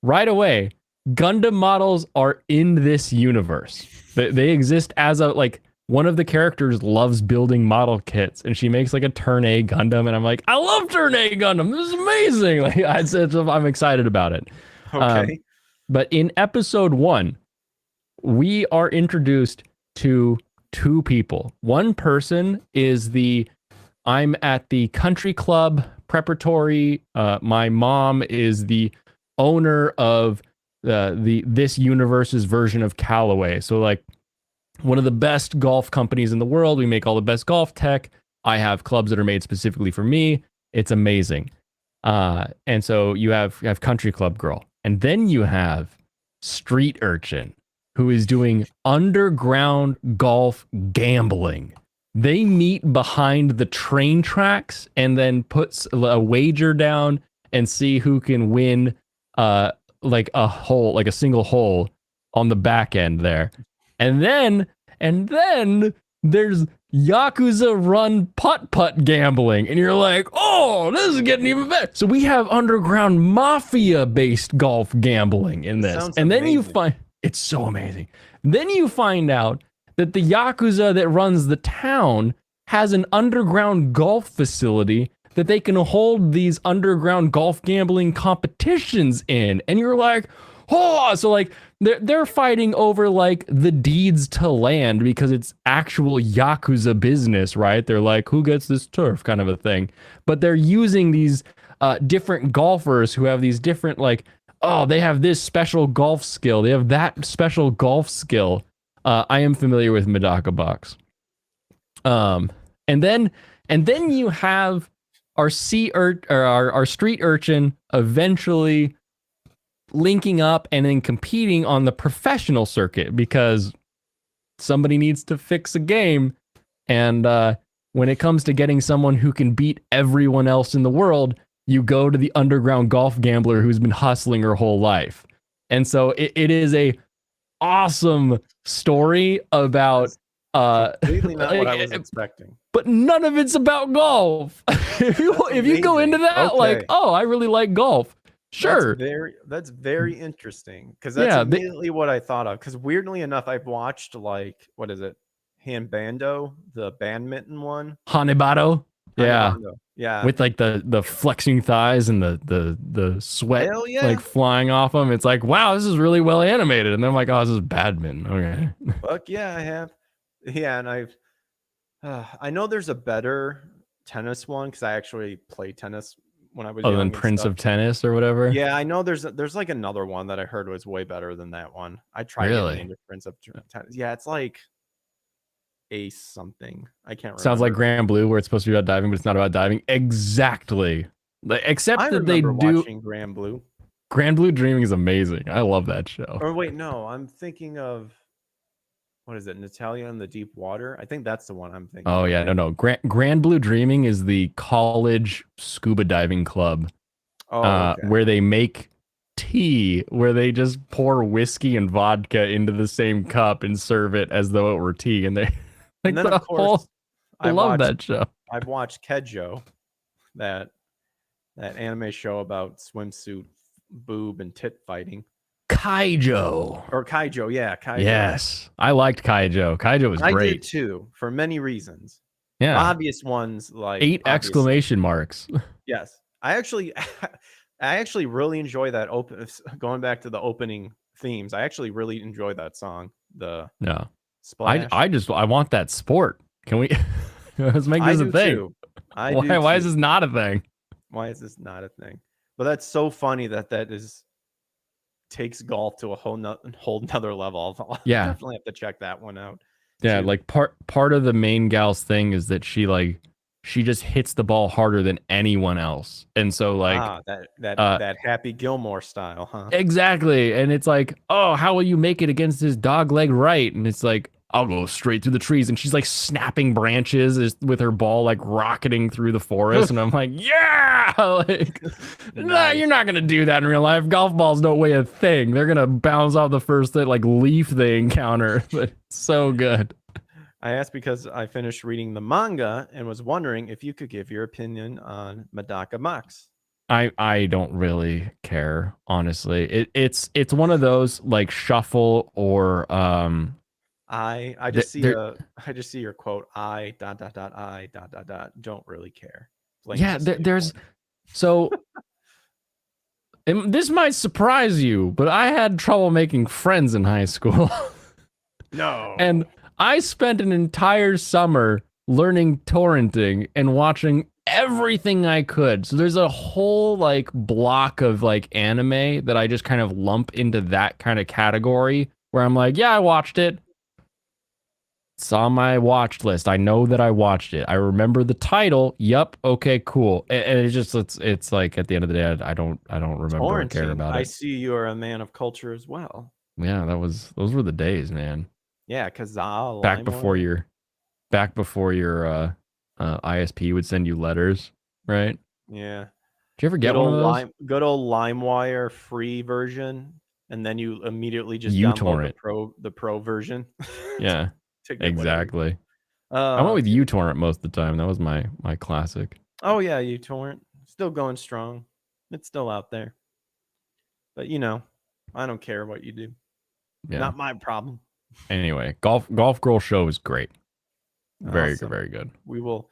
right away, Gundam models are in this universe. They exist as a like one of the characters loves building model kits, and she makes like a Turn A Gundam, and I'm like, I love Turn A Gundam. This is amazing. Like I'm excited about it. Um, Okay. but in episode 1, we are introduced to two people. One person is the I'm at the country club preparatory. My mom is the owner of the this universe's version of Callaway. So like one of the best golf companies in the world. We make all the best golf tech. I have clubs that are made specifically for me. It's amazing. And so you have country club girl, and then you have street urchin. who is doing underground golf gambling. They meet behind the train tracks and then puts a wager down and see who can win like a hole, like a single hole on the back end there. And then there's Yakuza run putt gambling. And you're like, oh, this is getting even better. So we have underground mafia based golf gambling in this. Sounds And then amazing. you find it's so amazing. Then you find out that the Yakuza that runs the town has an underground golf facility that they can hold these underground golf gambling competitions in. And you're like, oh, so like they're fighting over like the deeds to land because it's actual Yakuza business, right? They're like, who gets this turf kind of a thing. But they're using these different golfers who have these different like, oh, they have this special golf skill. They have that special golf skill. I am familiar with Medaka Box. And then you have our our street urchin eventually linking up and then competing on the professional circuit because somebody needs to fix a game. And when it comes to getting someone who can beat everyone else in the world, you go to the underground golf gambler who's been hustling her whole life. And so it is a awesome story about completely not what I was expecting. But none of it's about golf. if you go into that okay. like, oh, I really like golf. Sure. That's very interesting because that's immediately what I thought of. Because weirdly enough, I've watched like, what is it? Hanbando, the badminton one. Hanebado. Yeah. Hanebando. Yeah. With like the flexing thighs and the sweat like flying off them. It's like, wow, this is really well animated. And then I'm like, oh, this is badminton. Okay. Fuck yeah, I have. Yeah, and I know there's a better tennis one because I actually played tennis when I was young. Than Prince of Tennis or whatever. Yeah, I know there's like another one that I heard was way better than that one. I tried getting into Prince of Tennis. Yeah, it's like Ace something. I can't remember. Sounds like Grand Blue, where it's supposed to be about diving, but it's not about diving. Exactly. Except that they do. Watching Grand Blue. Grand Blue Dreaming is amazing. I love that show. Or wait, no, I'm thinking of. What is it? Natalia in the Deep Water? I think that's the one I'm thinking. Oh, yeah. No. Grand Blue Dreaming is the college scuba diving club where they make tea, where they just pour whiskey and vodka into the same cup and serve it as though it were tea. And they, like, and then, of course, I love that show. I've watched Kejo, that anime show about swimsuit, boob, and tit fighting. Kaijo, yeah, Kaijo. Yes, I liked Kaijo. Kaijo was great. I did too, for many reasons. Yeah, obvious ones like 8 exclamation marks. Yes, I actually really enjoy that going back to the opening themes. I actually really enjoy that song. Splash. I want that sport. Can we let's make this a thing? Why is this not a thing? Why is this not a thing? But that's so funny that takes golf to a whole nother level. I'll definitely have to check that one out. Yeah, too. Like part of the main gal's thing is that she just hits the ball harder than anyone else. And so like that Happy Gilmore style, huh? Exactly. And it's like, oh, how will you make it against his dog leg right? And it's like, I'll go straight through the trees. And she's like snapping branches with her ball like rocketing through the forest. And I'm like, yeah, like nah, you're not gonna do that in real life. Golf balls don't weigh a thing. They're gonna bounce off the first like leaf they encounter. But it's so good. I asked because I finished reading the manga and was wondering if you could give your opinion on Medaka Max. I don't really care, honestly. It's one of those like shuffle or I just see your quote. I ... don't really care. Yeah, there's so. This might surprise you, but I had trouble making friends in high school. No. And I spent an entire summer learning torrenting and watching everything I could. So there's a whole like block of like anime that I just kind of lump into that kind of category where I'm like, yeah, I watched it. It's on my watch list. I know that I watched it. I remember the title. Yup. Okay, cool. And it's like at the end of the day, I don't remember or care about it. I see you're a man of culture as well. Yeah, those were the days, man. Yeah, Kazaa, Back before LimeWire. your ISP would send you letters, right? Yeah. Did you ever get one of those? Good old LimeWire free version, and then you immediately just download uTorrent. the pro version Yeah, to get whatever. exactly. I went with Dude. uTorrent most of the time. That was my classic. Oh yeah, uTorrent still going strong. It's still out there, but I don't care what you do. Yeah. Not my problem. Anyway, Golf Girl show is great. Very Awesome. very good. We will.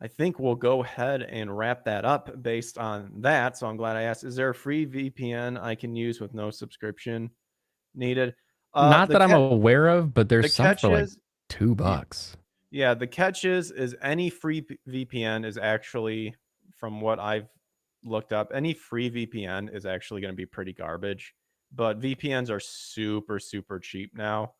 I think we'll go ahead and wrap that up based on that. So I'm glad I asked. Is there a free VPN I can use with no subscription needed? Not The that I'm aware of, but there's the some catch for like is, yeah, $2. yeah. The catch is any free VPN is actually, from what I've looked up, any free VPN is actually going to be pretty garbage. But VPNs are super super cheap now.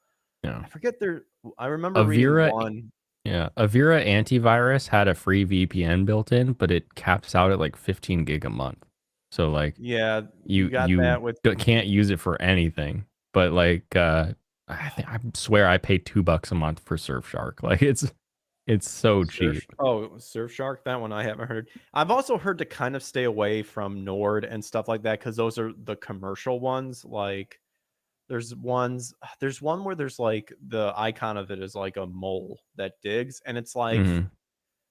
Yeah. I forget their. I remember reading Avira one. Yeah, Avira antivirus had a free VPN built in, but it caps out at like 15 gig a month. So like Yeah, you got you that with. can't use it for anything. But like I swear I pay $2 a month for Surfshark. Like it's so cheap. Surfshark, that one I haven't heard. I've also heard to kind of stay away from Nord and stuff like that because those are the commercial ones. Like there's one where there's like the icon of it is like a mole that digs, and it's Hmm.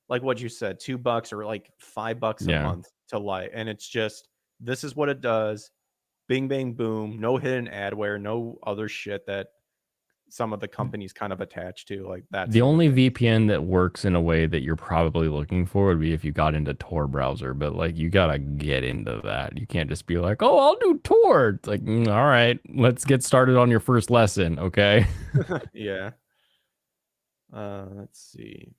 like what you said, $2 or like $5 a Yeah. month to light, and it's just this is what it does. Bing bang boom, no hidden adware, no other shit that some of the companies kind of attach to, like that The sort of only thing. VPN that works in a way that you're probably looking for would be if you got into Tor browser, but like you gotta get into that. You can't just be like, "Oh, I'll do Tor." It's like, all right, let's get started on your first lesson, okay? Yeah. Let's see.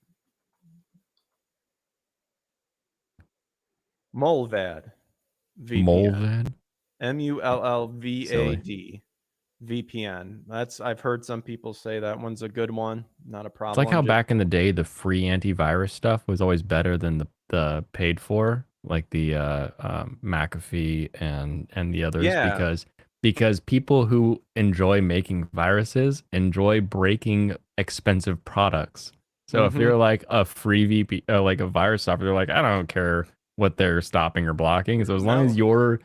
Mulvad VPN. Molvad, silly. MULLVAD VPN. I've heard some people say that one's a good one. Not a It's like problem. how Just back in the day the free antivirus stuff was always better than the paid for, like the McAfee and the others, yeah. because people who enjoy making viruses enjoy breaking expensive products. So if Mm-hmm. they're like a free VP, like a virus software, they're like, I don't care what they're stopping or blocking. So as long as No. your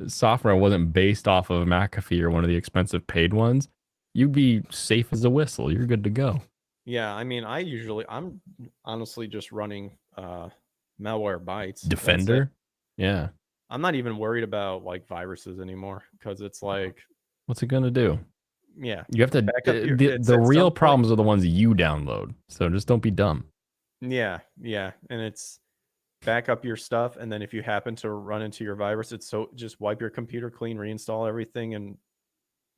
software wasn't based off of McAfee or one of the expensive paid ones, you'd be safe as a whistle. You're good to go. Yeah, I mean, I'm honestly just running malware bytes. That's it. Defender. Yeah. I'm not even worried about like viruses anymore because it's like, What's it gonna do? yeah, You have to. back up your it's The at real some point. problems are the ones you download. So just don't be dumb. Yeah, yeah. And it's back up your stuff, and then if you happen to run into your virus, it's so just wipe your computer clean, reinstall everything, and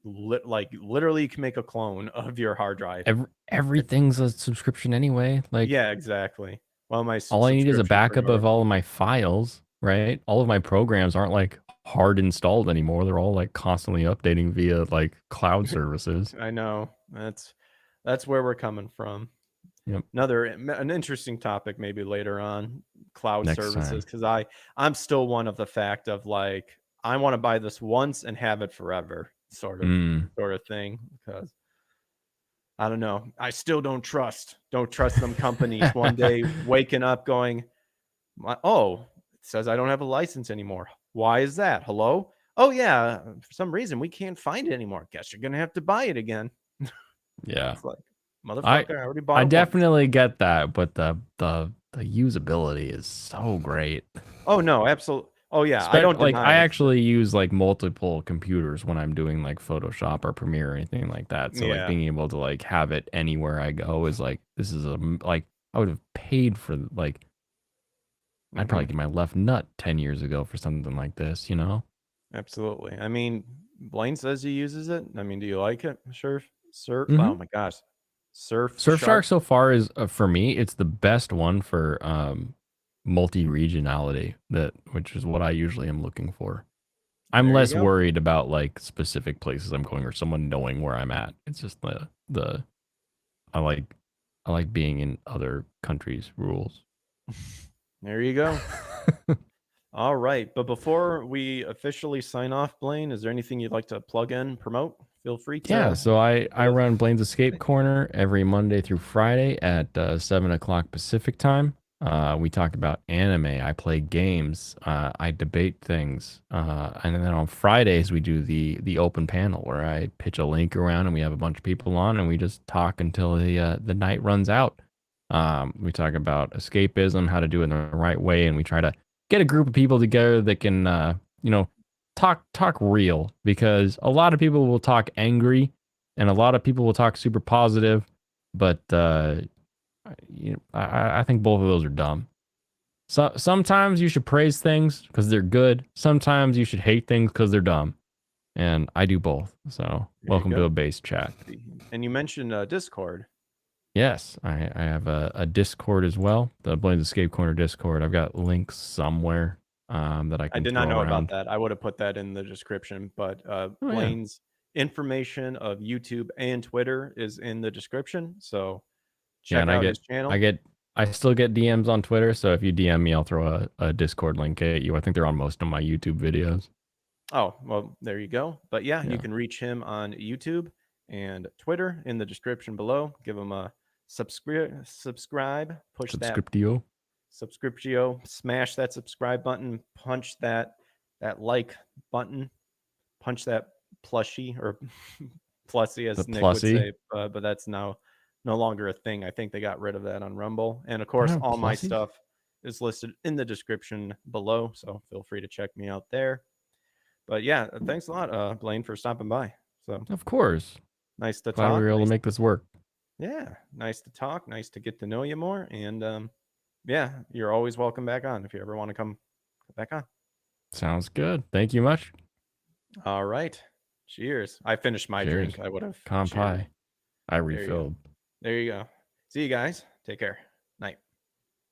literally you can make a clone of your hard drive. It's Everything's a subscription anyway. Like yeah, exactly. Well, my all I need is a subscription for backup of your all of my files. Right. All of my programs aren't like hard installed anymore. They're all like constantly updating via like cloud services. I know that's where we're coming from. Yep. An interesting topic maybe later on, cloud Next services, time. because I'm still one of the fact of like I want to buy this once and have it forever, Mm. sort of thing, because I don't know. I still don't trust them companies one day waking up going, oh, it says I don't have a license anymore. Why is that? Hello? Oh yeah, for some reason we can't find it anymore. Guess you're gonna have to buy it again. Yeah. It's like, I motherfucker, I already I bought it once. definitely get that, but the usability is so great. Oh no, absolutely. Oh yeah, I Especially don't like deny I it. actually use like multiple computers when I'm doing like Photoshop or Premiere or anything like that. So like Yeah. being able to like have it anywhere I go is like this is like I would have paid for like I'd Hmm. probably get my left nut 10 years ago for something like this, you know? Absolutely. I mean, Blaine says he uses it. I mean, do you like it? Sure. Surf. Oh Mhm. my gosh. Surf Surfshark Shark. so far is for me it's the best one for multi-regionality that which is what I usually am looking for. I'm There you less go. worried about like specific places I'm going or someone knowing where I'm at. It's just the I like I like being in other countries' rules. There you go. All right. But before we officially sign off, Blaine, is there anything you'd like to plug in, promote? Feel free Yeah, to so I live. run Blaine's Escape Corner every Monday through Friday at 7 o'clock Pacific time. We talk about anime. I play games. I debate things. And then on Fridays we do the open panel where I pitch a link around and we have a bunch of people on and we just talk until the night runs out. We talk about escapism, how to do it in the right way, and we try to get a group of people together that can you know talk real, because a lot of people will talk angry and a lot of people will talk super positive, but I think both of those are dumb. So sometimes you should praise things because they're good. Sometimes you should hate things because they're dumb. And I do both. So There you welcome to a go. base chat. And you mentioned Discord. Yes, I have a Discord as well, the Blaine's Escape Corner Discord. I've got links somewhere that I I can did not throw know about around. that. I would have put that in the description, but Oh yeah, Blaine's information of YouTube and Twitter is in the description. So yeah, check and out his I channel. get I still get DMs on Twitter. So if you DM me, I'll throw a Discord link at you. I think they're on most of my YouTube videos. Oh, well, there you go. But yeah, you Yeah, can reach him on YouTube and Twitter in the description below. Give him a subscribe, push that subscriptio. subscriptio, smash that subscribe button, punch that like button, punch that plushie or plussy The as Nick would plussy. say, but that's now no longer a thing. I think they got rid of that on Rumble. And of They don't course, have all my plussies? stuff is listed in the description below, so feel free to check me out there. But yeah, thanks a lot, Blaine, for stopping by. So Of course. nice to Glad we talk. were able to Nice, make this work. yeah, nice to talk. Nice to get to know you more. And yeah, you're always welcome back on if you ever want to come back on. Sounds good. Thank you much. All right. Cheers. I finished my Cheers. drink. I would have Comp cheered. high. I There you go. refilled. There you go. See you guys. Take care.